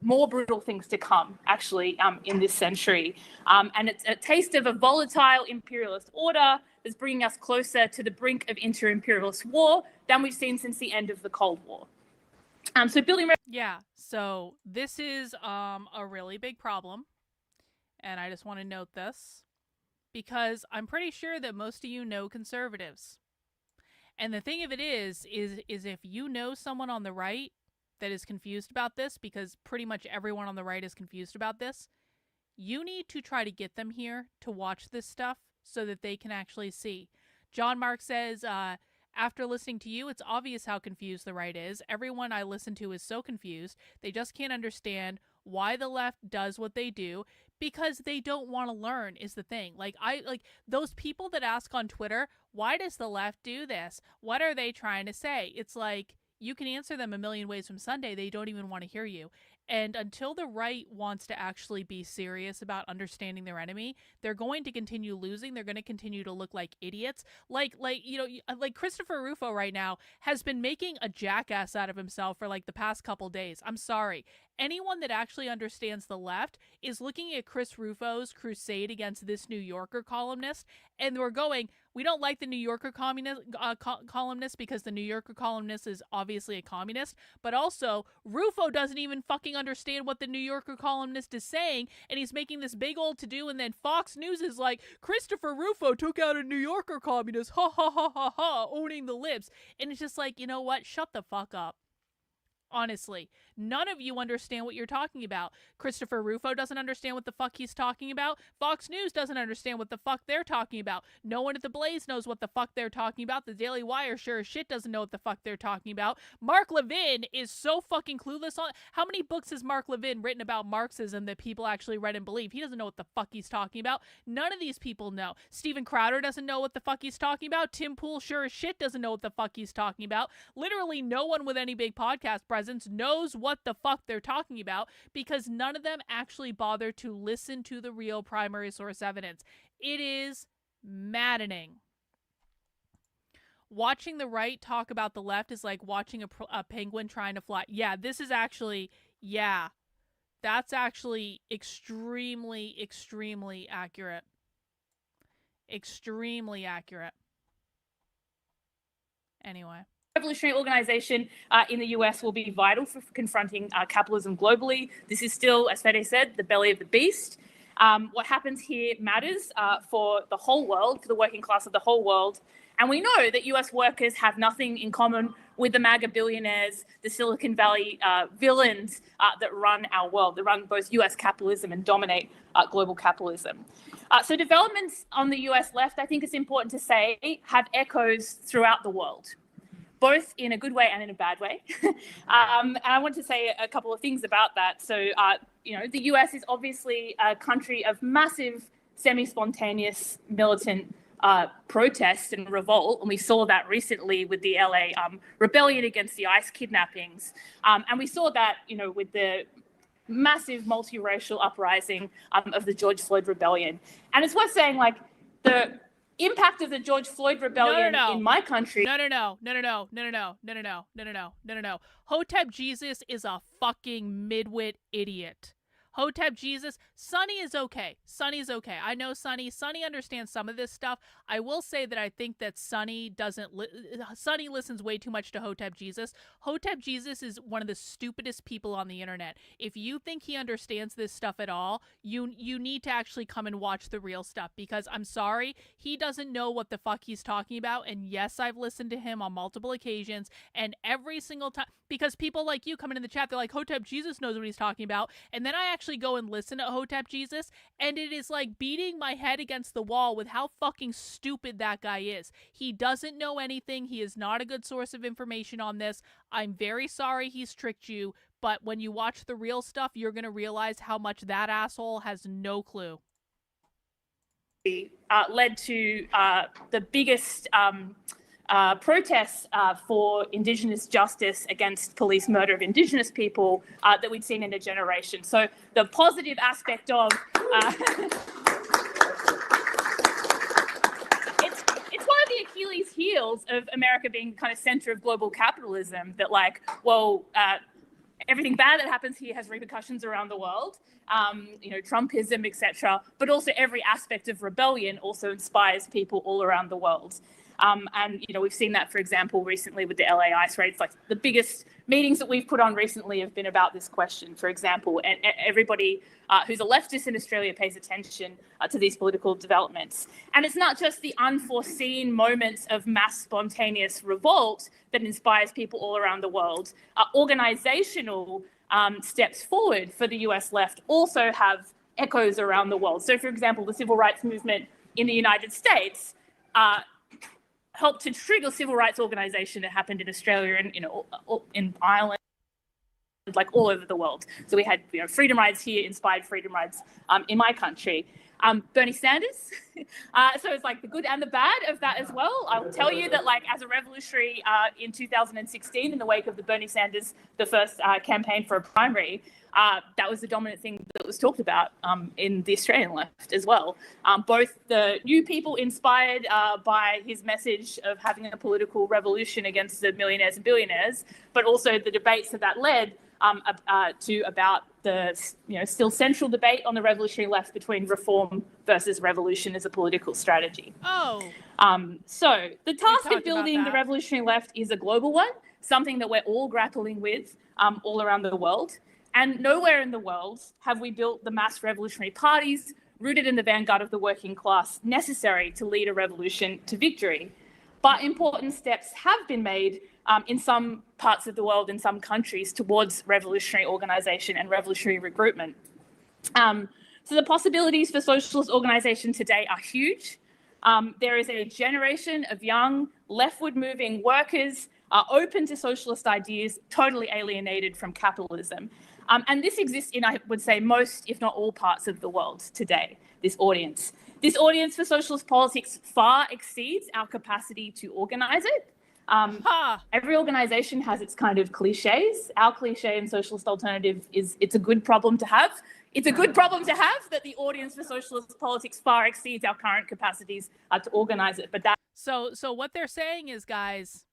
Speaker 17: more brutal things to come, actually, in this century. And it's a taste of a volatile imperialist order that's bringing us closer to the brink of inter-imperialist war than we've seen since the end of the Cold War.
Speaker 8: So this is a really big problem, and I just want to note this because I'm pretty sure that most of you know conservatives. And the thing of it is if you know someone on the right that is confused about this, because pretty much everyone on the right is confused about this, you need to try to get them here to watch this stuff so that they can actually see. John Mark says, after listening to you, it's obvious how confused the right is. Everyone I listen to is so confused. They just can't understand why the left does what they do because they don't want to learn is the thing. Like those people that ask on Twitter, why does the left do this? What are they trying to say? It's like, you can answer them a million ways from Sunday. They don't even want to hear you. And until the right wants to actually be serious about understanding their enemy, they're going to continue losing. They're going to continue to look like idiots. Like Christopher Rufo right now has been making a jackass out of himself for like the past couple days. I'm sorry. Anyone that actually understands the left is looking at Chris Rufo's crusade against this New Yorker columnist, and we're going, we don't like the New Yorker columnist because the New Yorker columnist is obviously a communist, but also Rufo doesn't even fucking understand what the New Yorker columnist is saying, and he's making this big old to-do, and then Fox News is like, Christopher Rufo took out a New Yorker communist, ha ha ha ha ha, owning the libs. And it's just like, you know what? Shut the fuck up. Honestly, none of you understand what you're talking about. Christopher Rufo doesn't understand what the fuck he's talking about. Fox News doesn't understand what the fuck they're talking about. No one at the Blaze knows what the fuck they're talking about. The Daily Wire sure as shit doesn't know what the fuck they're talking about. Mark Levin is so fucking clueless on how many books has Mark Levin written about Marxism that people actually read and believe. He doesn't know what the fuck he's talking about. None of these people know. Steven Crowder doesn't know what the fuck he's talking about. Tim Pool sure as shit doesn't know what the fuck he's talking about. Literally no one with any big podcast presence knows what the fuck they're talking about because none of them actually bother to listen to the real primary source evidence. It is maddening. Watching the right talk about the left is like watching a penguin trying to fly. Yeah, this is actually, that's actually extremely, extremely accurate. Extremely accurate. Anyway.
Speaker 17: Revolutionary organization in the US will be vital for confronting capitalism globally. This is still, as Fede said, the belly of the beast. What happens here matters for the whole world, for the working class of the whole world. And we know that US workers have nothing in common with the MAGA billionaires, the Silicon Valley villains that run our world, that run both US capitalism and dominate global capitalism. So developments on the US left, I think it's important to say, have echoes throughout the world, both in a good way and in a bad way. And I want to say a couple of things about that. So, the US is obviously a country of massive, semi-spontaneous, militant protest and revolt, and we saw that recently with the LA rebellion against the ICE kidnappings, and we saw that, you know, with the massive multiracial uprising of the George Floyd rebellion. And it's worth saying, like, the impact of the George Floyd rebellion in my country.
Speaker 8: No. Hotep Jesus is a fucking midwit idiot. Hotep Jesus, Sonny is okay. Sonny's okay. I know Sonny. Sonny understands some of this stuff. I will say that I think that Sonny doesn't. Sonny listens way too much to Hotep Jesus. Hotep Jesus is one of the stupidest people on the internet. If you think he understands this stuff at all, you need to actually come and watch the real stuff, because I'm sorry, he doesn't know what the fuck he's talking about. And yes, I've listened to him on multiple occasions, and every single time, because people like you come in the chat, they're like, Hotep Jesus knows what he's talking about, and then I actually go and listen to Hotep Jesus, and it is like beating my head against the wall with how fucking stupid that guy is. He doesn't know anything. He is not a good source of information on this. I'm very sorry he's tricked you, but when you watch the real stuff, you're going to realize how much that asshole has no clue.
Speaker 17: Led to the biggest protests for Indigenous justice against police murder of Indigenous people that we'd seen in a generation. So the positive aspect of it's one of the Achilles heels of America being kind of center of global capitalism, that like, well, everything bad that happens here has repercussions around the world. You know, Trumpism, etc. But also every aspect of rebellion also inspires people all around the world. And, you know, we've seen that, for example, recently with the LA ICE raids. Like, the biggest meetings that we've put on recently have been about this question, for example, and everybody who's a leftist in Australia pays attention to these political developments. And it's not just the unforeseen moments of mass spontaneous revolt that inspires people all around the world. Organizational steps forward for the US left also have echoes around the world. So, for example, the civil rights movement in the United States helped to trigger civil rights organization that happened in Australia and, you know, in Ireland, like all over the world. So we had, you know, freedom rides here, inspired freedom rides in my country. Bernie Sanders. So it's like the good and the bad of that as well. I will tell you that, like, as a revolutionary in 2016, in the wake of the Bernie Sanders, the first campaign for a primary, that was the dominant thing that was talked about in the Australian left as well. Both the new people inspired by his message of having a political revolution against the millionaires and billionaires, but also the debates that led to about the, you know, still central debate on the revolutionary left between reform versus revolution as a political strategy. So the task of building the revolutionary left is a global one, something that we're all grappling with all around the world. And nowhere in the world have we built the mass revolutionary parties rooted in the vanguard of the working class necessary to lead a revolution to victory. But important steps have been made in some parts of the world, in some countries, towards revolutionary organization and revolutionary recruitment. So the possibilities for socialist organization today are huge. There is a generation of young, leftward-moving workers open to socialist ideas, totally alienated from capitalism. And this exists in, I would say, most, if not all, parts of the world today, this audience. This audience for socialist politics far exceeds our capacity to organize it. Every organization has its kind of cliches. Our cliche in Socialist Alternative is it's a good problem to have. It's a good problem to have that the audience for socialist politics far exceeds our current capacities to organize it. But that.
Speaker 8: So what they're saying is, guys,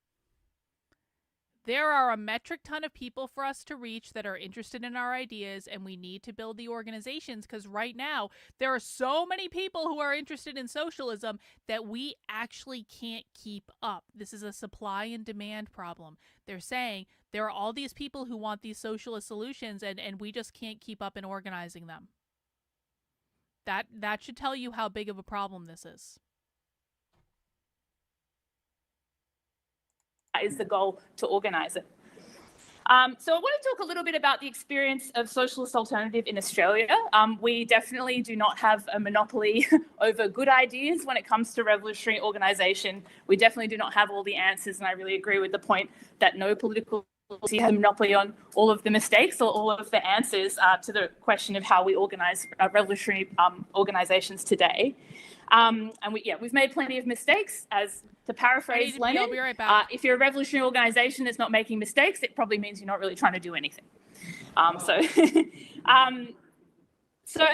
Speaker 8: there are a metric ton of people for us to reach that are interested in our ideas, and we need to build the organizations, because right now there are so many people who are interested in socialism that we actually can't keep up. This is a supply and demand problem. They're saying there are all these people who want these socialist solutions, and we just can't keep up in organizing them. That should tell you how big of a problem this is.
Speaker 17: Is the goal to organize it. So I want to talk a little bit about the experience of Socialist Alternative in Australia. We definitely do not have a monopoly over good ideas when it comes to revolutionary organisation. We definitely do not have all the answers, and I really agree with the point that no political policy has a monopoly on all of the mistakes or all of the answers to the question of how we organize revolutionary organizations today. And we've made plenty of mistakes. As to paraphrase Lenin,
Speaker 8: I'll be right back.
Speaker 17: If you're a revolutionary organization that's not making mistakes, it probably means you're not really trying to do anything. So a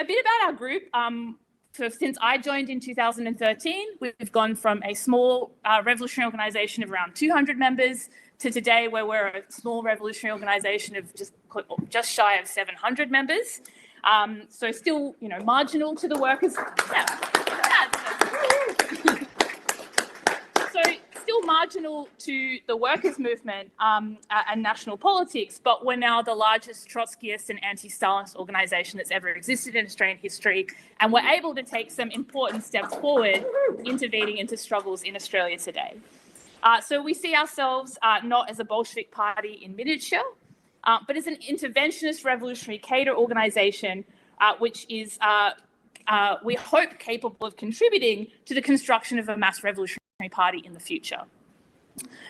Speaker 17: bit about our group. So since I joined in 2013, we've gone from a small revolutionary organization of around 200 members to today, where we're a small revolutionary organization of just shy of 700 members. So still, marginal to the workers. So still marginal to the workers' movement and national politics, but we're now the largest Trotskyist and anti-Stalinist organization that's ever existed in Australian history, and we're able to take some important steps forward, intervening into struggles in Australia today. So we see ourselves not as a Bolshevik party in miniature, but as an interventionist revolutionary cadre organization, which is, we hope, capable of contributing to the construction of a mass revolutionary party in the future.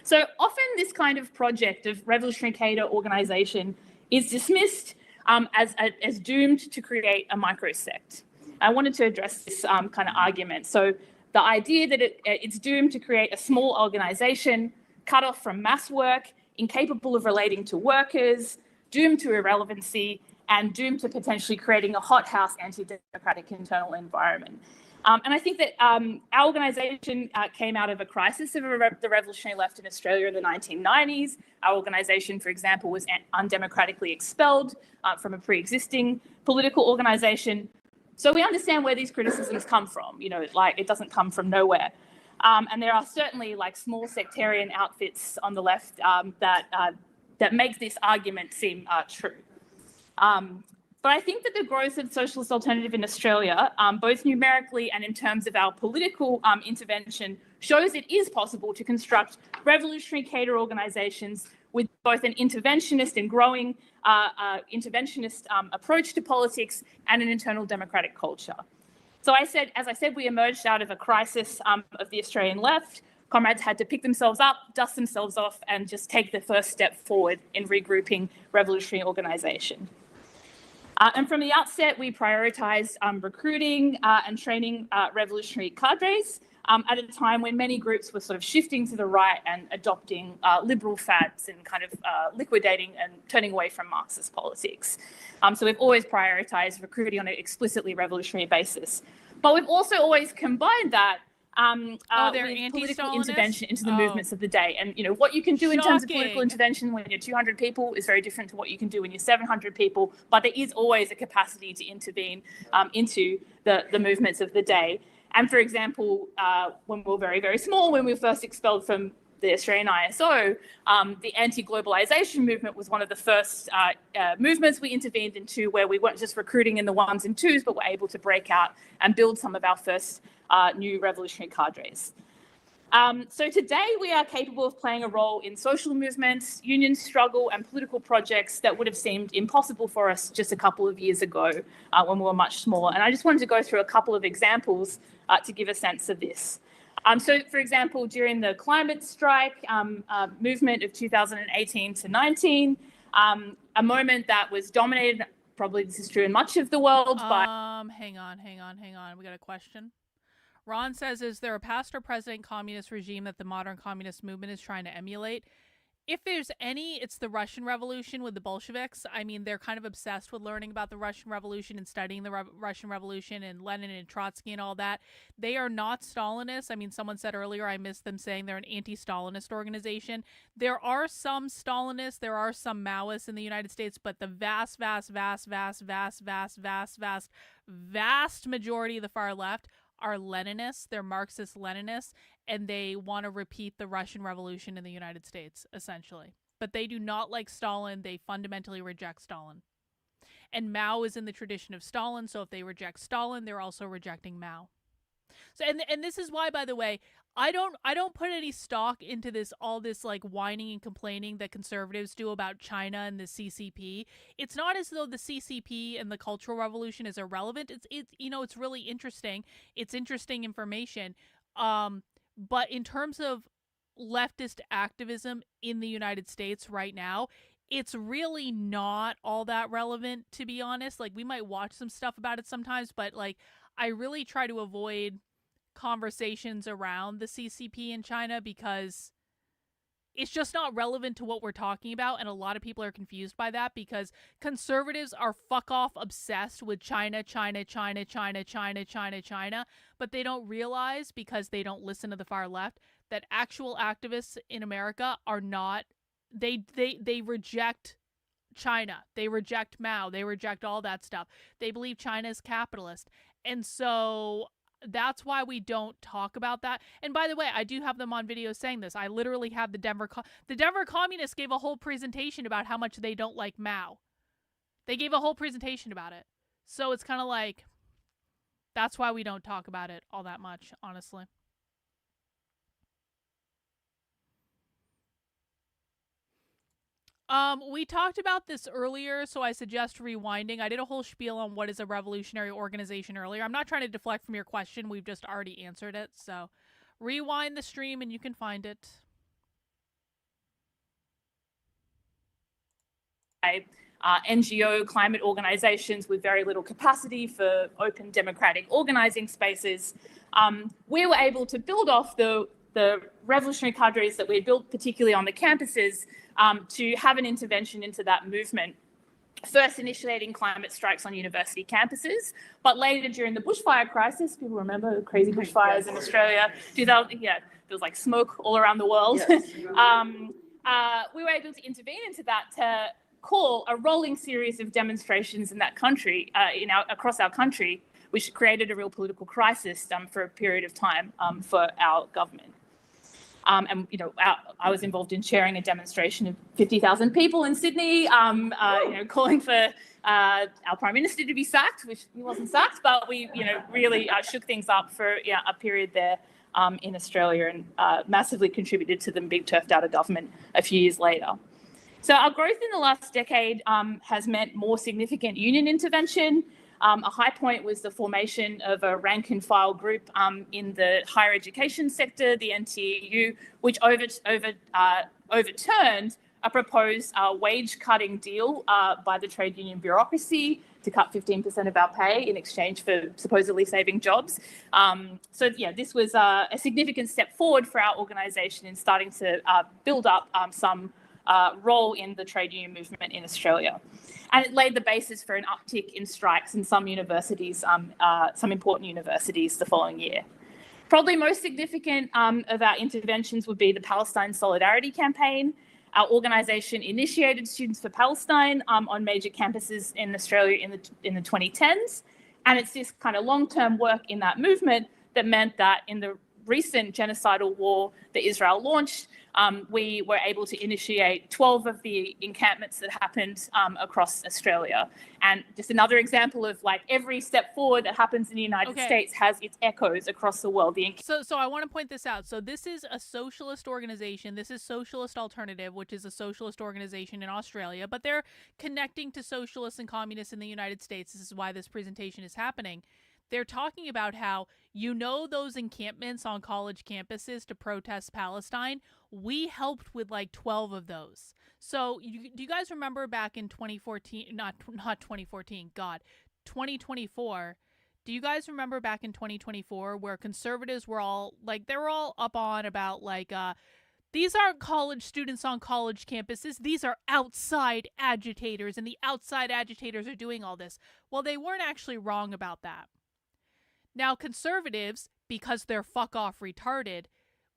Speaker 17: So often this kind of project of revolutionary cadre organization is dismissed as doomed to create a microsect. I wanted to address this kind of argument. So the idea that it's doomed to create a small organization, cut off from mass work, incapable of relating to workers, doomed to irrelevancy, and doomed to potentially creating a hothouse anti-democratic internal environment. And I think that our organisation came out of a crisis of the revolutionary left in Australia in the 1990s. Our organisation, for example, was undemocratically expelled from a pre-existing political organisation. So we understand where these criticisms come from. It doesn't come from nowhere. And there are certainly small sectarian outfits on the left that makes this argument seem true. But I think that the growth of the socialist alternative in Australia, both numerically and in terms of our political intervention, shows it is possible to construct revolutionary cadre organisations with both an interventionist and growing interventionist approach to politics and an internal democratic culture. So as I said, we emerged out of a crisis of the Australian left. Comrades had to pick themselves up, dust themselves off, and just take the first step forward in regrouping revolutionary organisation. And from the outset, we prioritised recruiting and training revolutionary cadres at a time when many groups were sort of shifting to the right and adopting liberal fads and kind of liquidating and turning away from Marxist politics. So we've always prioritised recruiting on an explicitly revolutionary basis. But we've also always combined that with political intervention into the movements of the day. And what you can do in terms of political intervention when you're 200 people is very different to what you can do when you're 700 people, but there is always a capacity to intervene into the movements of the day. And for example, when we were very, very small, when we were first expelled from the Australian ISO, the anti-globalization movement was one of the first movements we intervened into, where we weren't just recruiting in the ones and twos, but were able to break out and build some of our first new revolutionary cadres. So today we are capable of playing a role in social movements, union struggle, and political projects that would have seemed impossible for us just a couple of years ago when we were much smaller. And I just wanted to go through a couple of examples to give a sense of this. So, for example, during the climate strike movement of 2018 to 19, a moment that was dominated, probably this is true in much of the world, by...
Speaker 8: Hang on. We got a question. Ron says, is there a past or present communist regime that the modern communist movement is trying to emulate? If there's any, it's the Russian Revolution with the Bolsheviks. I mean, they're kind of obsessed with learning about the Russian Revolution and studying the Russian Revolution and Lenin and Trotsky and all that. They are not Stalinists. I mean, someone said earlier, I missed them saying they're an anti-Stalinist organization. There are some Stalinists, there are some Maoists in the United States, but the vast majority of the far left are Leninists. They're Marxist-Leninists, and they want to repeat the Russian Revolution in the United States, essentially. But they do not like Stalin. They fundamentally reject Stalin. And Mao is in the tradition of Stalin, so if they reject Stalin, they're also rejecting Mao. So, and this is why, by the way, I don't put any stock into all this like whining and complaining that conservatives do about China and the CCP. It's not as though the CCP and the Cultural Revolution is irrelevant. It's really interesting. It's interesting information. But in terms of leftist activism in the United States right now, it's really not all that relevant, to be honest. Like, we might watch some stuff about it sometimes, but like, I really try to avoid conversations around the CCP in China because it's just not relevant to what we're talking about, and a lot of people are confused by that because conservatives are fuck off obsessed with China, China, China, China, China, China, China, but they don't realize, because they don't listen to the far left, that actual activists in America are not, they reject China. They reject Mao. They reject all that stuff. They believe China is capitalist. And so that's why we don't talk about that. And by the way, I do have them on video saying this. I literally have the Denver Communists gave a whole presentation about how much they don't like Mao. They gave a whole presentation about it. So it's kind of like, that's why we don't talk about it all that much, honestly. We talked about this earlier, so I suggest rewinding. I did a whole spiel on what is a revolutionary organization earlier. I'm not trying to deflect from your question. We've just already answered it. So rewind the stream and you can find it.
Speaker 17: NGO climate organizations with very little capacity for open democratic organizing spaces. We were able to build off the revolutionary cadres that we had built, particularly on the campuses, to have an intervention into that movement. First initiating climate strikes on university campuses, but later during the bushfire crisis, people remember the crazy bushfires in Australia, there was like smoke all around the world. Yes. We were able to intervene into that to call a rolling series of demonstrations in that country, across our country, which created a real political crisis for a period of time for our government. And I was involved in chairing a demonstration of 50,000 people in Sydney, calling for our Prime Minister to be sacked, which he wasn't sacked, but we, really shook things up for a period there in Australia, and massively contributed to them being turfed out of government a few years later. So our growth in the last decade has meant more significant union intervention. A high point was the formation of a rank and file group in the higher education sector, the NTEU, which overturned a proposed wage-cutting deal by the trade union bureaucracy to cut 15% of our pay in exchange for supposedly saving jobs. This was a significant step forward for our organisation in starting to build up some role in the trade union movement in Australia. And it laid the basis for an uptick in strikes in some universities, some important universities the following year. Probably most significant of our interventions would be the Palestine Solidarity Campaign. Our organisation initiated Students for Palestine on major campuses in Australia in the 2010s. And it's this kind of long-term work in that movement that meant that in the recent genocidal war that Israel launched, we were able to initiate 12 of the encampments that happened across Australia. And just another example of like every step forward that happens in the United States has its echoes across the world.
Speaker 8: So I want to point this out. So this is a socialist organization. This is Socialist Alternative, which is a socialist organization in Australia, but they're connecting to socialists and communists in the United States. This is why this presentation is happening. They're talking about how, those encampments on college campuses to protest Palestine, we helped with like 12 of those. So do you guys remember back in 2014, not 2014, God, 2024, do you guys remember back in 2024 where conservatives were all like, they were all up on about like, these aren't college students on college campuses. These are outside agitators, and the outside agitators are doing all this. Well, they weren't actually wrong about that. Now, conservatives, because they're fuck off retarded,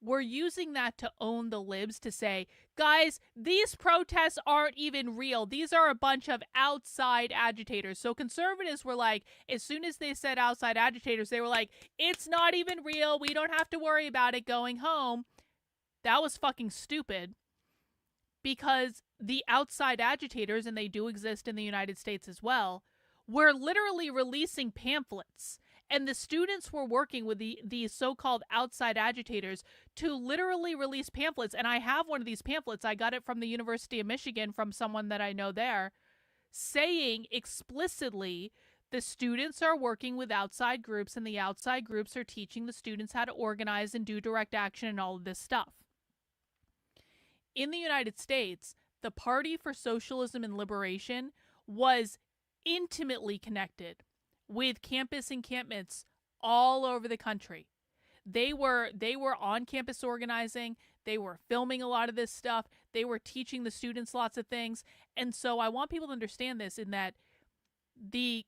Speaker 8: were using that to own the libs to say, guys, these protests aren't even real. These are a bunch of outside agitators. So conservatives were like, as soon as they said outside agitators, they were like, it's not even real. We don't have to worry about it going home. That was fucking stupid, because the outside agitators, and they do exist in the United States as well, were literally releasing pamphlets. And the students were working with these so-called outside agitators to literally release pamphlets. And I have one of these pamphlets. I got it from the University of Michigan from someone that I know there, saying explicitly the students are working with outside groups, and the outside groups are teaching the students how to organize and do direct action and all of this stuff. in the United States, the Party for Socialism and Liberation was intimately connected with campus encampments all over the country. They were on campus organizing. They were filming a lot of this stuff. They were teaching the students lots of things. And so I want people to understand this, in that the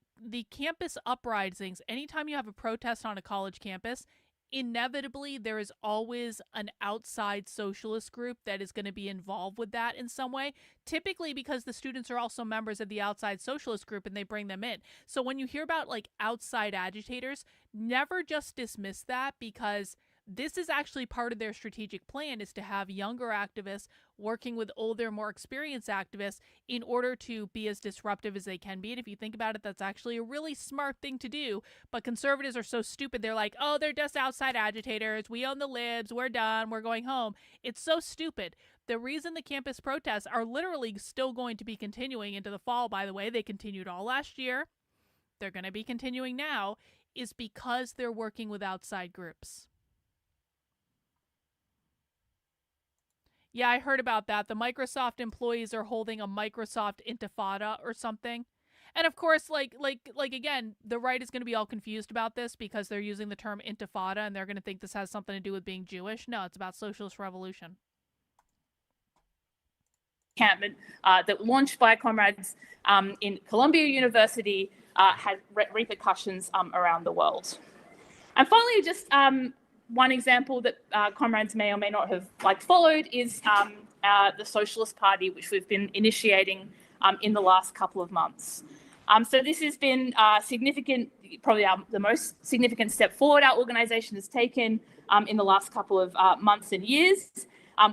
Speaker 8: campus uprisings, anytime you have a protest on a college campus, inevitably there is always an outside socialist group that is going to be involved with that in some way, typically because the students are also members of the outside socialist group and they bring them in. So when you hear about like outside agitators, never just dismiss that, because this is actually part of their strategic plan, is to have younger activists working with older, more experienced activists in order to be as disruptive as they can be. And if you think about it, that's actually a really smart thing to do. But conservatives are so stupid. They're like, oh, they're just outside agitators. We own the libs. We're done. We're going home. It's so stupid. The reason the campus protests are literally still going to be continuing into the fall, by the way, they continued all last year, they're going to be continuing now, is because they're working with outside groups. Yeah, I heard about that. The Microsoft employees are holding a Microsoft Intifada or something. And of course, like again, the right is going to be all confused about this because they're using the term Intifada and they're going to think this has something to do with being Jewish. No, it's about socialist revolution.
Speaker 17: Encampment that launched by comrades in Columbia University had repercussions around the world. And finally, just one example that comrades may or may not have followed is the Socialist Party, which we've been initiating in the last couple of months. So this has been significant, probably the most significant step forward our organisation has taken in the last couple of months and years.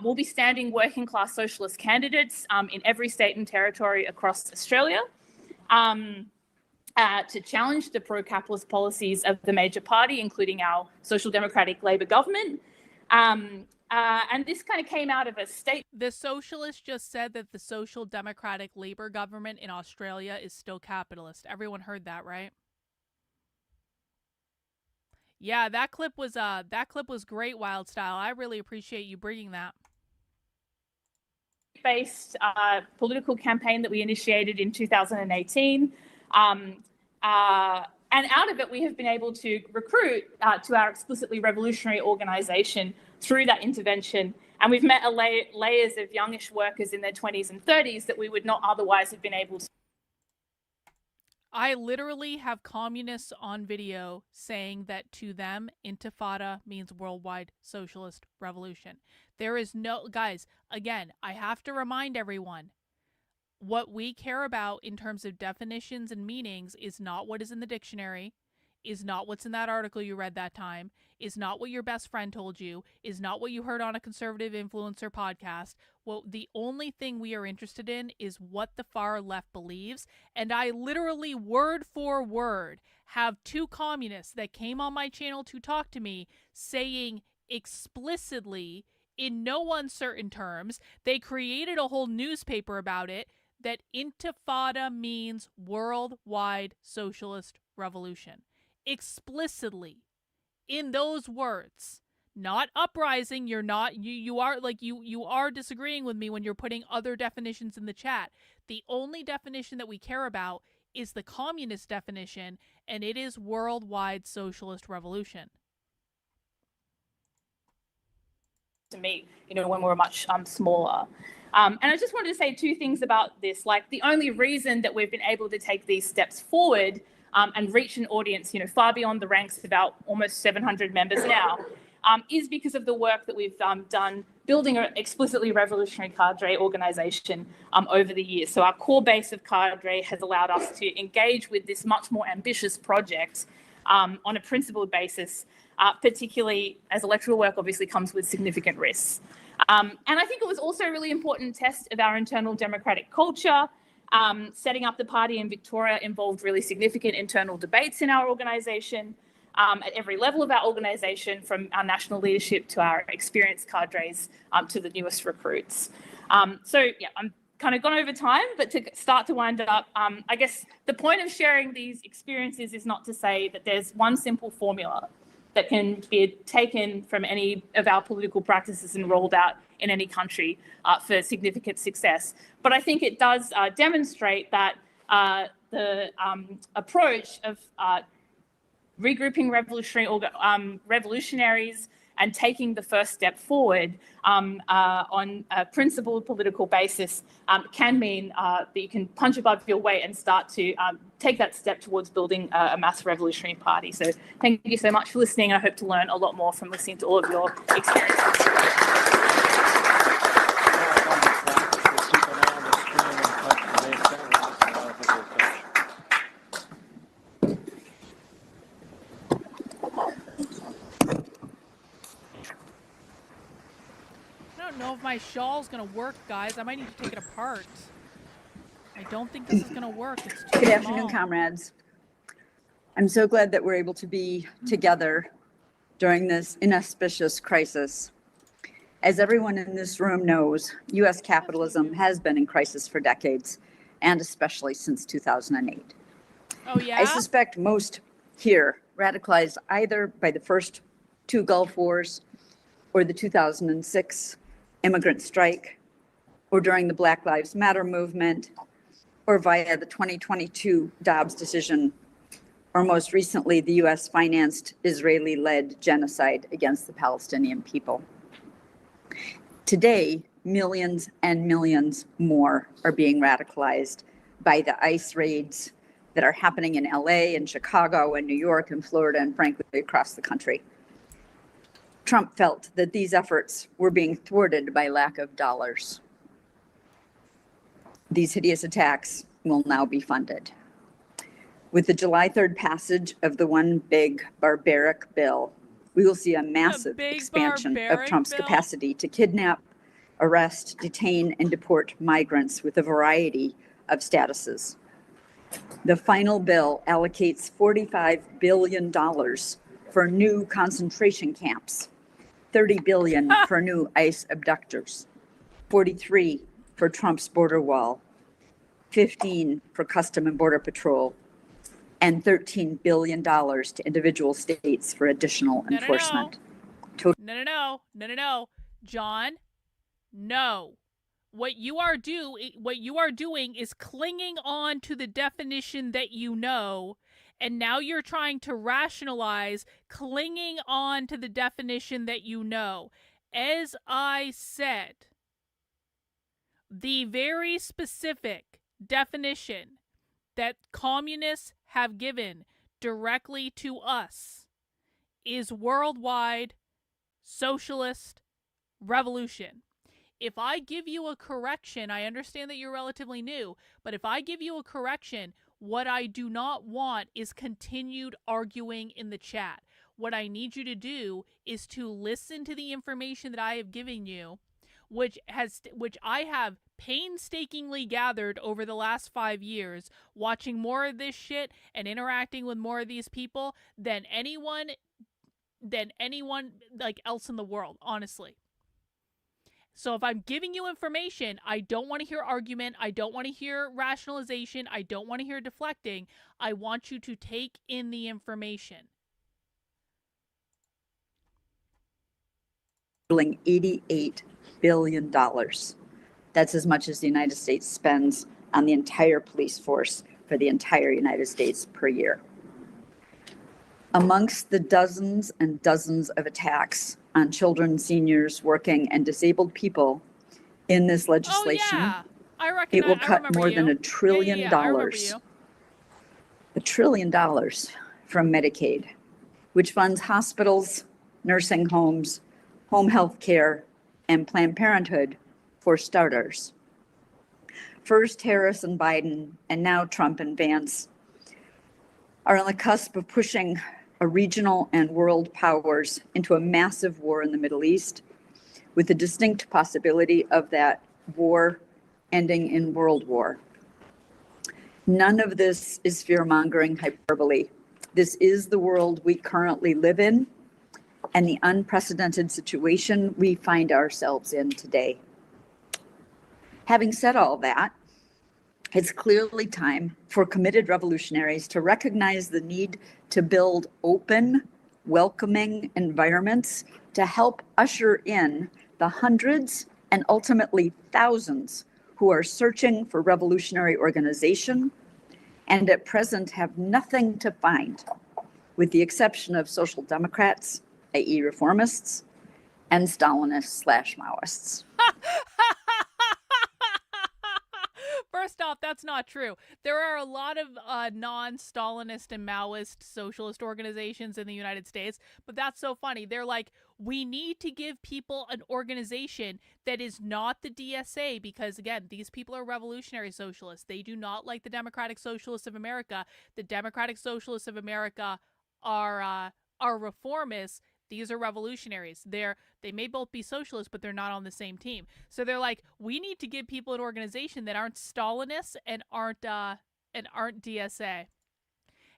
Speaker 17: We'll be standing working class socialist candidates in every state and territory across Australia to challenge the pro-capitalist policies of the major party, including our Social Democratic Labor government. And this kind of came out of a state.
Speaker 8: The socialist just said that the Social Democratic Labor government in Australia is still capitalist. Everyone heard that, right? Yeah, that clip was great, Wildstyle. I really appreciate you bringing that.
Speaker 17: Based political campaign that we initiated in 2018. And out of it, we have been able to recruit to our explicitly revolutionary organisation through that intervention. And we've met layers of youngish workers in their 20s and 30s that we would not otherwise have been able to.
Speaker 8: I literally have communists on video saying that to them, Intifada means worldwide socialist revolution. There is no, guys, again, I have to remind everyone, what we care about in terms of definitions and meanings is not what is in the dictionary, is not what's in that article you read that time, is not what your best friend told you, is not what you heard on a conservative influencer podcast. Well, the only thing we are interested in is what the far left believes. And I literally, word for word, have two communists that came on my channel to talk to me saying explicitly, in no uncertain terms, they created a whole newspaper about it, that Intifada means worldwide socialist revolution. Explicitly, in those words, not uprising. You're not, you are like, you are disagreeing with me when you're putting other definitions in the chat. The only definition that we care about is the communist definition, and it is worldwide socialist revolution.
Speaker 17: To me, when we were much smaller. And I just wanted to say two things about this. Like, the only reason that we've been able to take these steps forward and reach an audience, far beyond the ranks of our almost 700 members now, is because of the work that we've done building an explicitly revolutionary cadre organisation over the years. So our core base of cadre has allowed us to engage with this much more ambitious project on a principled basis, particularly as electoral work obviously comes with significant risks. And I think it was also a really important test of our internal democratic culture. Setting up the party in Victoria involved really significant internal debates in our organisation at every level of our organisation, from our national leadership to our experienced cadres to the newest recruits. So yeah, I'm kind of gone over time, but to start to wind up, I guess the point of sharing these experiences is not to say that there's one simple formula that can be taken from any of our political practices and rolled out in any country for significant success. But I think it does demonstrate that the approach of regrouping revolutionaries and taking the first step forward on a principled political basis can mean that you can punch above your weight and start to take that step towards building a mass revolutionary party. So thank you so much for listening. I hope to learn a lot more from listening to all of your experiences.
Speaker 8: I don't know if my shawl's gonna work, guys. I might need to take it apart. I don't think this is gonna work. It's too
Speaker 18: Good
Speaker 8: small.
Speaker 18: afternoon, comrades. I'm so glad that we're able to be together during this inauspicious crisis. As everyone in this room knows, U.S. capitalism has been in crisis for decades, and especially since 2008.
Speaker 8: Oh, yeah?
Speaker 18: I suspect most here radicalized either by the first two Gulf Wars or the 2006 immigrant strike, or during the Black Lives Matter movement, or via the 2022 Dobbs decision, or most recently, the US financed Israeli-led genocide against the Palestinian people. Today, millions and millions more are being radicalized by the ICE raids that are happening in LA and Chicago and New York and Florida and frankly across the country. Trump felt that these efforts were being thwarted by lack of dollars. These hideous attacks will now be funded. With the July 3rd passage of the one big barbaric bill, we will see a massive expansion of Trump's capacity to kidnap, arrest, detain, and deport migrants with a variety of statuses. The final bill allocates $45 billion for new concentration camps, $30 billion for new ICE abductors, 43 for Trump's border wall, 15 for Custom and Border Patrol, and $13 billion to individual states for additional enforcement.
Speaker 8: No, John, no. What you are doing is clinging on to the definition that you know, and now you're trying to rationalize clinging on to the definition that you know. As I said, the very specific definition that communists have given directly to us is worldwide socialist revolution. If I give you a correction, I understand that you're relatively new, but if I give you a correction, what I do not want is continued arguing in the chat. What I need you to do is to listen to the information that I have given you, which I have painstakingly gathered over the last 5 years, watching more of this shit and interacting with more of these people than anyone like else in the world, honestly. So if I'm giving you information, I don't want to hear argument. I don't want to hear rationalization. I don't want to hear deflecting. I want you to take in the information.
Speaker 18: $88 billion. That's as much as the United States spends on the entire police force for the entire United States per year. Amongst the dozens and dozens of attacks on children, seniors, working, and disabled people in this legislation, it will cut more than $1 trillion. $1 trillion from Medicaid, which funds hospitals, nursing homes, home health care, and Planned Parenthood, for starters. First, Harris and Biden, and now Trump and Vance, are on the cusp of pushing a regional and world powers into a massive war in the Middle East, with the distinct possibility of that war ending in world war. None of this is fear-mongering hyperbole. This is the world we currently live in and the unprecedented situation we find ourselves in today. Having said all that, it's clearly time for committed revolutionaries to recognize the need to build open, welcoming environments to help usher in the hundreds and ultimately thousands who are searching for revolutionary organization and at present have nothing to find, with the exception of social democrats, i.e. reformists, and Stalinists/Maoists.
Speaker 8: First off, that's not true. There are a lot of non-Stalinist and Maoist socialist organizations in the United States, but that's so funny. They're like, we need to give people an organization that is not the DSA because, again, these people are revolutionary socialists. They do not like the Democratic Socialists of America. The Democratic Socialists of America are reformists. These are revolutionaries. They may both be socialists, but they're not on the same team. So they're like, we need to give people an organization that aren't Stalinists and aren't DSA.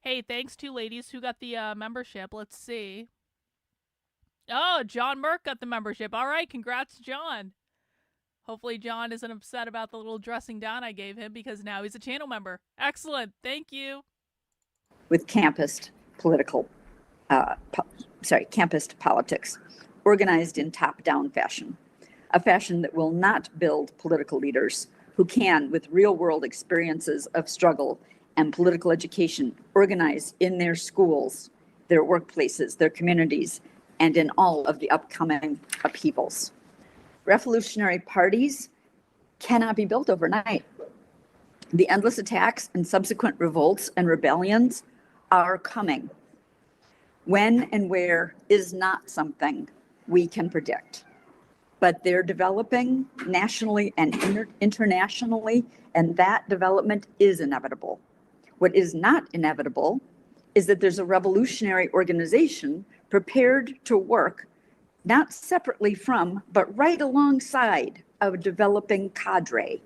Speaker 8: Hey, thanks to ladies who got the membership. Let's see. Oh, John Merck got the membership. All right, congrats, John. Hopefully John isn't upset about the little dressing down I gave him because now he's a channel member. Excellent. Thank you.
Speaker 18: With campus politics, organized in top-down fashion, a fashion that will not build political leaders who can, with real-world experiences of struggle and political education, organize in their schools, their workplaces, their communities, and in all of the upcoming upheavals. Revolutionary parties cannot be built overnight. The endless attacks and subsequent revolts and rebellions are coming. When and where is not something we can predict, but they're developing nationally and internationally, and that development is inevitable. What is not inevitable is that there's a revolutionary organization prepared to work not separately from, but right alongside a developing cadre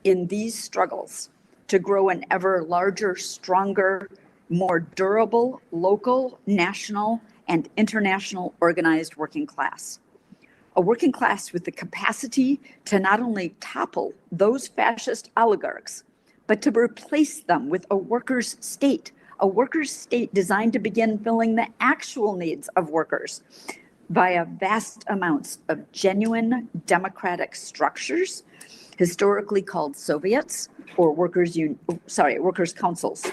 Speaker 18: in these struggles to grow an ever larger, stronger, more durable, local, national, and international organized working class. A working class with the capacity to not only topple those fascist oligarchs, but to replace them with a workers' state designed to begin filling the actual needs of workers via vast amounts of genuine democratic structures, historically called Soviets or workers' councils,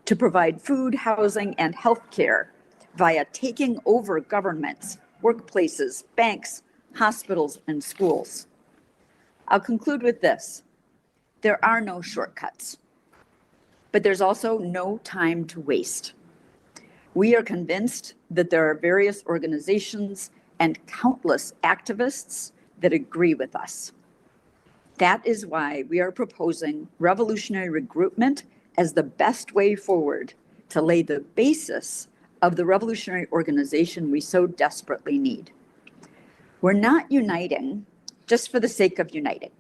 Speaker 18: to provide food, housing, and health care via taking over governments, workplaces, banks, hospitals, and schools. I'll conclude with this. There are no shortcuts, but there's also no time to waste. We are convinced that there are various organizations and countless activists that agree with us. That is why we are proposing revolutionary recruitment as the best way forward to lay the basis of the revolutionary organization we so desperately need. We're not uniting just for the sake of uniting,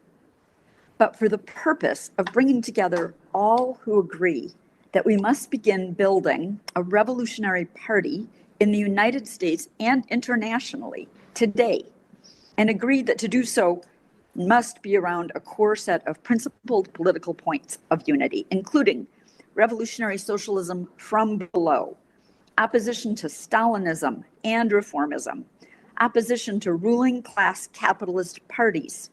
Speaker 18: but for the purpose of bringing together all who agree that we must begin building a revolutionary party in the United States and internationally today, and agree that to do so must be around a core set of principled political points of unity, including revolutionary socialism from below, opposition to Stalinism and reformism, opposition to ruling class capitalist parties,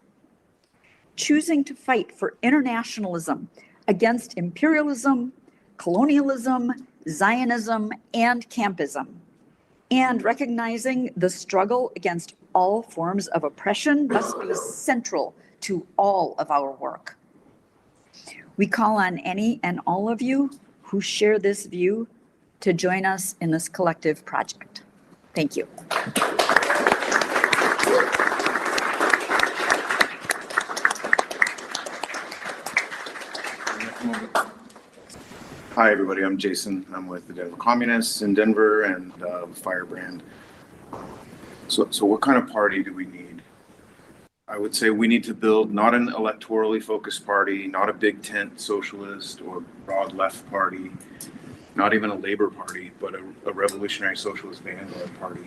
Speaker 18: choosing to fight for internationalism against imperialism, colonialism, Zionism, and campism, and recognizing the struggle against all forms of oppression must be central to all of our work. We call on any and all of you who share this view to join us in this collective project. Thank you.
Speaker 19: Hi, everybody. I'm Jason. I'm with the Denver Communists in Denver and Firebrand. So what kind of party do we need? I would say we need to build not an electorally focused party, not a big tent socialist or broad left party, not even a labor party, but a revolutionary socialist vanguard party.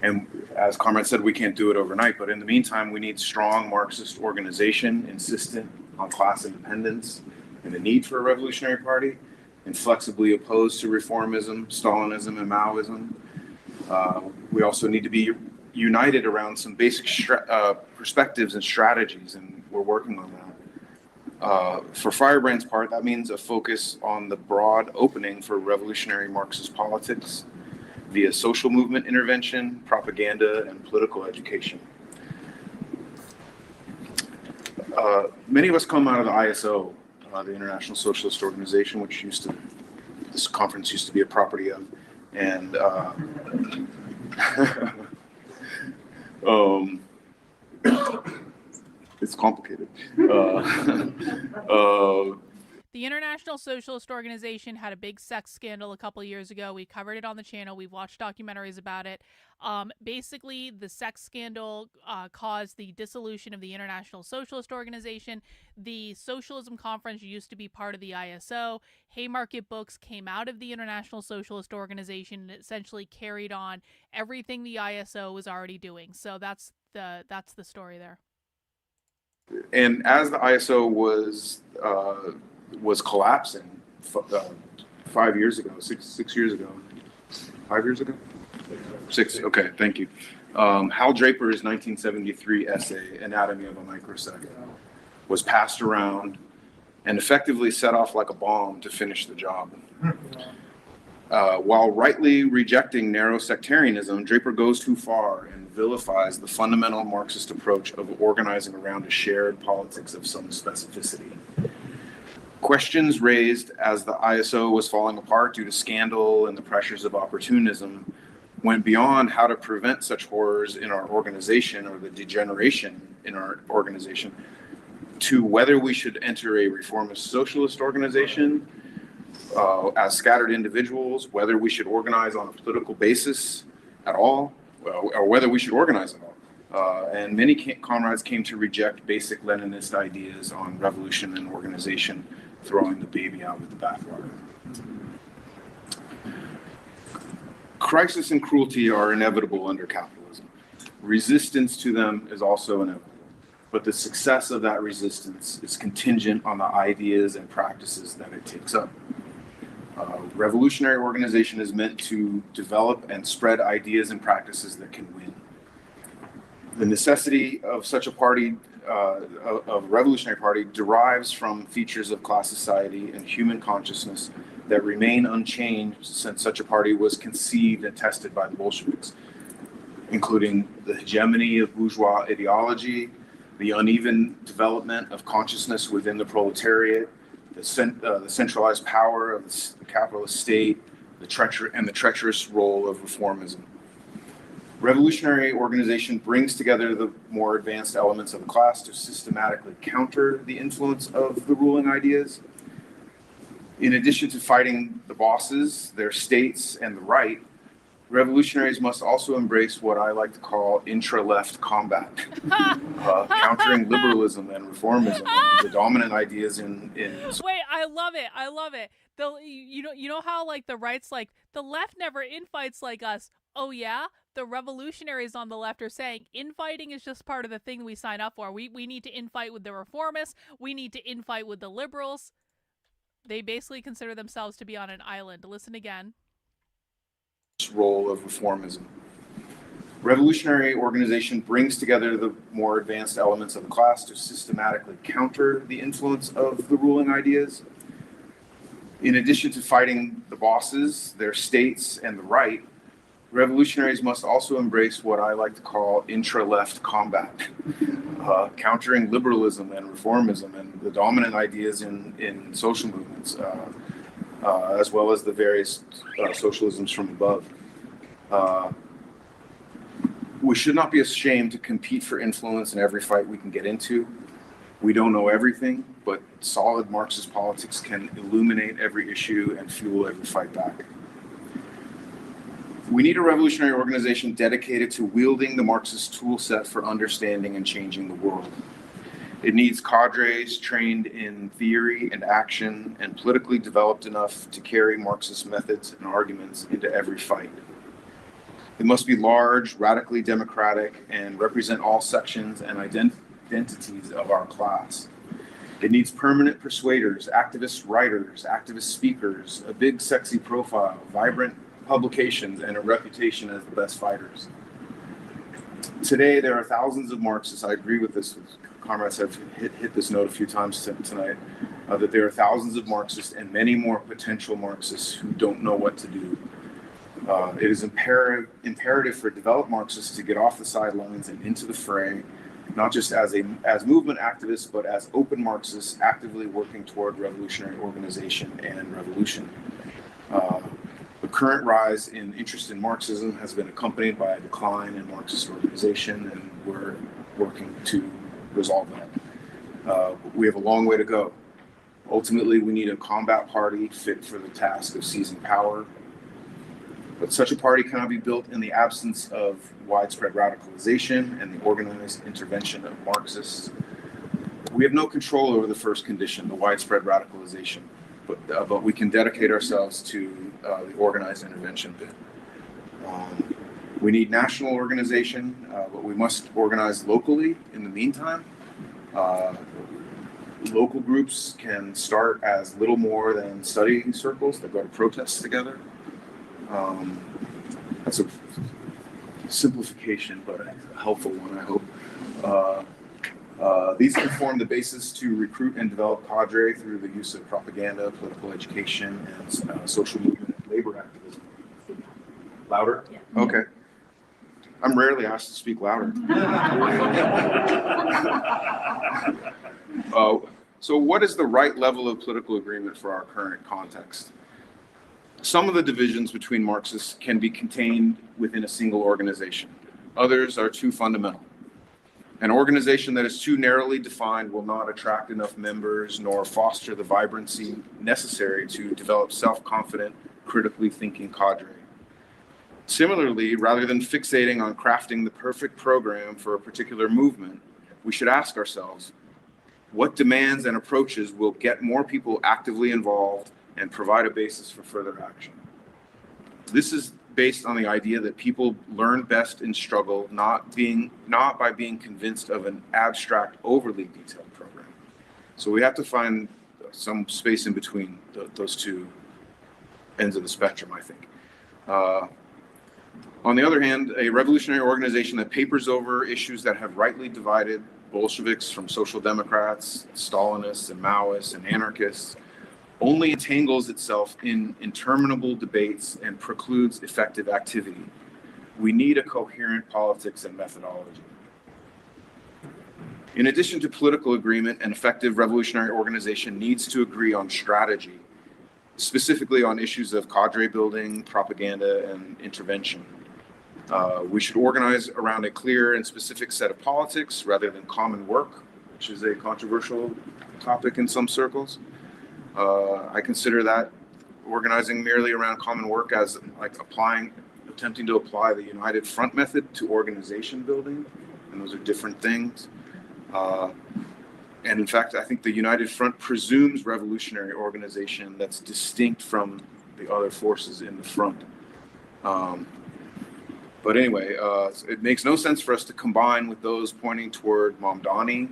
Speaker 19: And as Comrade said, we can't do it overnight, but in the meantime, we need strong Marxist organization insistent on class independence and the need for a revolutionary party, inflexibly opposed to reformism, Stalinism, and Maoism. We also need to be united around some basic perspectives and strategies, and we're working on that. For Firebrand's part, that means a focus on the broad opening for revolutionary Marxist politics via social movement intervention, propaganda, and political education. Many of us come out of the ISO, the International Socialist Organization, which this conference used to be a property of, and it's complicated.
Speaker 8: The International Socialist Organization had a big sex scandal a couple years ago. We covered it on the channel. We've watched documentaries about it. Basically, the sex scandal caused the dissolution of the International Socialist Organization. The Socialism Conference used to be part of the ISO. Haymarket Books came out of the International Socialist Organization and essentially carried on everything the ISO was already doing. So that's the story there.
Speaker 19: And as the ISO was collapsing 5 years ago, six years ago, 5 years ago? 6, okay, thank you. Hal Draper's 1973 essay, Anatomy of a Microsecond, was passed around and effectively set off like a bomb to finish the job. While rightly rejecting narrow sectarianism, Draper goes too far and vilifies the fundamental Marxist approach of organizing around a shared politics of some specificity. Questions raised as the ISO was falling apart due to scandal and the pressures of opportunism went beyond how to prevent such horrors in our organization or the degeneration in our organization to whether we should enter a reformist socialist organization as scattered individuals, whether we should organize on a political basis at all, or whether we should organize at all. And many comrades came to reject basic Leninist ideas on revolution and organization, throwing the baby out with the bathwater. Crisis and cruelty are inevitable under capitalism. Resistance to them is also inevitable, but the success of that resistance is contingent on the ideas and practices that it takes up. Revolutionary organization is meant to develop and spread ideas and practices that can win. The necessity of such a party, of a revolutionary party, derives from features of class society and human consciousness that remain unchanged since such a party was conceived and tested by the Bolsheviks, including the hegemony of bourgeois ideology, the uneven development of consciousness within the proletariat, the centralized power of the capitalist state, the treacherous role of reformism. Revolutionary organization brings together the more advanced elements of the class to systematically counter the influence of the ruling ideas. In addition to fighting the bosses, their states, and the right, revolutionaries must also embrace what I like to call intra-left combat, countering liberalism and reformism, and the dominant ideas in.
Speaker 8: Wait, I love it. I love it. You know how like the right's like the left never infights like us. Oh yeah, the revolutionaries on the left are saying infighting is just part of the thing we sign up for. We need to infight with the reformists. We need to infight with the liberals. They basically consider themselves to be on an island. Listen again.
Speaker 19: Role of reformism. Revolutionary organization brings together the more advanced elements of the class to systematically counter the influence of the ruling ideas. In addition to fighting the bosses, their states, and the right, revolutionaries must also embrace what I like to call intra-left combat, countering liberalism and reformism and the dominant ideas in social movements, as well as the various socialisms from above. We should not be ashamed to compete for influence in every fight we can get into. We don't know everything, but solid Marxist politics can illuminate every issue and fuel every fight back. We need a revolutionary organization dedicated to wielding the Marxist tool set for understanding and changing the world. It needs cadres trained in theory and action and politically developed enough to carry Marxist methods and arguments into every fight. It must be large, radically democratic, and represent all sections and identities of our class. It needs permanent persuaders, activist writers, activist speakers, a big sexy profile, vibrant publications, and a reputation as the best fighters. Today, there are thousands of Marxists. I agree with this. Comrades have hit this note a few times tonight, that there are thousands of Marxists and many more potential Marxists who don't know what to do. It is imperative for developed Marxists to get off the sidelines and into the fray, not just as movement activists, but as open Marxists actively working toward revolutionary organization and revolution. The current rise in interest in Marxism has been accompanied by a decline in Marxist organization, and we're working to resolve that. We have a long way to go. Ultimately, we need a combat party fit for the task of seizing power. But such a party cannot be built in the absence of widespread radicalization and the organized intervention of Marxists. We have no control over the first condition, the widespread radicalization, but we can dedicate ourselves to the organized intervention bit. We need national organization, but we must organize locally in the meantime. Local groups can start as little more than study circles that go to protests together. That's a simplification, but a helpful one, I hope. These can form the basis to recruit and develop cadre through the use of propaganda, political education, and social movement and labor activism. Louder? Yeah. Okay. I'm rarely asked to speak louder. So what is the right level of political agreement for our current context? Some of the divisions between Marxists can be contained within a single organization. Others are too fundamental. An organization that is too narrowly defined will not attract enough members nor foster the vibrancy necessary to develop self-confident, critically thinking cadre. Similarly, rather than fixating on crafting the perfect program for a particular movement, we should ask ourselves, what demands and approaches will get more people actively involved and provide a basis for further action? This is based on the idea that people learn best in struggle, not by being convinced of an abstract, overly detailed program. So we have to find some space in between those two ends of the spectrum, I think. On the other hand, a revolutionary organization that papers over issues that have rightly divided Bolsheviks from social democrats, Stalinists and Maoists and anarchists only entangles itself in interminable debates and precludes effective activity. We need a coherent politics and methodology. In addition to political agreement, an effective revolutionary organization needs to agree on strategy, specifically on issues of cadre building, propaganda, and intervention. We should organize around a clear and specific set of politics rather than common work, which is a controversial topic in some circles. I consider that organizing merely around common work as like attempting to apply the United Front method to organization building, and those are different things. And in fact, I think the United Front presumes revolutionary organization that's distinct from the other forces in the front. But anyway, it makes no sense for us to combine with those pointing toward Mamdani,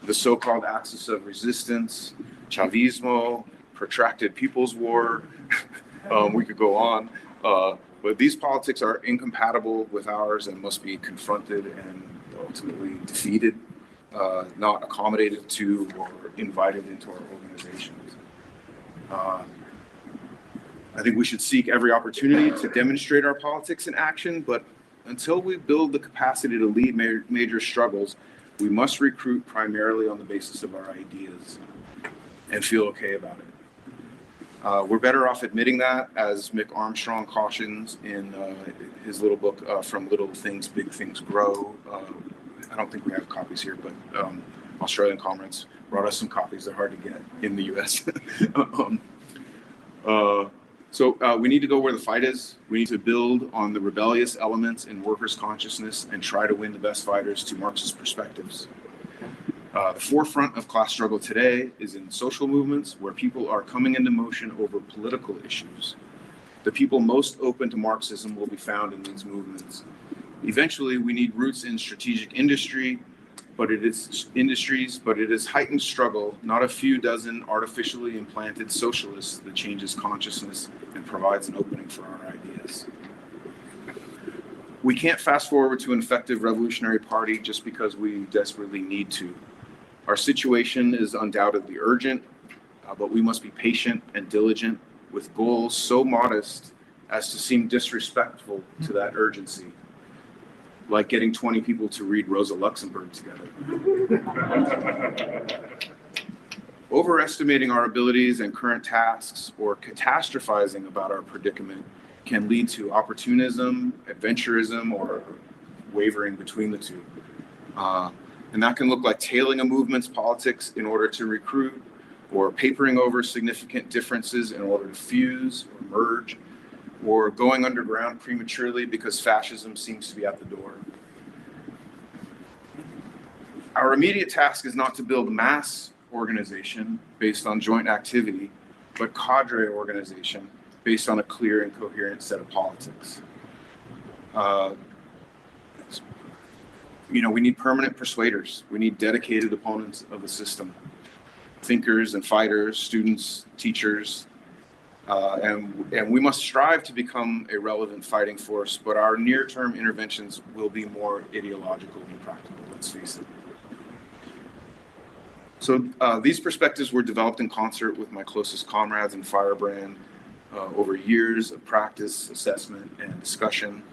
Speaker 19: the so-called axis of resistance, Chavismo, protracted people's war. We could go on. But these politics are incompatible with ours and must be confronted and ultimately defeated, not accommodated to or invited into our organizations. I think we should seek every opportunity to demonstrate our politics in action, but until we build the capacity to lead major struggles, we must recruit primarily on the basis of our ideas and feel okay about it. We're better off admitting that, as Mick Armstrong cautions in his little book, From Little Things, Big Things Grow. I don't think we have copies here, but Australian comrades brought us some copies. They're hard to get in the US. So we need to go where the fight is. We need to build on the rebellious elements in workers' consciousness and try to win the best fighters to Marxist perspectives. The forefront of class struggle today is in social movements where people are coming into motion over political issues. The people most open to Marxism will be found in these movements. Eventually, we need roots in strategic industry, but it is heightened struggle, not a few dozen artificially implanted socialists, that changes consciousness and provides an opening for our ideas. We can't fast forward to an effective revolutionary party just because we desperately need to. Our situation is undoubtedly urgent, but we must be patient and diligent with goals so modest as to seem disrespectful to that urgency, like getting 20 people to read Rosa Luxemburg together. Overestimating our abilities and current tasks or catastrophizing about our predicament can lead to opportunism, adventurism, or wavering between the two. And that can look like tailing a movement's politics in order to recruit, or papering over significant differences in order to fuse or merge, or going underground prematurely because fascism seems to be at the door. Our immediate task is not to build mass organization based on joint activity, but cadre organization based on a clear and coherent set of politics. We need permanent persuaders. We need dedicated opponents of the system, thinkers and fighters, students, teachers, and we must strive to become a relevant fighting force, but our near-term interventions will be more ideological than practical, let's face it. So these perspectives were developed in concert with my closest comrades in Firebrand over years of practice, assessment, and discussion,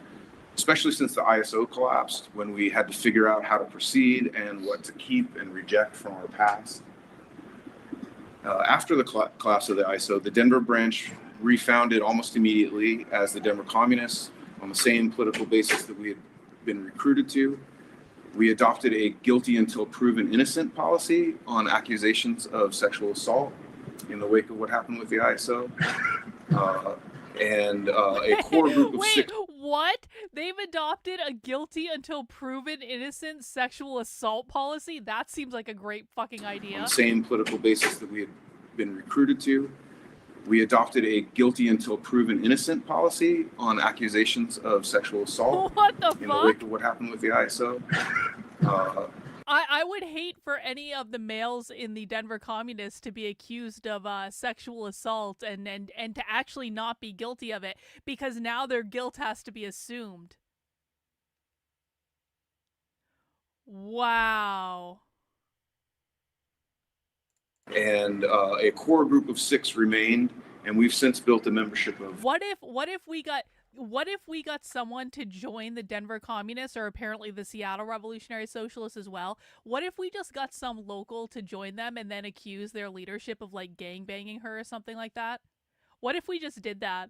Speaker 19: especially since the ISO collapsed, when we had to figure out how to proceed and what to keep and reject from our past. After the collapse of the ISO, the Denver branch refounded almost immediately as the Denver Communists on the same political basis that we had been recruited to. We adopted a guilty until proven innocent policy on accusations of sexual assault in the wake of what happened with the ISO. And a core group of six.
Speaker 8: What? They've adopted a guilty until proven innocent sexual assault policy? That seems like a great fucking idea.
Speaker 19: On the same political basis that we had been recruited to. We adopted a guilty until proven innocent policy on accusations of sexual assault.
Speaker 8: What the
Speaker 19: in
Speaker 8: fuck?
Speaker 19: the wake of what happened with the ISO.
Speaker 8: I would hate for any of the males in the Denver Communists to be accused of sexual assault and to actually not be guilty of it, because now their guilt has to be assumed. Wow.
Speaker 19: And a core group of 6 remained, and we've since built a membership of.
Speaker 8: What if we got someone to join the Denver Communists, or apparently the Seattle Revolutionary Socialists as well? What if we just got some local to join them and then accuse their leadership of like gangbanging her or something like that? What if we just did that?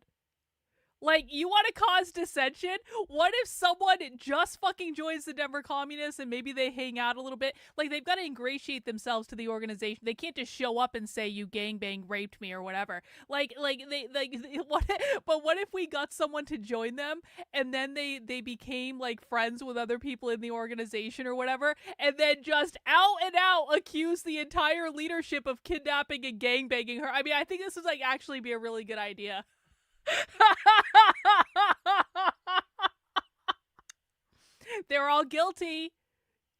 Speaker 8: Like, you want to cause dissension? What if someone just fucking joins the Denver Communists and maybe they hang out a little bit? Like, they've got to ingratiate themselves to the organization. They can't just show up and say, you gangbang raped me or whatever. But what if we got someone to join them and then they became like friends with other people in the organization or whatever, and then just out and out accuse the entire leadership of kidnapping and gangbanging her? I mean, I think this would like actually be a really good idea. They're all guilty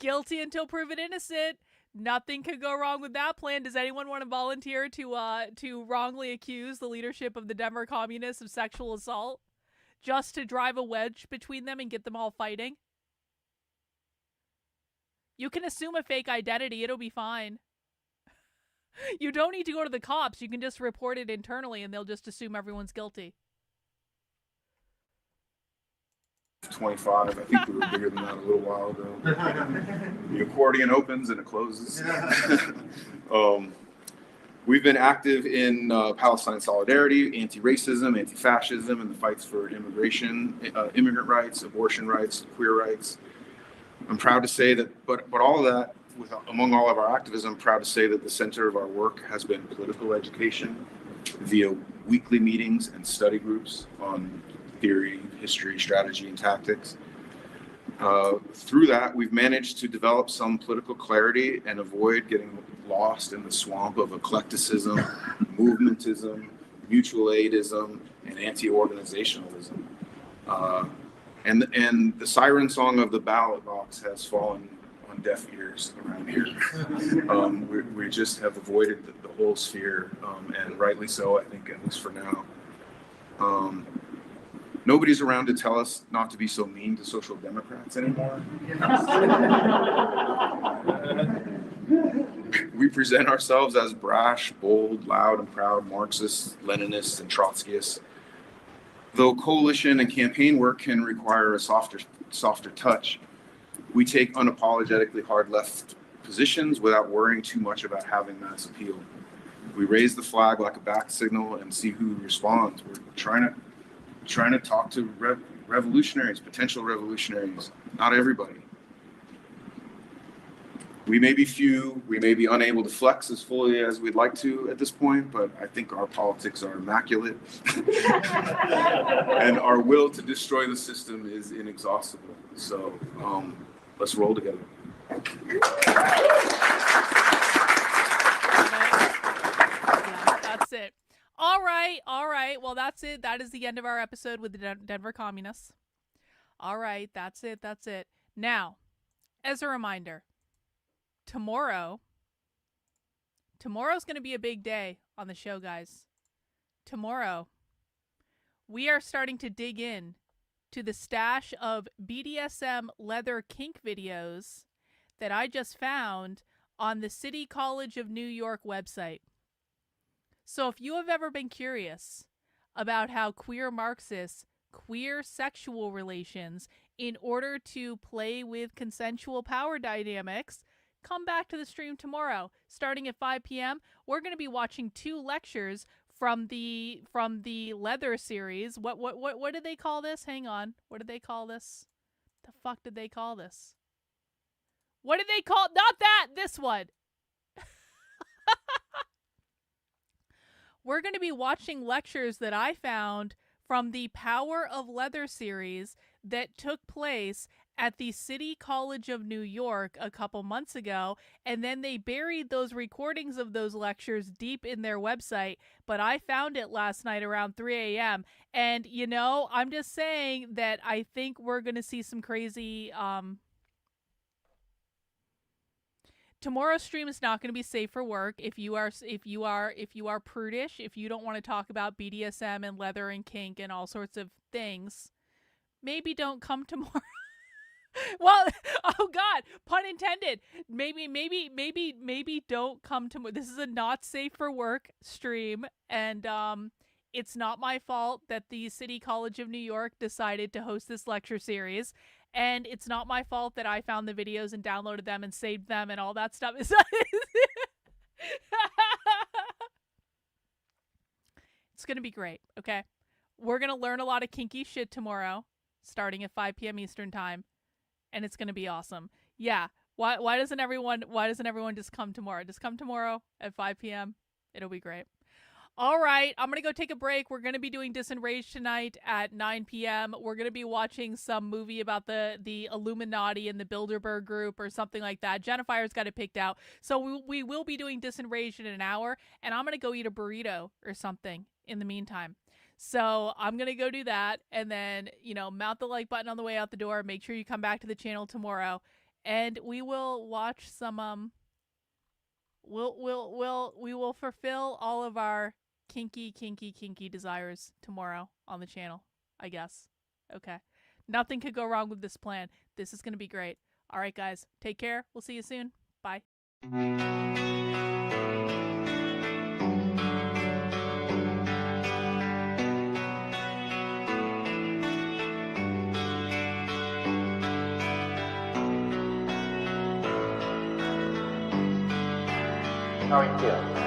Speaker 8: until proven innocent. Nothing could go wrong with that plan. Does anyone want to volunteer to wrongly accuse the leadership of the Denver Communists of sexual assault, just to drive a wedge between them and get them all fighting? You can assume a fake identity. It'll be fine. You don't need to go to the cops. You can just report it internally and they'll just assume everyone's guilty.
Speaker 19: 25. I think we were bigger than that a little while ago. The accordion opens and it closes. We've been active in Palestine solidarity, anti-racism, anti-fascism, and the fights for immigration, immigrant rights, abortion rights, queer rights. I'm proud to say that, but all of that, among all of our activism, I'm proud to say that the center of our work has been political education via weekly meetings and study groups on theory, history, strategy, and tactics. Through that, we've managed to develop some political clarity and avoid getting lost in the swamp of eclecticism, movementism, mutual aidism, and anti-organizationalism. And the siren song of the ballot box has fallen on deaf ears around here. We just have avoided the whole sphere, and rightly so, I think, at least for now. Nobody's around to tell us not to be so mean to social democrats anymore. We present ourselves as brash, bold, loud, and proud Marxists, Leninists, and Trotskyists. Though coalition and campaign work can require a softer touch, we take unapologetically hard left positions without worrying too much about having mass appeal. We raise the flag like a back signal and see who responds. We're trying to talk to revolutionaries, potential revolutionaries, not everybody. We may be few, we may be unable to flex as fully as we'd like to at this point, but I think our politics are immaculate. And our will to destroy the system is inexhaustible. So let's roll together.
Speaker 8: That's it. All right. Well, that's it. That is the end of our episode with the Denver Communists. All right, that's it. Now, as a reminder, tomorrow's going to be a big day on the show, guys. Tomorrow, we are starting to dig in to the stash of BDSM leather kink videos that I just found on the City College of New York website. So if you have ever been curious about how queer Marxists queer sexual relations in order to play with consensual power dynamics, come back to the stream tomorrow. Starting at 5 p.m., we're going to be watching 2 lectures from the leather series. What did they call this? Hang on. What did they call this? The fuck did they call this? What did they call? Not that. This one. We're going to be watching lectures that I found from the Power of Leather series that took place at the City College of New York a couple months ago, and then they buried those recordings of those lectures deep in their website, but I found it last night around 3 a.m. And, you know, I'm just saying that I think we're going to see some crazy... Tomorrow's stream is not going to be safe for work. If you are prudish, if you don't want to talk about BDSM and leather and kink and all sorts of things, maybe don't come tomorrow. Well, oh God, pun intended. Maybe don't come tomorrow. This is a not safe for work stream, and it's not my fault that the City College of New York decided to host this lecture series. And it's not my fault that I found the videos and downloaded them and saved them and all that stuff. It's going to be great, okay? We're going to learn a lot of kinky shit tomorrow, starting at 5 p.m. Eastern time, and it's going to be awesome. Yeah, why doesn't everyone just come tomorrow? Just come tomorrow at 5 p.m. It'll be great. All right, I'm going to go take a break. We're going to be doing Disenraged tonight at 9 p.m. We're going to be watching some movie about the Illuminati and the Bilderberg group or something like that. Jennifer's got it picked out. So we will be doing Disenraged in an hour, and I'm going to go eat a burrito or something in the meantime. So I'm going to go do that, and then, you know, mount the like button on the way out the door. Make sure you come back to the channel tomorrow, and we will watch some, we will fulfill all of our kinky desires tomorrow on the channel, I guess. Okay. Nothing could go wrong with this plan. This is going to be great. All right, guys. Take care. We'll see you soon. Bye.
Speaker 1: How are you feeling?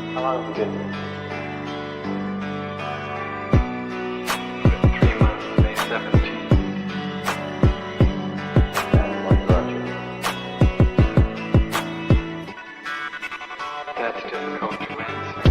Speaker 1: How long have you been here?
Speaker 2: 3 months, May 17th.
Speaker 1: And what brought you here?
Speaker 2: That's difficult to answer.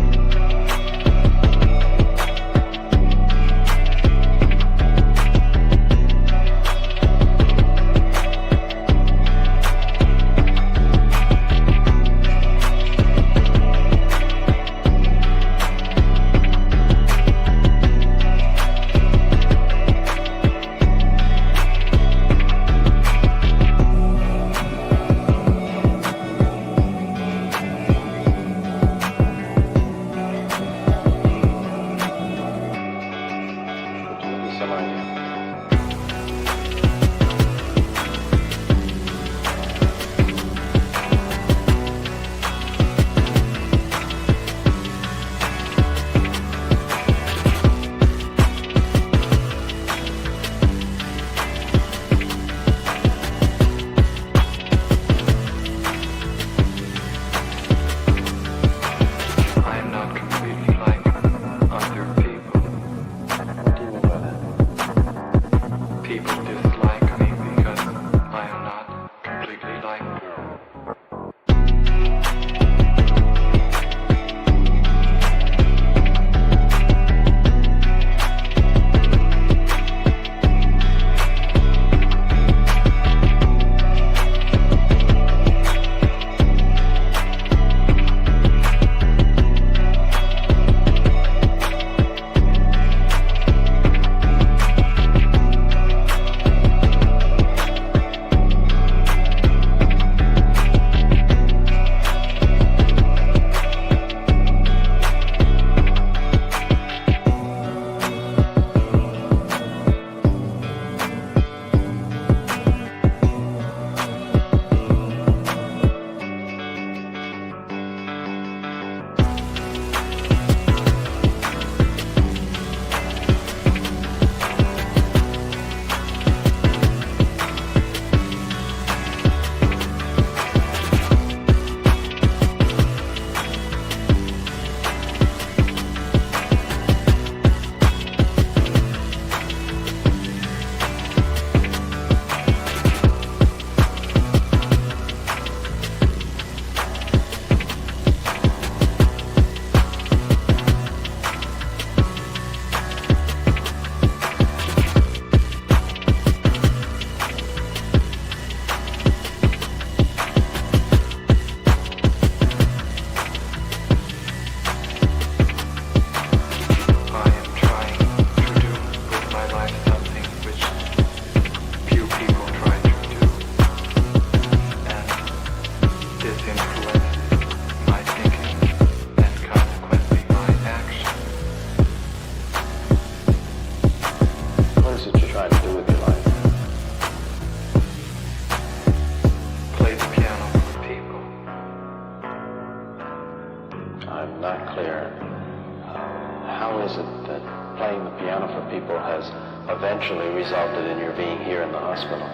Speaker 1: the piano for people has eventually resulted in your being here in the hospital.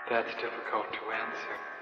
Speaker 2: That's difficult to answer.